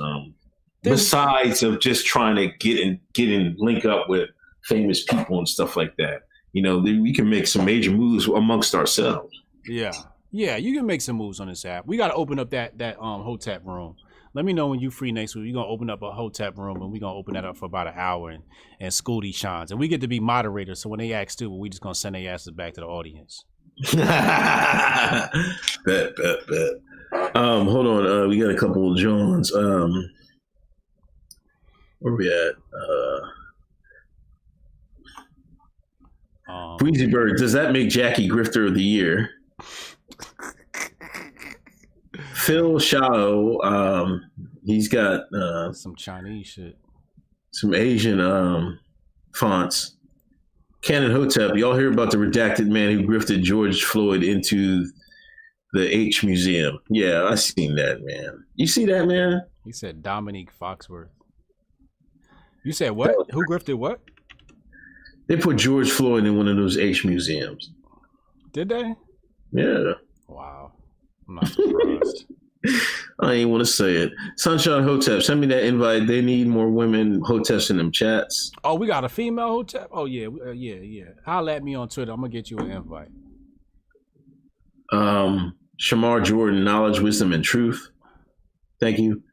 Besides of just trying to get in, link up with famous people and stuff like that. We can make some major moves amongst ourselves. Yeah, you can make some moves on this app. We got to open up that Hotep room. Let me know when you free next week. We're going to open up a Hotep room, and we're going to open that up for about an hour and school these shines. And we get to be moderators, so when they ask stupid, we just going to send their asses back to the audience. Bet. Hold on. We got a couple of Johns. Where we at? Breezy Bird, does that make Jackie Grifter of the Year? Phil Shao, he's got some Chinese shit, some Asian fonts. Canon Hotep, y'all hear about the redacted man who grifted George Floyd into The H Museum. Yeah, I seen that, man. You see that, man? He said Dominique Foxworth. You said what? Who grifted what? They put George Floyd in one of those H museums. Did they? Yeah. Wow. I'm not surprised. I ain't want to say it. Sunshine Hotep, send me that invite. They need more women Hoteps in them chats. Oh, we got a female Hotep? Oh, yeah. Yeah. Holla at me on Twitter. I'm going to get you an invite. Shamar Jordan, knowledge, wisdom, and truth. Thank you.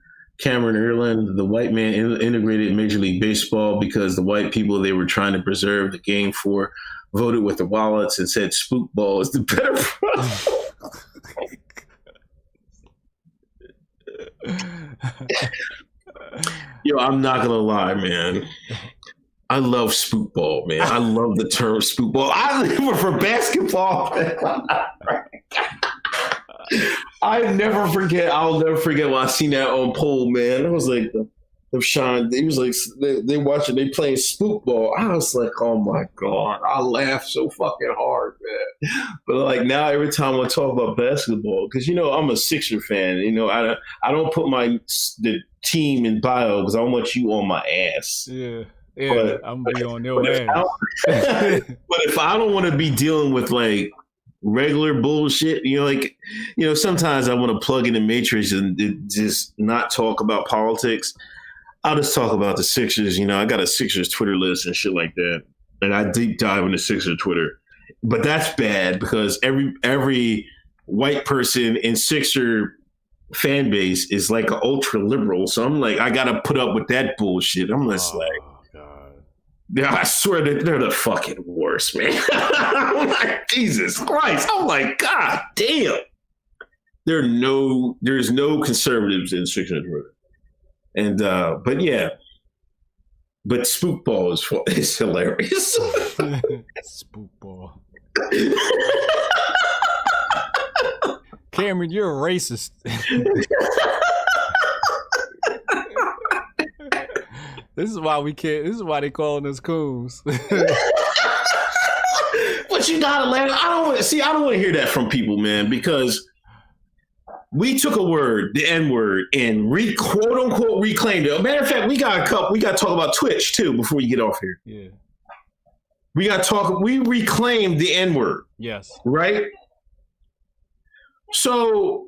Cameron Erland, the white man integrated Major League Baseball because the white people they were trying to preserve the game for voted with their wallets and said spook ball is the better product. Yo, I'm not gonna lie, man. I love spook ball, man. I love the term spook ball. I live for basketball. I'll never forget when I seen that on poll, man. I was like, the Sean, he was like, they playing spook ball. I was like, oh my God. I laughed so fucking hard, man. But like now every time I talk about basketball, because I'm a Sixer fan, I don't put the team in bio because I want you on my ass. Yeah. But, I'm gonna be on your ass. But if I don't want to be dealing with like regular bullshit, sometimes I want to plug in the matrix and just not talk about politics. I'll just talk about the Sixers. I got a Sixers Twitter list and shit like that, and I deep dive into Sixers Twitter. But that's bad because every white person in Sixer fan base is like an ultra liberal. So I'm like, I gotta put up with that bullshit. I'm just like. Yeah, I swear they're the fucking worst, man. I'm like, Jesus Christ. I'm like, God damn. There's no conservatives in Sixers Twitter. And but yeah. But spook ball is hilarious. Spook ball. Cameron, you're a racist. This is why we can't. This is why they calling us coons. But you gotta let. I don't want to hear that from people, man, because we took a word, the N word, and quote unquote reclaimed it. Matter of fact, we got to talk about Twitch too before you get off here. Yeah. We reclaimed the N word. Yes. Right. So.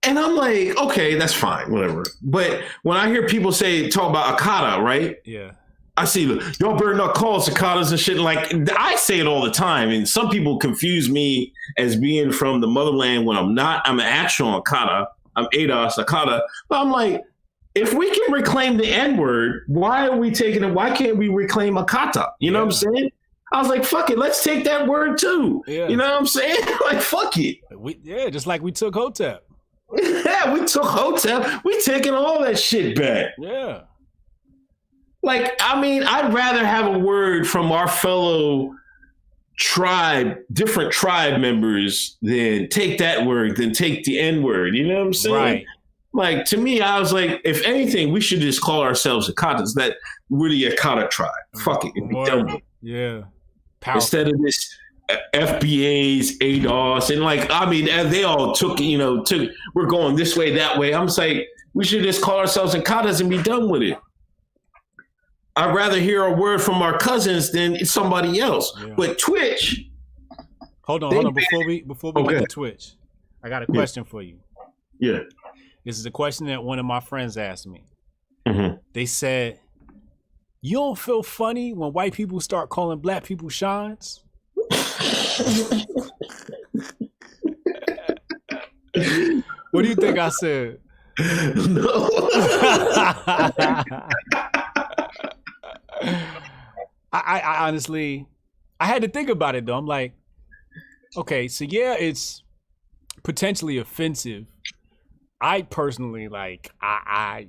And I'm like, okay, that's fine, whatever. But when I hear people talk about Akata, right? Yeah. I see, y'all better not call us Akatas and shit. Like, I say it all the time. And some people confuse me as being from the motherland when I'm not. I'm an actual Akata. I'm ADOS Akata. But I'm like, if we can reclaim the N-word, why can't we reclaim Akata? You know what I'm saying? I was like, fuck it, let's take that word too. Yeah. You know what I'm saying? Like, fuck it. Just like we took Hotep. Yeah, we took Hotep. We taking all that shit back. Yeah. Like, I mean, I'd rather have a word from our fellow different tribe members than take that word, than take the N word. You know what I'm saying? Right. Like, to me, I was like, if anything, we should just call ourselves Akatas, that we're the Akata tribe. Fuck it. Be done with it. Yeah. Powerful. Instead of this FBA's, ADOS, and like, I mean, they all we're going this way, that way. I'm like, we should just call ourselves Akatas and be done with it. I'd rather hear a word from our cousins than somebody else. Yeah. But Twitch. Hold on. Before we get to Twitch, I got a question for you. Yeah. This is a question that one of my friends asked me. Mm-hmm. They said, you don't feel funny when white people start calling black people shines? What do you think I said? No. I honestly, I had to think about it though. I'm like, okay, so yeah, it's potentially offensive. I personally I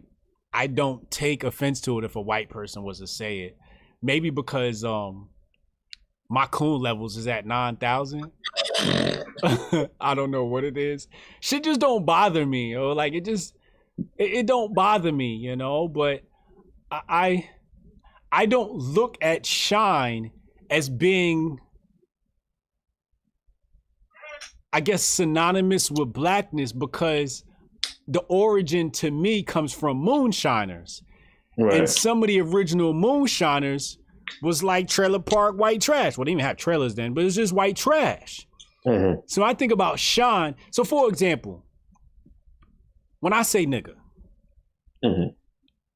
don't take offense to it if a white person was to say it. Maybe because my coon levels is at 9,000. I don't know what it is. Shit just don't bother me. Or like it don't bother me, but I don't look at shine as being I guess, synonymous with blackness because the origin to me comes from moonshiners. Right. And some of the original moonshiners was like trailer park white trash. Well, they didn't even have trailers then, but it's just white trash. Mm-hmm. So I think about Sean. So for example, when I say nigga, Mm-hmm.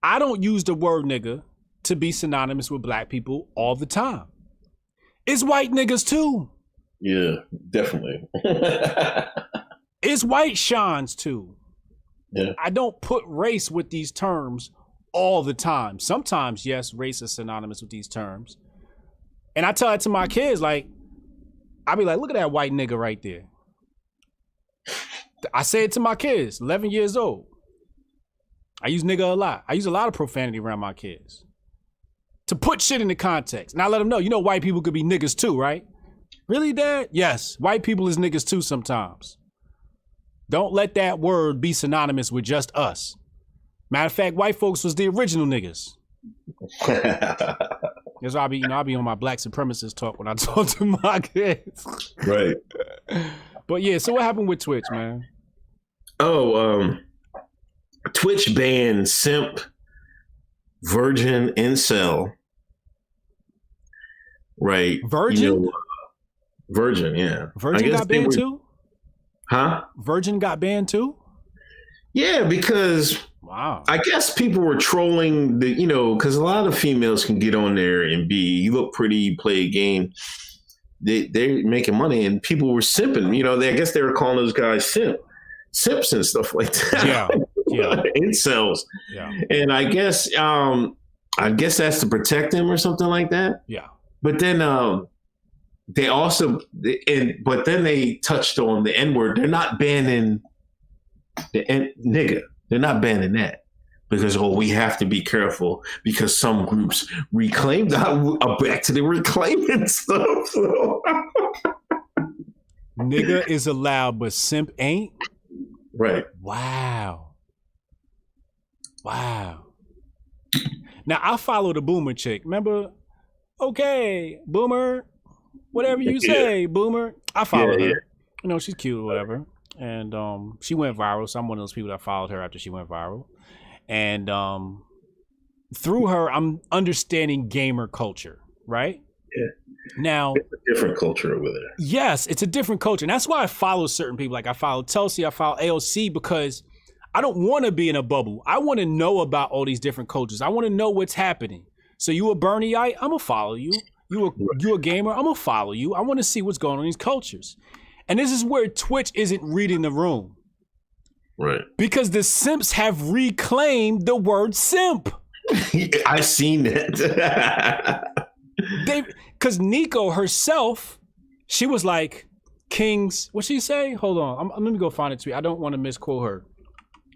I don't use the word nigga to be synonymous with black people all the time. It's white niggas too. Yeah, definitely. It's white Sean's too. Yeah. I don't put race with these terms all the time. Sometimes, yes, race is synonymous with these terms. And I tell that to my kids, like, I be like, look at that white nigga right there. I say it to my kids, 11 years old. I use nigga a lot. I use a lot of profanity around my kids to put shit into context. And I let them know, you know, white people could be niggas too, right? Really, Dad? Yes, white people is niggas too sometimes. Don't let that word be synonymous with just us. Matter of fact, white folks was the original niggas. That's why I'll be on my black supremacist talk when I talk to my kids. Right. But yeah, so what happened with Twitch, man? Twitch banned Simp, Virgin, Incel. Right. Virgin? You know, Virgin, yeah. Virgin got banned too? Huh? Virgin got banned too? Yeah, because wow. I guess people were trolling because a lot of females can get on there and you look pretty, you play a game. They're making money and people were simping. I guess they were calling those guys simps and stuff like that. Yeah. Incels. Yeah. And I guess that's to protect them or something like that. Yeah. But then they also but then they touched on the N-word. They're not banning the nigga. They're not banning that because we have to be careful because some groups reclaim back to the reclaiming stuff. So. Nigga is allowed, but simp ain't. Right. Wow. Now I follow the boomer chick. Remember? Okay, boomer. Whatever you say, boomer. I follow her. Yeah. She's cute or whatever. And she went viral. So I'm one of those people that followed her after she went viral. And through her, I'm understanding gamer culture, right? Yeah. Now, it's a different culture over there. Yes, it's a different culture. And that's why I follow certain people. Like I follow Tulsi, I follow AOC, because I don't want to be in a bubble. I want to know about all these different cultures. I want to know what's happening. So you a Bernieite, I'm going to follow you. You a gamer, I'm going to follow you. I want to see what's going on in these cultures. And this is where Twitch isn't reading the room. Right. Because the simps have reclaimed the word simp. I've seen it. Because Nico herself, she was like, Kings, what'd she say? Hold on, let me go find it to you. I don't want to misquote her.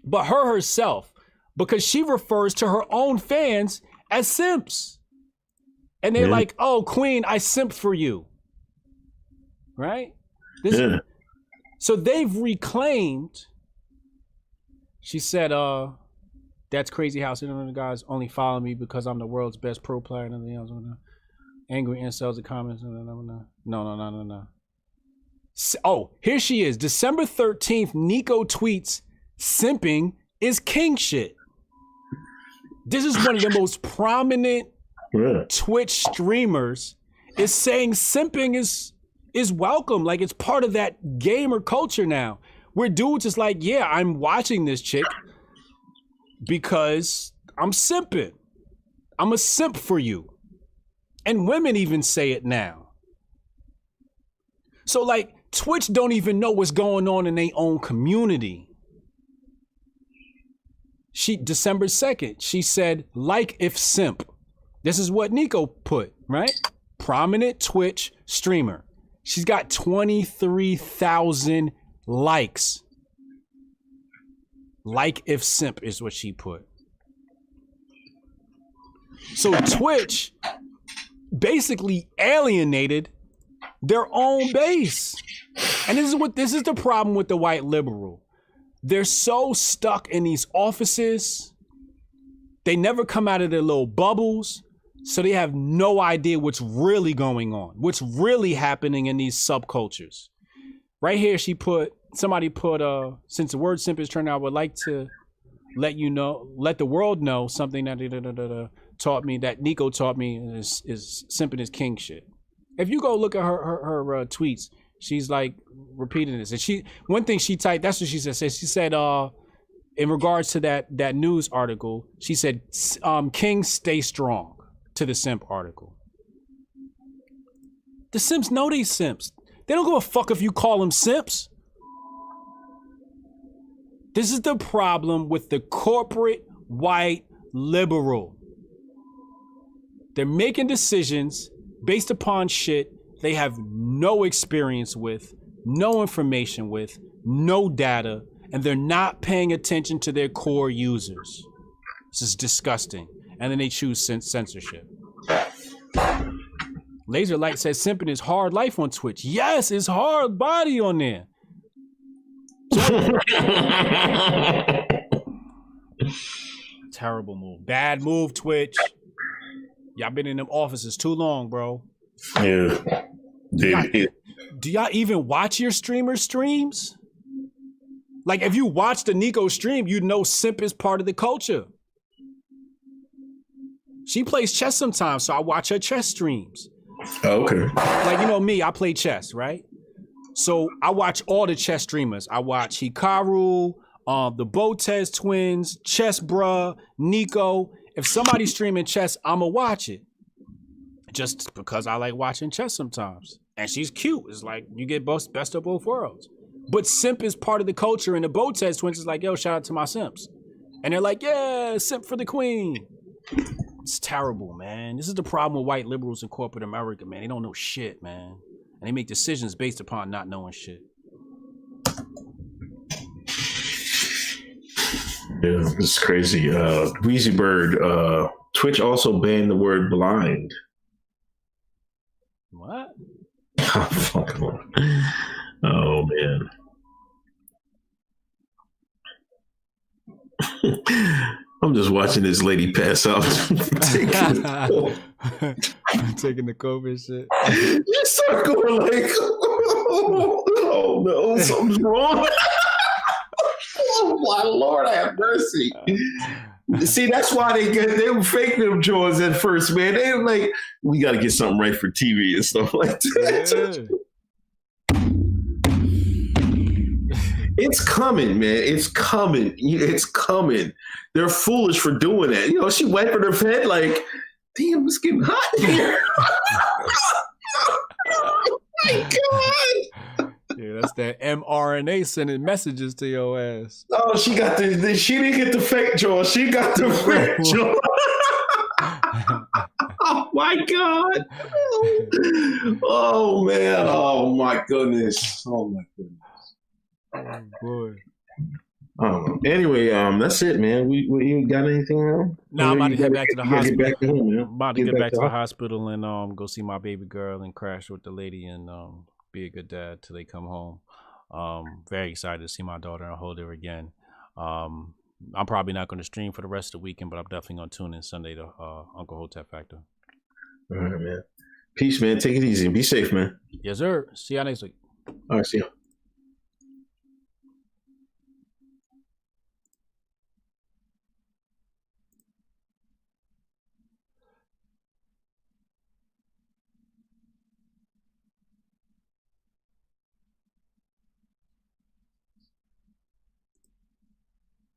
But her herself, because she refers to her own fans as simps. And they're like, oh, Queen, I simp for you. Right? So they've reclaimed. She said, that's crazy how some of the guys only follow me because I'm the world's best pro player and everything else. Angry incels and comments. No. Oh, here she is. December 13th, Nico tweets, simping is king shit. This is one of the most prominent Twitch streamers is saying simping is welcome. Like it's part of that gamer culture now. Where dudes is like, yeah, I'm watching this chick because I'm simping. I'm a simp for you. And women even say it now. So like Twitch don't even know what's going on in their own community. December 2nd, she said, like if simp. This is what Nico put, right? Prominent Twitch streamer. She's got 23,000 likes. Like if simp is what she put. So Twitch basically alienated their own base. And this is the problem with the white liberal. They're so stuck in these offices. They never come out of their little bubbles. So they have no idea what's really going on, what's really happening in these subcultures. Right here, somebody put, since the word simp is turned out, I would like to let the world know something that taught me, that Nico taught me is simping is king shit. If you go look at her tweets, she's like repeating this. And one thing she typed, that's what she said. She said, in regards to that news article, she said, King stay strong, to the simp article. The simps know these simps. They don't give a fuck if you call them simps. This is the problem with the corporate white liberal. They're making decisions based upon shit they have no experience with, no information with, no data, and they're not paying attention to their core users. This is disgusting. And then they choose censorship. Laserlight says simping is hard life on Twitch. Yes, it's hard body on there. Terrible move. Bad move, Twitch. Y'all been in them offices too long, bro. Yeah. Do y'all even watch your streamers' streams? Like, if you watch the Nico stream, you know simp is part of the culture. She plays chess sometimes, so I watch her chess streams. Okay. Like, you know me, I play chess, right? So I watch all the chess streamers. I watch Hikaru, the Botez twins, Chess Bruh, Nico. If somebody's streaming chess, I'ma watch it. Just because I like watching chess sometimes. And she's cute. It's like you get best of both worlds. But simp is part of the culture, and the Botez twins is like, yo, shout out to my simps. And they're like, yeah, simp for the queen. It's terrible, man. This is the problem with white liberals in corporate America, man. They don't know shit, man. And they make decisions based upon not knowing shit. Yeah, it's crazy. Wheezy Bird, Twitch also banned the word blind. What? Oh, man. I'm just watching this lady pass out. Taking the COVID shit. You start going like, oh no, something's wrong. Oh my Lord, have mercy. See, that's why they were faking them joints at first, man. They were like, we got to get something right for TV and stuff like that. Yeah. It's coming, man. It's coming. It's coming. They're foolish for doing that. You know, she wiping her head like, damn, it's getting hot here. Oh my God. Yeah, that's that mRNA sending messages to your ass. Oh, she got she didn't get the fake jaw. She got the fake jaw. Oh my God. Oh man. Oh my goodness. Oh my goodness. Oh boy. Anyway, that's it, man. We got anything else? No, I'm about to head back to the hospital. I'm about to get back to the hospital and go see my baby girl and crash with the lady and be a good dad till they come home. Very excited to see my daughter and hold her again. I'm probably not going to stream for the rest of the weekend, but I'm definitely going to tune in Sunday to Uncle Hotep Factor. All right, man. Peace, man. Take it easy. Be safe, man. Yes, sir. See y'all next week. All right, see ya.